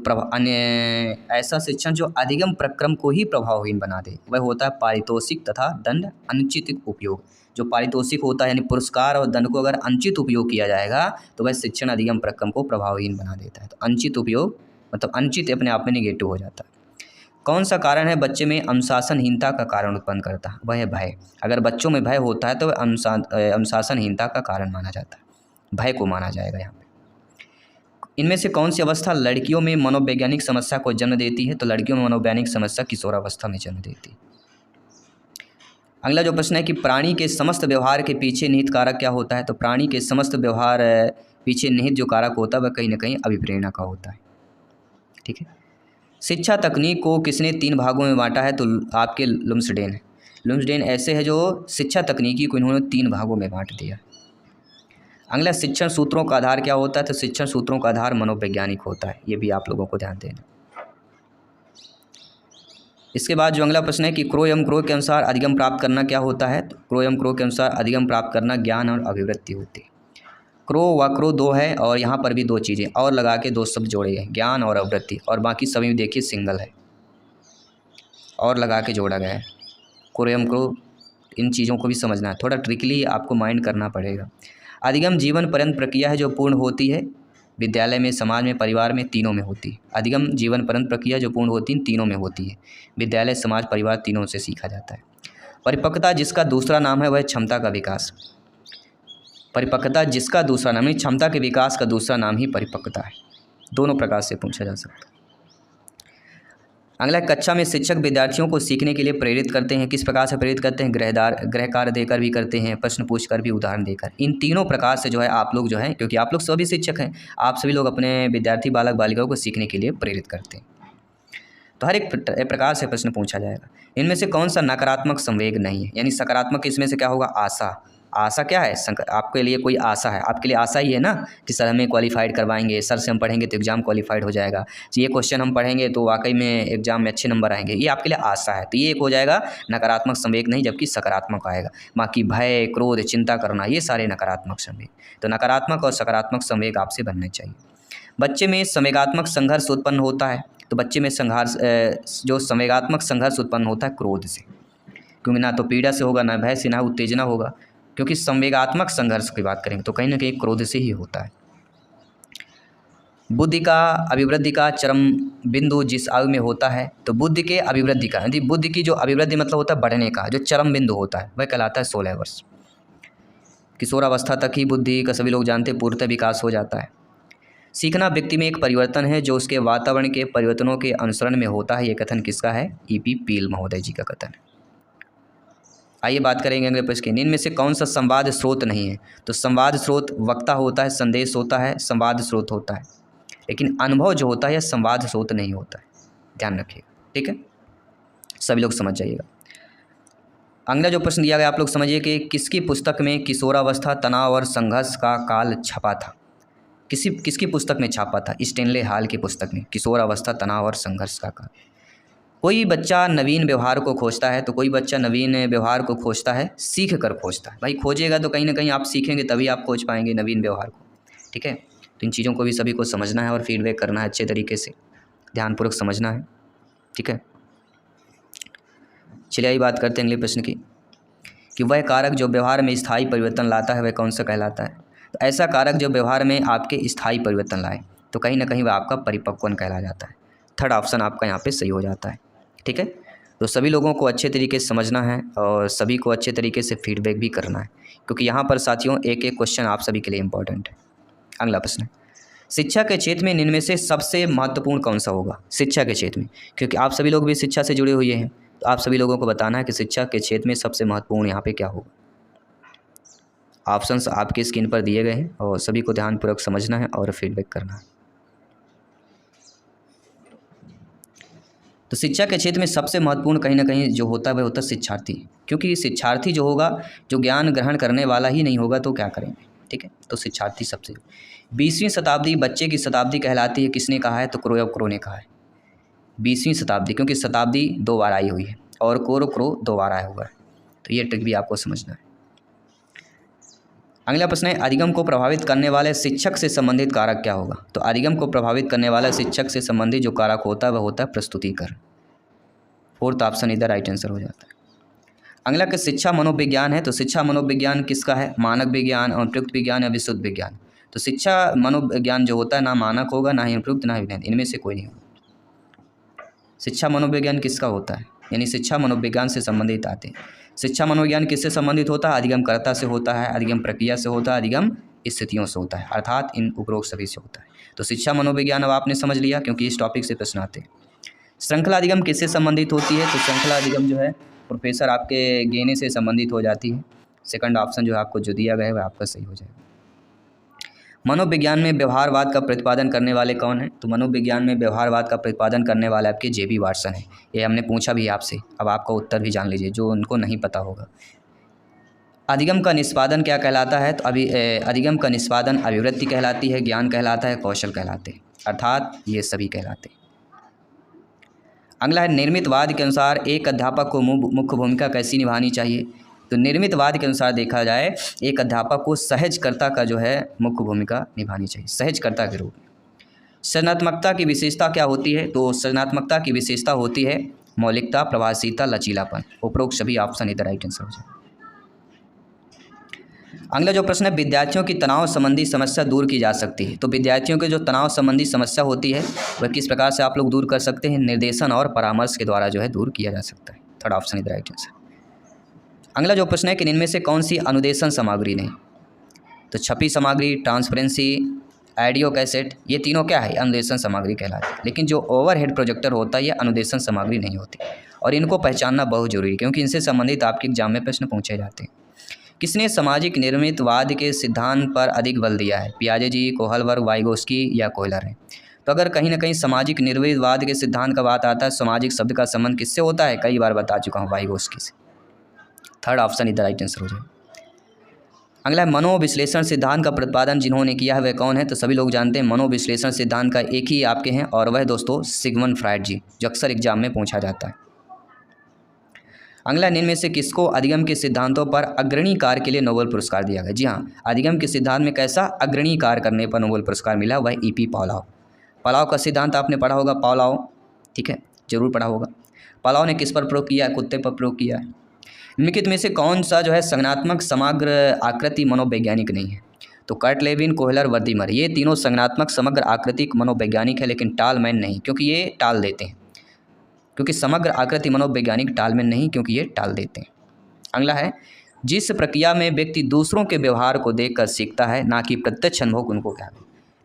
ऐसा शिक्षण जो अधिगम प्रक्रम को ही प्रभावहीन बना दे वह होता है पारितोषिक तथा दंड अनुचित उपयोग। जो पारितोषिक होता है यानी पुरस्कार और दंड को अगर अनुचित उपयोग किया जाएगा तो वह शिक्षण अधिगम प्रक्रम को प्रभावहीन बना देता है। तो अनुचित उपयोग मतलब अनुचित अपने आप में नेगेटिव हो जाता है। कौन सा कारण है बच्चे में अनुशासनहीनता का कारण उत्पन्न करता है? वह है भय। अगर बच्चों में भय होता है तो वह अनुशासनहीनता का कारण माना जाता है, भय को माना जाएगा यहाँ पे। इनमें से कौन सी अवस्था लड़कियों में मनोवैज्ञानिक समस्या को जन्म देती है? तो लड़कियों में मनोवैज्ञानिक समस्या किशोरावस्था में जन्म देती है। अगला जो प्रश्न है कि प्राणी के समस्त व्यवहार के पीछे निहित कारक क्या होता है? तो प्राणी के समस्त व्यवहार पीछे निहित जो कारक होता है वह कहीं ना कहीं अभिप्रेरणा का होता है। ठीक है, शिक्षा तकनीक को किसने 3 भागों में बांटा है? तो आपके लुम्सडेन है। लुम्सडेन ऐसे है जो शिक्षा तकनीकी को इन्होंने 3 भागों में बांट दिया। अगला, शिक्षण सूत्रों का आधार क्या होता है? तो शिक्षण सूत्रों का आधार मनोवैज्ञानिक होता है। ये भी आप लोगों को ध्यान देना। इसके बाद जो अगला प्रश्न है कि क्रो एवं क्रो के अनुसार अधिगम प्राप्त करना क्या होता है? तो क्रो एवं क्रो के अनुसार अधिगम प्राप्त करना ज्ञान और अभिवृत्ति होती है। क्रो व क्रो 2 है और यहाँ पर भी 2 चीज़ें और लगा के 2 शब्द जोड़े हैं, ज्ञान और अभिवृत्ति, और बाकी सभी देखिए सिंगल है और लगा के जोड़ा गया है। क्रो एवं क्रो इन चीज़ों को भी समझना है, थोड़ा ट्रिकली आपको माइंड करना पड़ेगा। अधिगम जीवन पर्यंत प्रक्रिया है जो पूर्ण होती है, विद्यालय में, समाज में, परिवार में, तीनों में होती है। अधिगम जीवन पर्यंत प्रक्रिया जो पूर्ण होती है, तीनों में होती है, विद्यालय, समाज, परिवार, तीनों से सीखा जाता है। परिपक्वता जिसका दूसरा नाम है वह क्षमता का विकास। परिपक्वता जिसका दूसरा नाम है, क्षमता के विकास का दूसरा नाम ही परिपक्वता है। दोनों प्रकार से पूछा जा सकता है। अगला, कक्षा में शिक्षक विद्यार्थियों को सीखने के लिए प्रेरित करते हैं। किस प्रकार से प्रेरित करते हैं? गृह कार्य देकर भी करते हैं, प्रश्न पूछकर भी, उदाहरण देकर। इन तीनों प्रकार से जो है आप लोग जो है, क्योंकि आप लोग सभी शिक्षक हैं, आप सभी लोग अपने विद्यार्थी बालक बालिकाओं को सीखने के लिए प्रेरित करते हैं। तो हर एक प्रकार से प्रश्न पूछा जाएगा। इनमें से कौन सा नकारात्मक संवेग नहीं है? यानी सकारात्मक इसमें से क्या होगा? आशा। आशा क्या है? आपके लिए कोई आशा है, आपके लिए आशा ही है ना कि सर हमें क्वालिफाइड करवाएंगे, सर से हम पढ़ेंगे तो एग्ज़ाम क्वालिफाइड हो जाएगा, ये क्वेश्चन हम पढ़ेंगे तो वाकई में एग्ज़ाम में अच्छे नंबर आएंगे, ये आपके लिए आशा है। तो ये एक हो जाएगा नकारात्मक संवेग नहीं, जबकि सकारात्मक आएगा। बाकी भय, क्रोध, चिंता करना, ये सारे नकारात्मक संवेग। तो नकारात्मक और सकारात्मक संवेग आपसे बनने चाहिए। बच्चे में संवेगात्मक संघर्ष उत्पन्न होता है। तो बच्चे में जो संवेगात्मक संघर्ष उत्पन्न होता है क्रोध से, क्योंकि ना तो पीड़ा से होगा, ना भय से, ना उत्तेजना होगा। क्योंकि संवेगात्मक संघर्ष की बात करेंगे तो कहीं ना कहीं क्रोध से ही होता है। बुद्धि का अभिवृद्धि का चरम बिंदु जिस आयु में होता है, तो बुद्धि के अभिवृद्धि का, यदि बुद्धि की जो अभिवृद्धि मतलब होता है बढ़ने का, जो चरम बिंदु होता है वह कहलाता है 16 वर्ष। किशोरावस्था तक ही बुद्धि का सभी लोग जानते हैं पूर्णतः विकास हो जाता है। सीखना व्यक्ति में एक परिवर्तन है जो उसके वातावरण के परिवर्तनों के अनुसरण में होता है। ये कथन किसका है? ईपी पील महोदय जी का कथन है। आइए बात करेंगे अगले प्रश्न की। इनमें से कौन सा संवाद स्रोत नहीं है? तो संवाद स्रोत वक्ता होता है, संदेश होता है, संवाद स्रोत होता है, लेकिन अनुभव जो होता है यह संवाद स्रोत नहीं होता है। ध्यान रखिएगा, ठीक है, सभी लोग समझ जाइएगा। अगला जो प्रश्न दिया गया आप लोग समझिए कि किसकी पुस्तक में किशोरावस्था, तनाव और संघर्ष का काल छपा था? किसकी पुस्तक में छापा था? स्टेनले हॉल की पुस्तक में, किशोरावस्था, तनाव और संघर्ष का काल। कोई बच्चा नवीन व्यवहार को खोजता है, तो कोई बच्चा नवीन व्यवहार को खोजता है सीख कर खोजता है। भाई खोजेगा तो कहीं ना कहीं आप सीखेंगे, तभी आप खोज पाएंगे नवीन व्यवहार को, ठीक है। तो इन चीज़ों को भी सभी को समझना है और फीडबैक करना है अच्छे तरीके से, ध्यानपूर्वक समझना है, ठीक है। चलिए आइए बात करते हैं अगले प्रश्न की कि वह कारक जो व्यवहार में स्थायी परिवर्तन लाता है वह कौन सा कहलाता है? तो ऐसा कारक जो व्यवहार में आपके स्थायी परिवर्तन लाए, तो कहीं ना कहीं वह आपका परिपक्वन कहला जाता है। थर्ड ऑप्शन आपका यहाँ पे सही हो जाता है, ठीक है। तो सभी लोगों को अच्छे तरीके से समझना है और सभी को अच्छे तरीके से फीडबैक भी करना है, क्योंकि यहाँ पर साथियों एक एक क्वेश्चन आप सभी के लिए इंपॉर्टेंट है। अगला प्रश्न है, शिक्षा के क्षेत्र में इनमें से सबसे महत्वपूर्ण कौन सा होगा? शिक्षा के क्षेत्र में, क्योंकि आप सभी लोग भी शिक्षा से जुड़े हुए हैं, तो आप सभी लोगों को बताना है कि शिक्षा के क्षेत्र में सबसे महत्वपूर्ण यहाँ पे क्या होगा। ऑप्शंस आपकी स्क्रीन पर दिए गए हैं और सभी को ध्यानपूर्वक समझना है और फीडबैक करना है। तो शिक्षा के क्षेत्र में सबसे महत्वपूर्ण कहीं ना कहीं जो होता है वह होता है शिक्षार्थी, क्योंकि शिक्षार्थी जो होगा, जो ज्ञान ग्रहण करने वाला ही नहीं होगा तो क्या करेंगे, ठीक है। तो शिक्षार्थी सबसे 20वीं शताब्दी बच्चे की शताब्दी कहलाती है, किसने कहा है? तो क्रो ने कहा है 20वीं शताब्दी, क्योंकि शताब्दी 2 बार आई हुई है और क्रो 2 बार आया हुआ है। तो ये ट्रिक भी आपको समझना है। अगला प्रश्न है, अधिगम को प्रभावित करने वाले शिक्षक से संबंधित कारक क्या होगा? तो अधिगम को प्रभावित करने वाला शिक्षक से संबंधित जो कारक होता है वह होता है प्रस्तुतिकरण। फोर्थ ऑप्शन इधर राइट आंसर हो जाता है। अगला का शिक्षा मनोविज्ञान है, तो शिक्षा मनोविज्ञान किसका है? मानक विज्ञान, अनुप्रयुक्त विज्ञान या विशुद्ध विज्ञान। तो शिक्षा मनोविज्ञान जो होता है ना मानक होगा, ना ही अनुप्रयुक्त, ना ही विज्ञान, इनमें से कोई नहीं होगा। शिक्षा मनोविज्ञान किसका होता है? यानी शिक्षा मनोविज्ञान से संबंधित आते हैं। शिक्षा मनोविज्ञान किससे संबंधित होता है? अधिगमकर्ता से होता है, अधिगम प्रक्रिया से होता है, अधिगम स्थितियों से होता है, अर्थात इन उपरोक्त सभी से होता है। तो शिक्षा मनोविज्ञान अब आपने समझ लिया, क्योंकि इस टॉपिक से प्रश्न आते हैं। श्रृंखला अधिगम किससे संबंधित होती है? तो श्रृंखला अधिगम जो है प्रोफेसर आपके गेने से संबंधित हो जाती है। सेकंड ऑप्शन जो है आपको जो दिया गया है वह आपका सही हो जाएगा। मनोविज्ञान में व्यवहारवाद का प्रतिपादन करने वाले कौन हैं? तो मनोविज्ञान में व्यवहारवाद का प्रतिपादन करने वाले आपके जेबी वाटसन है। ये हमने पूछा भी आपसे, अब आपका उत्तर भी जान लीजिए जो उनको नहीं पता होगा। अधिगम का निष्पादन क्या कहलाता है? तो अधिगम का निष्पादन अभिवृत्ति कहलाती है, ज्ञान कहलाता है, कौशल कहलाते हैं, अर्थात ये सभी कहलाते हैं। अगला है, निर्मितवाद के अनुसार एक अध्यापक को मुख्य भूमिका कैसी निभानी चाहिए? तो निर्मितवाद के अनुसार देखा जाए एक अध्यापक को सहजकर्ता का जो है मुख्य भूमिका निभानी चाहिए, सहजकर्ता के रूप में। सृजनात्मकता की विशेषता क्या होती है? तो सृजनात्मकता की विशेषता होती है मौलिकता, प्रभावशीलता, लचीलापन। उपरोक्त सभी ऑप्शन इधर राइट आंसर हो जाए। अगला जो प्रश्न है, विद्यार्थियों की तनाव संबंधी समस्या दूर की जा सकती है। तो विद्यार्थियों के जो तनाव संबंधी समस्या होती है वह किस प्रकार से आप लोग दूर कर सकते हैं? निर्देशन और परामर्श के द्वारा जो है दूर किया जा सकता है। Third option is the right answer. अगला जो प्रश्न है कि इनमें से कौन सी अनुदेशन सामग्री नहीं? तो छपी सामग्री, ट्रांसपेरेंसी, ऑडियो कैसेट, ये तीनों क्या है? अनुदेशन सामग्री कहलाती है। लेकिन जो ओवरहेड प्रोजेक्टर होता है ये अनुदेशन सामग्री नहीं होती और इनको पहचानना बहुत जरूरी है क्योंकि इनसे संबंधित आपके एग्जाम में प्रश्न पूछे जाते हैं। किसने सामाजिक निर्मितवाद के सिद्धांत पर अधिक बल दिया है? पियाजे जी, कोहलबर्ग, वाइगोस्की या कोयलर है? तो अगर कहीं ना कहीं सामाजिक निर्मितवाद के सिद्धांत का बात आता है, सामाजिक शब्द का संबंध किससे होता है? कई बार बता चुका हूँ, वाइगोस्की से। Third option is the right answer हो जाए। अगला है मनोविश्लेषण सिद्धांत का प्रतिपादन जिन्होंने किया है वह कौन है? तो सभी लोग जानते हैं मनोविश्लेषण सिद्धांत का एक ही आपके हैं और वह दोस्तों सिगमंड फ्रायड जी, जो अक्सर एग्जाम में पूछा जाता है। अगला, निम्न में से किसको अधिगम के सिद्धांतों पर अग्रणी कार्य के लिए नोबेल पुरस्कार दिया गया? जी हाँ, अधिगम के सिद्धांत में कैसा अग्रणी कार्य करने पर नोबेल पुरस्कार मिला? वह ईपी पावलोव। पावलोव का सिद्धांत आपने पढ़ा होगा, पावलोव, ठीक है, जरूर पढ़ा होगा। पावलोव ने किस पर प्रयोग किया है? कुत्ते पर प्रयोग किया है। निम्नलिखित में से कौन सा जो है संज्ञानात्मक समग्र आकृति मनोवैज्ञानिक नहीं है? तो कर्ट लेविन, कोहलर, वर्दीमर, ये तीनों संज्ञानात्मक समग्र आकृतिक मनोवैज्ञानिक है लेकिन टालमैन नहीं, क्योंकि ये टाल देते हैं। क्योंकि समग्र आकृति मनोवैज्ञानिक टालमैन नहीं, क्योंकि ये टाल देते हैं। अगला है, जिस प्रक्रिया में व्यक्ति दूसरों के व्यवहार को देखकर सीखता है, ना कि प्रत्यक्ष अनुभव उनको क्या है?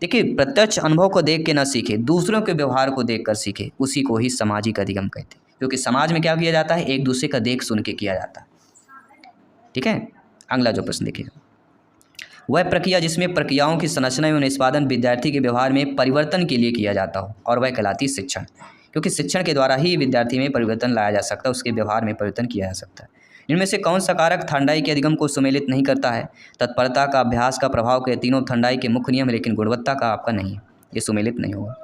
देखिए, प्रत्यक्ष अनुभव को देख के ना सीखे, दूसरों के व्यवहार को देखकर सीखे, उसी को ही सामाजिक अधिगम कहते हैं। क्योंकि समाज में क्या किया जाता है? एक दूसरे का देख सुन के किया जाता है। ठीक है, अगला जो प्रश्न देखिएगा, वह प्रक्रिया जिसमें प्रक्रियाओं की संरचना एवं निष्पादन विद्यार्थी के व्यवहार में परिवर्तन के लिए किया जाता हो, और वह कहलाती है शिक्षण। क्योंकि शिक्षण के द्वारा ही विद्यार्थी में परिवर्तन लाया जा सकता है, उसके व्यवहार में परिवर्तन किया जा सकता है। इनमें से कौन सा कारक थर्नडाइक के अधिगम को सुमेलित नहीं करता है? तत्परता का, अभ्यास का, प्रभाव के तीनों थर्नडाइक के मुख्य नियम, लेकिन गुणवत्ता का आपका नहीं है, ये सुमेलित नहीं होगा।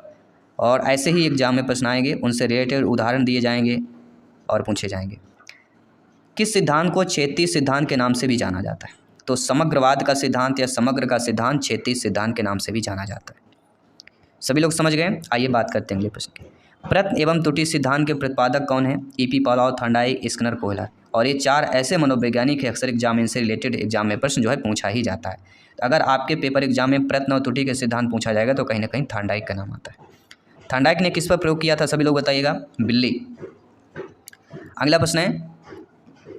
और ऐसे ही एग्जाम में प्रश्न आएंगे, उनसे रिलेटेड उदाहरण दिए जाएंगे और पूछे जाएंगे। किस सिद्धांत को क्षेत्रीय सिद्धांत के नाम से भी जाना जाता है? तो समग्रवाद का सिद्धांत या समग्र का सिद्धांत क्षेत्रीय सिद्धांत के नाम से भी जाना जाता है। सभी लोग समझ गए? आइए बात करते हैं अगले प्रश्न की। प्रत्न एवं त्रुटि सिद्धांत के प्रतिपादक कौन है? EP Pavlov, Thorndike, Skinner, Kohler. और ये चार ऐसे मनोवैज्ञानिक है, अक्सर एग्जाम इनसे रिलेटेड एग्जाम में प्रश्न जो है पूछा ही जाता है। तो अगर आपके पेपर एग्जाम में प्रत्न और त्रुटि के सिद्धांत पूछा जाएगा तो कहीं ना कहीं थर्नडाइक का नाम आता है। थर्नडाइक ने किस पर प्रयोग किया था? सभी लोग बताइएगा। बिल्ली। अगला प्रश्न है,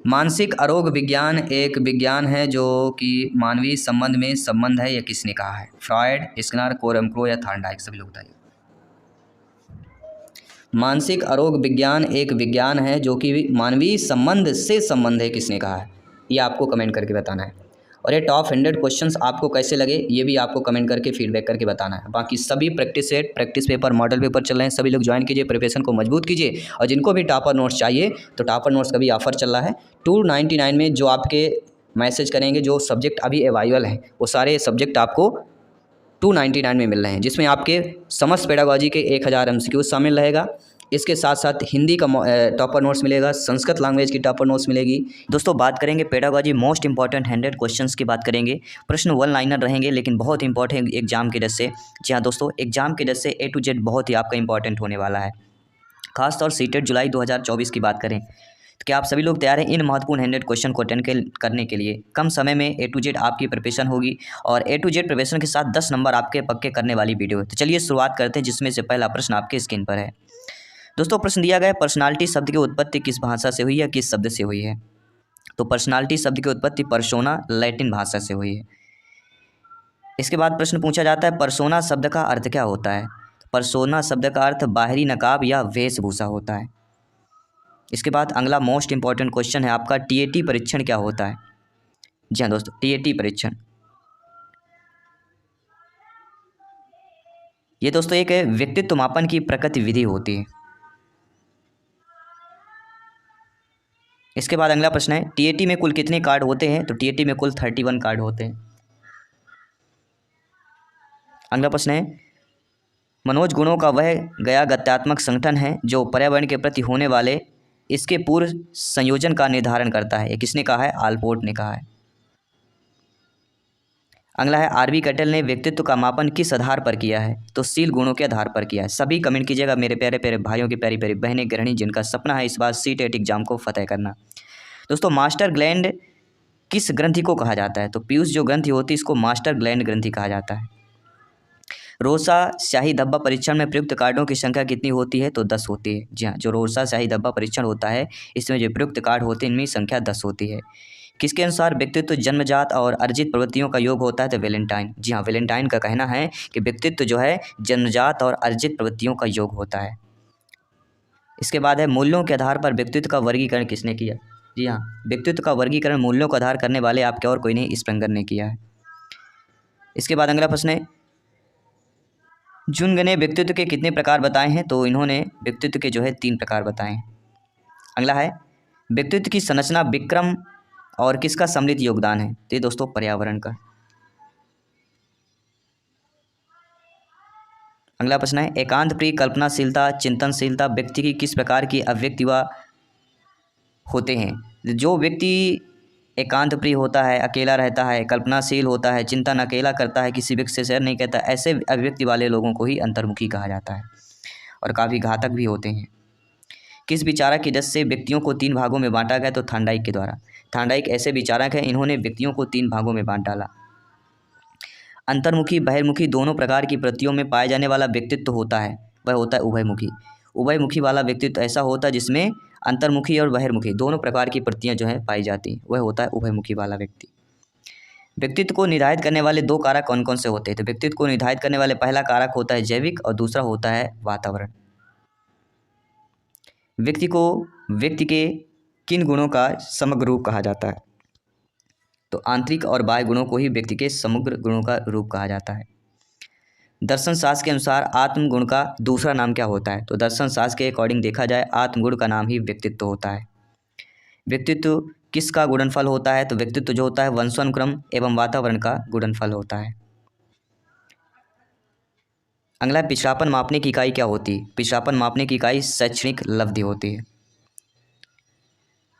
मानसिक आरोग्य विज्ञान एक विज्ञान है जो कि मानवीय संबंध में संबंध है, यह किसने कहा है? फ्रॉयड, स्किनर, कोरमक्रो या थॉर्नडाइक? सभी लोग बताइए। मानसिक आरोग्य विज्ञान एक विज्ञान है जो कि मानवीय संबंध से संबंध है, किसने कहा है? ये आपको कमेंट करके बताना है। और ये टॉप 100 क्वेश्चंस आपको कैसे लगे ये भी आपको कमेंट करके फीडबैक करके बताना है। बाकी सभी practice set, practice paper, model paper चल रहे हैं, सभी लोग ज्वाइन कीजिए, प्रिपरेशन को मजबूत कीजिए। और जिनको भी टॉपर नोट्स चाहिए तो टॉपर नोट्स का भी ऑफर चल रहा है 299 में। जो आपके मैसेज करेंगे, जो सब्जेक्ट अभी अवेलेबल हैं वो सारे सब्जेक्ट आपको 299 में मिल रहे हैं, जिसमें आपके समस्त पेडागोजी के 1000 MCQ शामिल रहेगा। इसके साथ साथ हिंदी का टॉपर नोट्स मिलेगा, संस्कृत लैंग्वेज की टॉपर नोट्स मिलेगी। दोस्तों बात करेंगे पेडागोजी मोस्ट इंपॉर्टेंट 100 क्वेश्चंस की बात करेंगे। प्रश्न 1 लाइनर रहेंगे लेकिन बहुत इंपॉर्टेंट एग्जाम की दृष्टि से। जी हाँ दोस्तों, एग्जाम की दृष्टि से A to Z बहुत ही आपका इंपॉर्टेंट होने वाला है। खासतौर सीटेट जुलाई 2024 की बात करें तो क्या आप सभी लोग तैयार हैं इन महत्वपूर्ण 100 क्वेश्चन को अटेंड करने के लिए? कम समय में A to Z आपकी प्रिपरेशन होगी और A to Z प्रिपरेशन के साथ 10 नंबर आपके पक्के करने वाली वीडियो है। तो चलिए शुरुआत करते हैं, जिसमें से पहला प्रश्न आपके स्क्रीन पर है। दोस्तों प्रश्न दिया गया, पर्सनालिटी शब्द की उत्पत्ति किस भाषा से हुई है, किस शब्द से हुई है? तो पर्सनालिटी शब्द की उत्पत्ति पर्सोना लैटिन भाषा से हुई है। इसके बाद प्रश्न पूछा जाता है, पर्सोना शब्द का अर्थ क्या होता है? पर्सोना शब्द का अर्थ बाहरी नकाब या वेशभूषा होता है। इसके बाद अगला मोस्ट इंपॉर्टेंट क्वेश्चन है आपका, TAT परीक्षण क्या होता है? जी हाँ दोस्तों, TAT परीक्षण ये दोस्तों एक व्यक्तित्व मापन की प्रकृति विधि होती है। इसके बाद अगला प्रश्न है, TAT में कुल कितने कार्ड होते हैं? तो TAT में कुल 31 कार्ड होते हैं। अगला प्रश्न है, मनोज गुणों का वह गया गत्यात्मक संगठन है जो पर्यावरण के प्रति होने वाले इसके पूर्व संयोजन का निर्धारण करता है, ये किसने कहा है? आलपोर्ट ने कहा है। अगला है, RB कैटल ने व्यक्तित्व का मापन किस आधार पर किया है? तो शील गुणों के आधार पर किया है। सभी कमेंट कीजिएगा मेरे प्यारे प्यारे भाइयों की, प्यारी प्यारी बहनें, गृहिणी जिनका सपना है इस बार CTET एग्जाम को फतेह करना। दोस्तों मास्टर ग्लैंड किस ग्रंथि को कहा जाता है? तो पीयूष जो ग्रंथि होती है इसको मास्टर ग्लैंड ग्रंथि कहा जाता है। रोसा स्याही धब्बा परीक्षण में प्रयुक्त कार्डों की संख्या कितनी होती है? तो 10 होती है। जी हाँ, जो रोसा स्याही धब्बा परीक्षण होता है इसमें जो प्रयुक्त कार्ड होते हैं इनमें संख्या 10 होती है। किसके अनुसार व्यक्तित्व जन्मजात और अर्जित प्रवृत्तियों का योग होता है? तो वैलेंटाइन। जी हाँ, वैलेंटाइन का कहना है कि व्यक्तित्व जो है जन्मजात और अर्जित प्रवृत्तियों का योग होता है। इसके बाद है मूल्यों के आधार पर व्यक्तित्व का वर्गीकरण किसने किया? जी हाँ, व्यक्तित्व का वर्गीकरण मूल्यों का आधार करने वाले आपके और कोई नहीं, स्प्रेंगर ने किया है। इसके बाद अगला प्रश्न है, जुंग ने व्यक्तित्व के कितने प्रकार बताए हैं? तो इन्होंने व्यक्तित्व के जो है 3 प्रकार बताए हैं। अगला है, व्यक्तित्व की संरचना विक्रम और किसका सम्मिलित योगदान है? तो ये दोस्तों पर्यावरण का। अगला प्रश्न है, एकांत प्रिय, कल्पनाशीलता, चिंतनशीलता व्यक्ति की किस प्रकार की अभिव्यक्ति व होते हैं? जो व्यक्ति एकांत प्रिय होता है, अकेला रहता है, कल्पनाशील होता है, चिंतन अकेला करता है, किसी व्यक्ति से शेयर नहीं करता, ऐसे अभिव्यक्ति वाले लोगों को ही अंतर्मुखी कहा जाता है और काफ़ी घातक भी होते हैं। किस विचारक की दृष्टि से व्यक्तियों को 3 भागों में बांटा गया? तो थार्नडाइक के द्वारा। थार्नडाइक ऐसे विचारक हैं, इन्होंने व्यक्तियों को 3 भागों में बांट डाला। अंतर्मुखी बहिर्मुखी दोनों प्रकार की प्रवृत्तियों में पाए जाने वाला व्यक्तित्व होता है वह होता है उभयमुखी। उभयमुखी वाला व्यक्तित्व ऐसा होता है जिसमें अंतर्मुखी और बहिर्मुखी दोनों प्रकार की प्रवृत्तियां जो है पाई जाती हैं, वह होता है उभयमुखी वाला व्यक्ति। व्यक्तित्व को निर्धारित करने वाले 2 कारक कौन कौन से होते हैं? तो व्यक्तित्व को निर्धारित करने वाले पहला कारक होता है जैविक और दूसरा होता है वातावरण। व्यक्ति के किन गुणों का समग्र रूप कहा जाता है? तो आंतरिक और बाह्य गुणों को ही व्यक्ति के समग्र गुणों का रूप कहा जाता है। दर्शन शास्त्र के अनुसार आत्म गुण का दूसरा नाम क्या होता है? तो दर्शन शास्त्र के अकॉर्डिंग देखा जाए आत्मगुण का नाम ही व्यक्तित्व होता है। व्यक्तित्व किसका गुणनफल होता है? तो व्यक्तित्व जो होता है वंशानुक्रम एवं वातावरण का गुणनफल होता है। अगला, पिछड़ापन मापने की इकाई क्या होती है? पिछड़ापन मापने की इकाई शैक्षणिक लब्धि होती है।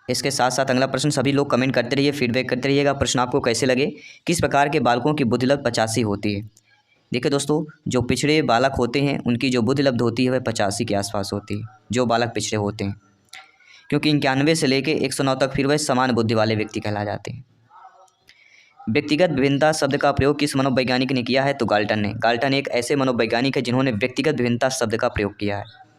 इसके साथ साथ अगला प्रश्न सभी लोग कमेंट करते रहिए, फीडबैक करते रहिएगा, प्रश्न आपको कैसे लगे। किस प्रकार के बालकों की बुद्धि लब्ध 85 होती है? देखिए दोस्तों, जो पिछड़े बालक होते हैं उनकी जो बुद्धि लब्ध होती है वह 85 के आसपास होती है, जो बालक पिछड़े होते हैं, क्योंकि 91 से लेकर 109 तक फिर वह समान बुद्धि वाले व्यक्ति कहला जाते हैं। व्यक्तिगत विभिन्नता शब्द का प्रयोग किस मनोवैज्ञानिक ने किया है? तो गाल्टन ने। गाल्टन एक ऐसे मनोवैज्ञानिक है जिन्होंने व्यक्तिगत विभिन्नता शब्द का प्रयोग किया है।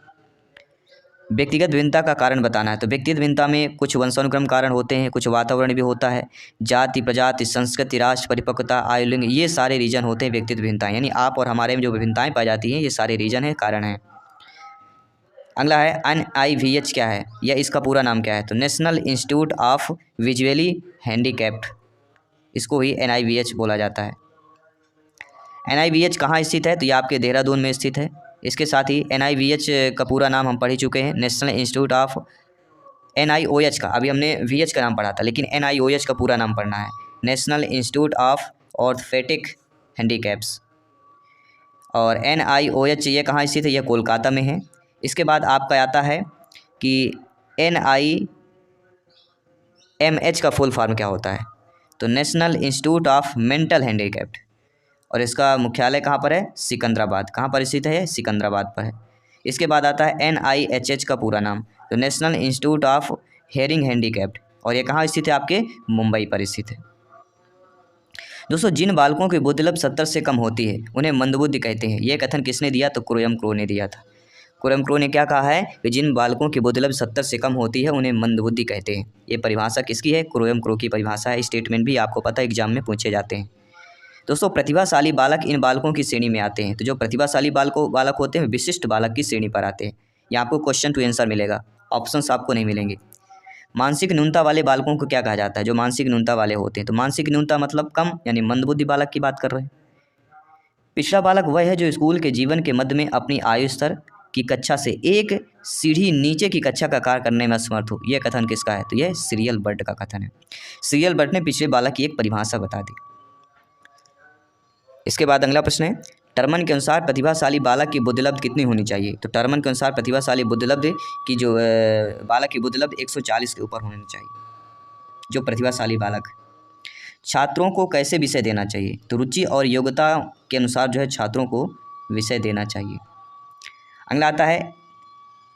व्यक्तिगत भिन्नता का कारण बताना है, तो व्यक्तिगत भिन्नता में कुछ वंशानुक्रम कारण होते हैं, कुछ वातावरण भी होता है, जाति, प्रजाति, संस्कृति, राष्ट्र, परिपक्वता, आयु, लिंग, ये सारे रीजन होते हैं व्यक्तिगत भिन्नताएं। यानी आप और हमारे में जो विभिन्नताएं पाई जाती हैं ये सारे रीजन है, कारण है। अगला है NIVH क्या है या इसका पूरा नाम क्या है? तो national institute of visually handicapped, इसको ही NIVH बोला जाता है। NIVH कहाँ स्थित है? तो ये आपके देहरादून में स्थित है। इसके साथ ही NIVH का पूरा नाम हम पढ़ ही चुके हैं, नेशनल इंस्टीट्यूट ऑफ। NIOH का अभी हमने VH का नाम पढ़ा था, लेकिन NIOH का पूरा नाम पढ़ना है, national institute of orthopaedic handicaps. और NIOH ये कहाँ स्थित है? यह कोलकाता में है। इसके बाद आपका आता है कि NIMH का फुल फॉर्म क्या होता है? तो national institute of mental handicapped, और इसका मुख्यालय कहाँ पर है? सिकंदराबाद। कहाँ पर स्थित है? सिकंदराबाद पर है। इसके बाद आता है NIHH का पूरा नाम, तो national institute of hearing handicapped, और ये कहाँ स्थित है? आपके मुंबई पर स्थित है। दोस्तों, जिन बालकों की बुद्धि लब्ध 70 से कम होती है उन्हें मंदबुद्धि कहते हैं, यह कथन किसने दिया? तो क्रोयम क्रो ने दिया था। क्रोयम क्रो ने क्या कहा है कि जिन बालकों की बुद्धि लब्ध 70 से कम होती है उन्हें मंदबुद्धि कहते हैं। ये परिभाषा किसकी है? क्रोयम क्रो की परिभाषा है। स्टेटमेंट भी आपको पता है एग्जाम में पूछे जाते हैं। दोस्तों, प्रतिभाशाली बालक इन बालकों की श्रेणी में आते हैं। तो जो प्रतिभाशाली बालक होते हैं विशिष्ट बालक की श्रेणी पर आते हैं। यहाँ आपको क्वेश्चन टू आंसर मिलेगा, ऑप्शंस आपको नहीं मिलेंगे। मानसिक न्यूनता वाले बालकों को क्या कहा जाता है? जो मानसिक न्यूनता वाले होते हैं, तो मानसिक न्यूनता मतलब कम, यानी मंदबुद्धि बालक की बात कर रहे हैं। पिछड़ा बालक वह है जो स्कूल के जीवन के मध्य में अपनी आयु स्तर की कक्षा से एक सीढ़ी नीचे की कक्षा का कार्य करने में असमर्थ हो, यह कथन किसका है? तो यह सीरियल बर्ट का कथन है। सीरियल बर्ट ने पिछड़े बालक की एक परिभाषा बता दी। इसके बाद अगला प्रश्न है, टर्मन के अनुसार प्रतिभाशाली बालक की बुद्धि लब्ध कितनी होनी चाहिए? तो टर्मन के अनुसार प्रतिभाशाली बुद्धि लब्ध की जो बालक की बुद्धि लब्ध 140 के ऊपर होनी चाहिए, जो प्रतिभाशाली बालक। छात्रों को कैसे विषय देना चाहिए? तो रुचि और योग्यता के अनुसार जो है छात्रों को विषय देना चाहिए। अगला आता है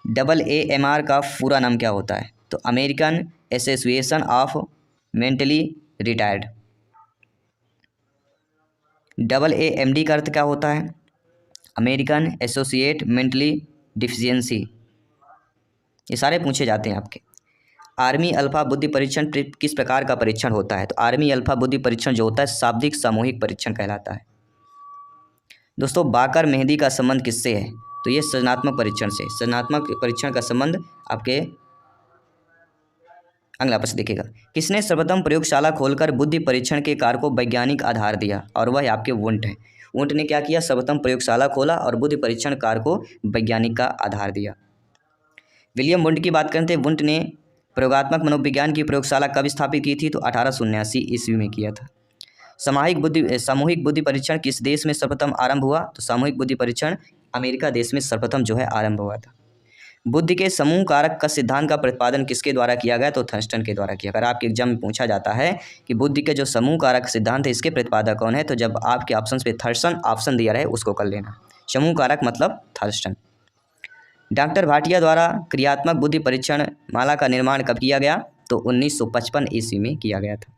AAMR का पूरा नाम क्या होता है? तो American association of mentally retired. AAMD का अर्थ क्या होता है? American associate mentally deficiency. ये सारे पूछे जाते हैं आपके। आर्मी अल्फा बुद्धि परीक्षण किस प्रकार का परीक्षण होता है? तो आर्मी अल्फा बुद्धि परीक्षण जो होता है शाब्दिक सामूहिक परीक्षण कहलाता है। दोस्तों बाकर मेहंदी का संबंध किससे है? तो ये सृजनात्मक परीक्षण से। सृजनात्मक परीक्षण का संबंध आपके अगला प्रश्न देखिएगा। किसने सर्वप्रथम प्रयोगशाला खोलकर बुद्धि परीक्षण के कार्य को वैज्ञानिक आधार दिया? और वह आपके वुंट है। वुंट ने क्या किया? सर्वप्रथम प्रयोगशाला खोला और बुद्धि परीक्षण कार्य को वैज्ञानिक का आधार दिया। विलियम वुंट की बात करते हैं। वुंट ने प्रयोगात्मक मनोविज्ञान की प्रयोगशाला कब स्थापित की थी? तो 1879 ईस्वी में किया था। सामूहिक बुद्धि परीक्षण किस देश में सर्वप्रथम आरंभ हुआ? तो सामूहिक बुद्धि परीक्षण अमेरिका देश में सर्वप्रथम जो है आरंभ हुआ था। बुद्धि के समूह कारक का सिद्धांत का प्रतिपादन किसके द्वारा किया गया? तो थर्स्टन के द्वारा किया। अगर आपके एग्जाम में पूछा जाता है कि बुद्धि के जो समूह कारक सिद्धांत है इसके प्रतिपादक कौन है, तो जब आपके ऑप्शन पे थर्स्टन ऑप्शन दिया रहे उसको कर लेना। समूह कारक मतलब थर्स्टन। डॉक्टर भाटिया द्वारा क्रियात्मक बुद्धि परीक्षण माला का निर्माण कब किया गया? तो 1955 ईस्वी में किया गया था।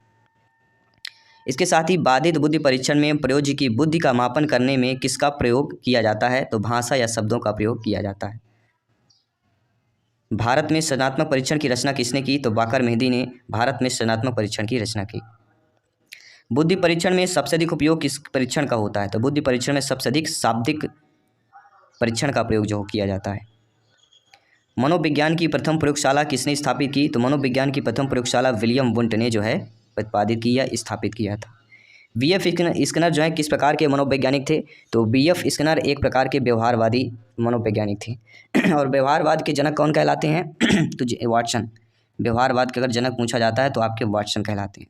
इसके साथ ही बाधित बुद्धि परीक्षण में प्रयोज्य की बुद्धि का मापन करने में किसका प्रयोग किया जाता है? तो भाषा या शब्दों का प्रयोग किया जाता है। भारत में सृजनात्मक परीक्षण की रचना किसने की? तो बाकर मेहंदी ने भारत में सृजनात्मक परीक्षण की रचना की। बुद्धि परीक्षण में सबसे अधिक उपयोग किस परीक्षण का होता है? तो बुद्धि परीक्षण में सबसे अधिक शाब्दिक परीक्षण का प्रयोग जो किया जाता है। मनोविज्ञान की प्रथम प्रयोगशाला किसने स्थापित की? तो मनोविज्ञान की प्रथम प्रयोगशाला विलियम वुंट ने जो है प्रतिपादित की या स्थापित किया था। BF स्किनर जो है किस प्रकार के मनोवैज्ञानिक थे? तो BF स्किनर एक प्रकार के व्यवहारवादी मनोवैज्ञानिक थे। और व्यवहारवाद के जनक कौन कहलाते हैं? तो वाटसन। व्यवहारवाद के अगर जनक पूछा जाता है तो आपके वाटसन कहलाते हैं।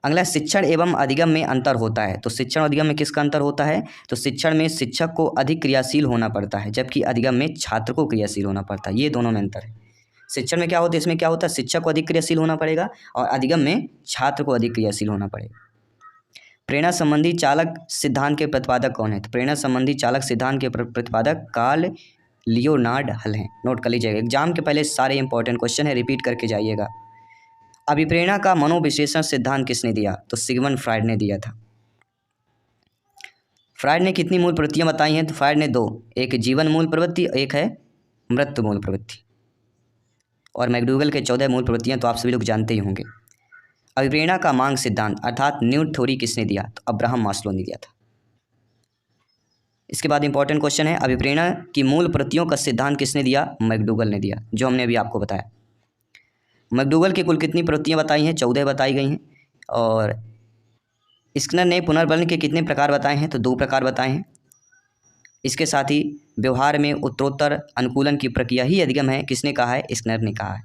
अगला शिक्षण एवं अधिगम में अंतर होता है। तो शिक्षण और अधिगम में किसका अंतर होता है? तो शिक्षण में शिक्षक को अधिक क्रियाशील होना पड़ता है, जबकि अधिगम में छात्र को क्रियाशील होना पड़ता है। ये दोनों में अंतर है। शिक्षण में क्या होता है, इसमें क्या होता है, शिक्षक को अधिक क्रियाशील होना पड़ेगा और अधिगम में छात्र को अधिक क्रियाशील होना पड़ेगा। प्रेरणा संबंधी चालक सिद्धांत के प्रतिपादक कौन है? तो प्रेरणा संबंधी चालक सिद्धांत के प्रतिपादक कार्ल लियोनार्ड हल हैं। नोट कर लीजिएगा, एग्जाम के पहले सारे इंपॉर्टेंट क्वेश्चन है, रिपीट करके जाइएगा। अभिप्रेरणा का मनोविश्लेषण सिद्धांत किसने दिया? तो सिगमंड फ्रायड ने दिया था। फ्रायड ने कितनी मूल प्रवृत्तियां बताई हैं? तो फ्रायड ने 2, एक जीवन मूल प्रवृत्ति, एक है मृत्यु मूल प्रवृत्ति। और मैकडूगल के 14 मूल प्रवृत्तियां तो आप सभी लोग जानते ही होंगे। अभिप्रेरणा का मांग सिद्धांत अर्थात न्यूड थ्योरी किसने दिया? तो अब्राहम मास्लो ने दिया था। इसके बाद इंपॉर्टेंट क्वेश्चन है, अभिप्रेरणा की मूल प्रवृत्तियों का सिद्धांत किसने दिया? मैकडूगल ने दिया, जो हमने अभी आपको बताया। मैकडूगल की कुल कितनी प्रवृत्तियां बताई हैं? 14 बताई गई हैं। और स्किनर ने पुनर्बलन के कितने प्रकार बताए हैं? तो 2 प्रकार बताए हैं। इसके साथ ही व्यवहार में उत्तरोत्तर अनुकूलन की प्रक्रिया ही अधिगम है, किसने कहा है? स्किनर ने कहा है।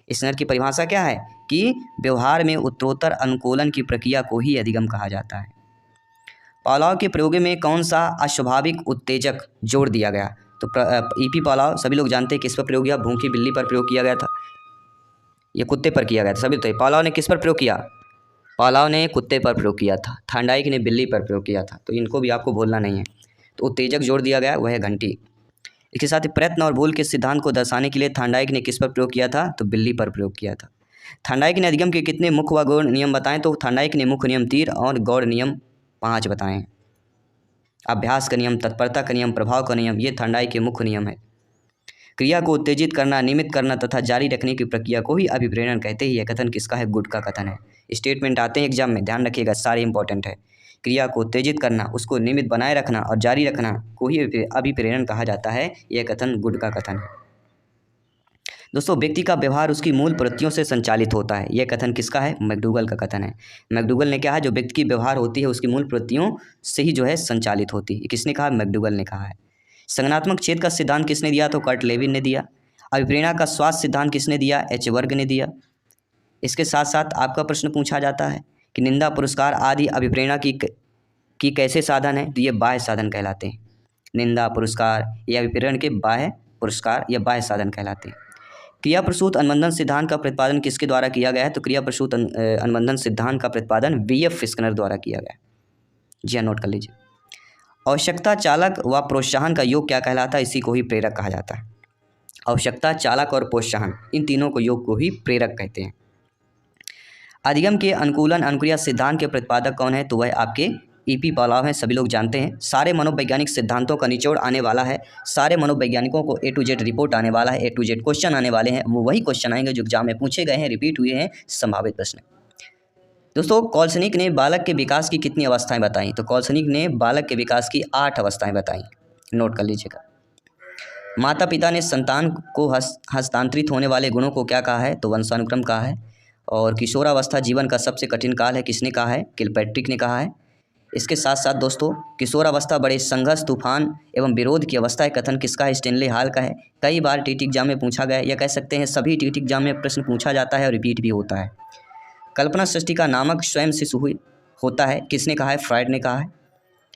स्किनर की परिभाषा क्या है कि व्यवहार में उत्तरोत्तर अनुकूलन की प्रक्रिया को ही अधिगम कहा जाता है। पावलोव के प्रयोग में कौन सा अस्वाभाविक उत्तेजक जोड़ दिया गया? तो ईपी पावलोव सभी लोग जानते हैं किस पर प्रयोग किया? भूखी बिल्ली पर प्रयोग किया गया था, ये कुत्ते पर किया गया था। सभी तो पावलोव ने किस पर प्रयोग किया? पावलोव ने कुत्ते पर प्रयोग किया था। थांडाइक ने बिल्ली पर प्रयोग किया था, तो इनको भी आपको भूलना नहीं है। तो उत्तेजक जोड़ दिया गया, वह है घंटी। इसके साथ ही प्रयत्न और भूल के सिद्धांत को दर्शाने के लिए थांडाइक ने किस पर प्रयोग किया था? तो बिल्ली पर प्रयोग किया था। थांडाइक ने अधिगम के कितने मुख्य व गौण नियम बताएं? तो थांडाइक ने मुख्य नियम 3 और गौण नियम 5 बताएं। अभ्यास का नियम, तत्परता का नियम, प्रभाव का नियम, ये थांडाइक के मुख्य नियम है। क्रिया को उत्तेजित करना, नियमित करना तथा जारी रखने की प्रक्रिया को ही अभिप्रेरण कहते हैं। यह कथन किसका है? गुड का कथन है। स्टेटमेंट आते हैं एग्जाम में, ध्यान रखिएगा, सारे इंपॉर्टेंट है। क्रिया को उत्तेजित करना, उसको नियमित बनाए रखना और जारी रखना को ही अभिप्रेरण कहा जाता है। यह कथन गुड का कथन है। दोस्तों व्यक्ति का व्यवहार उसकी मूल प्रवृत्तियों से संचालित होता है। यह कथन किसका है? मैकडूगल का कथन है। मैकडूगल ने क्या है, जो व्यक्ति की व्यवहार होती है उसकी मूल प्रवृत्तियों से ही जो है संचालित होती है। किसने कहा? मैकडूगल ने कहा है। संज्ञानात्मक छेद का सिद्धांत किसने दिया? तो कर्ट लेविन ने दिया। अभिप्रेरणा का स्वास्थ्य सिद्धांत किसने दिया? एच वर्ग ने दिया। इसके साथ साथ आपका प्रश्न पूछा जाता है कि निंदा, पुरस्कार आदि अभिप्रेरणा की कैसे साधन है? तो ये बाह्य साधन कहलाते हैं। निंदा, पुरस्कार ये अभिप्रेरण के बाह्य पुरस्कार या बाह्य साधन कहलाते हैं। क्रिया प्रसूत अनुबंधन सिद्धांत का प्रतिपादन किसके द्वारा किया गया है? तो क्रिया प्रसूत अनुबंधन सिद्धांत का प्रतिपादन BF स्किनर द्वारा किया गया। जी हाँ, नोट कर लीजिए। आवश्यकता, चालक व प्रोत्साहन का योग क्या कहलाता है? इसी को ही प्रेरक कहा जाता है। आवश्यकता, चालक और प्रोत्साहन, इन तीनों को योग को ही प्रेरक कहते हैं। अधिगम के अनुकूलन अनुक्रिया सिद्धांत के प्रतिपादक कौन है? तो वह आपके ईपी पॉलाव हैं, सभी लोग जानते हैं। सारे मनोवैज्ञानिक सिद्धांतों का निचोड़ आने वाला है, सारे मनोवैज्ञानिकों को A to Z रिपोर्ट आने वाला है, A to Z क्वेश्चन आने वाले हैं, वो वही क्वेश्चन आएंगे जो एग्जाम में पूछे गए हैं, रिपीट हुए हैं, संभावित प्रश्न। दोस्तों, कॉल्सनिक ने बालक के विकास की कितनी अवस्थाएं बताई? तो कॉल्सनिक ने बालक के विकास की 8 अवस्थाएं बताई, नोट कर लीजिएगा। माता पिता ने संतान को हस्तांतरित होने वाले गुणों को क्या कहा है? तो वंशानुक्रम कहा है। और किशोरावस्था जीवन का सबसे कठिन काल है, किसने कहा है? किलपैट्रिक ने कहा है। इसके साथ साथ दोस्तों, किशोरावस्था बड़े संघर्ष, तूफान एवं विरोध की अवस्था है, कथन किसका है? स्टेनले हाल का है। कई बार टीटी एग्जाम में पूछा गया है, या कह सकते हैं सभी टीटी एग्जाम में प्रश्न पूछा जाता है और रिपीट भी होता है। कल्पना सृष्टि का नामक स्वयं शिशु होता है, किसने कहा है? फ्रायड ने कहा है।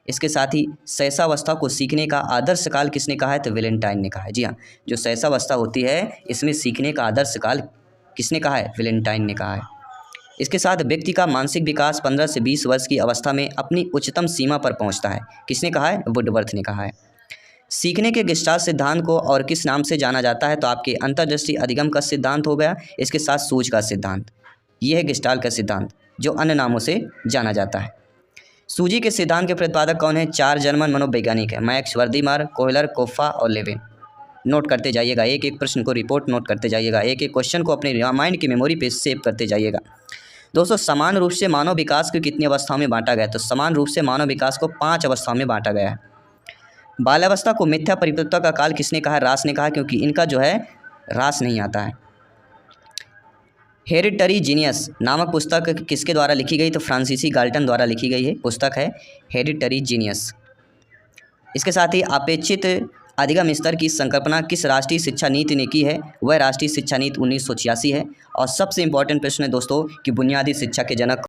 इसके साथ ही शैशवावस्था को सीखने का आदर्श काल किसने कहा है? तो वेलेंटाइन ने कहा है। जी हाँ, जो शैशवावस्था होती है इसमें सीखने का आदर्श काल किसने कहा है? वेलेंटाइन ने कहा है। इसके साथ व्यक्ति का मानसिक विकास 15 से 20 वर्ष की अवस्था में अपनी उच्चतम सीमा पर पहुंचता है, किसने कहा है? वुडवर्थ ने कहा है। सीखने के गेस्टाल्ट सिद्धांत को और किस नाम से जाना जाता है? तो आपके अंतर्दृष्टि अधिगम का सिद्धांत हो गया, इसके साथ सूझ का सिद्धांत, यह है गेस्टाल्ट का सिद्धांत जो अन्य नामों से जाना जाता है। सूजी के सिद्धांत के प्रतिपादक कौन है? 4 जर्मन मनोवैज्ञानिक है, मैक्स वर्दीमार, कोहलर, कोफ्फा और लेविन। नोट करते जाइएगा, एक एक प्रश्न को रिपोर्ट नोट करते जाइएगा, एक एक क्वेश्चन को अपने माइंड की मेमोरी पे सेव करते जाइएगा। दोस्तों, समान रूप से मानव विकास को कितनी अवस्थाओं में बांटा गया है? तो समान रूप से मानव विकास को 5 अवस्थाओं में बांटा गया है। बाल्यावस्था को मिथ्या परिपक्वता का काल किसने कहा? रास ने कहा, क्योंकि इनका जो है रास नहीं आता है। हेरिडिटरी जीनियस नामक पुस्तक किसके द्वारा लिखी गई? तो फ्रांसीसी गाल्टन द्वारा लिखी गई है पुस्तक है हेरिडिटरी जीनियस। इसके साथ ही अपेक्षित अधिगम स्तर की संकल्पना किस राष्ट्रीय शिक्षा नीति ने की है? वह राष्ट्रीय शिक्षा नीति 1986 है। और सबसे इंपॉर्टेंट प्रश्न है दोस्तों कि बुनियादी शिक्षा के जनक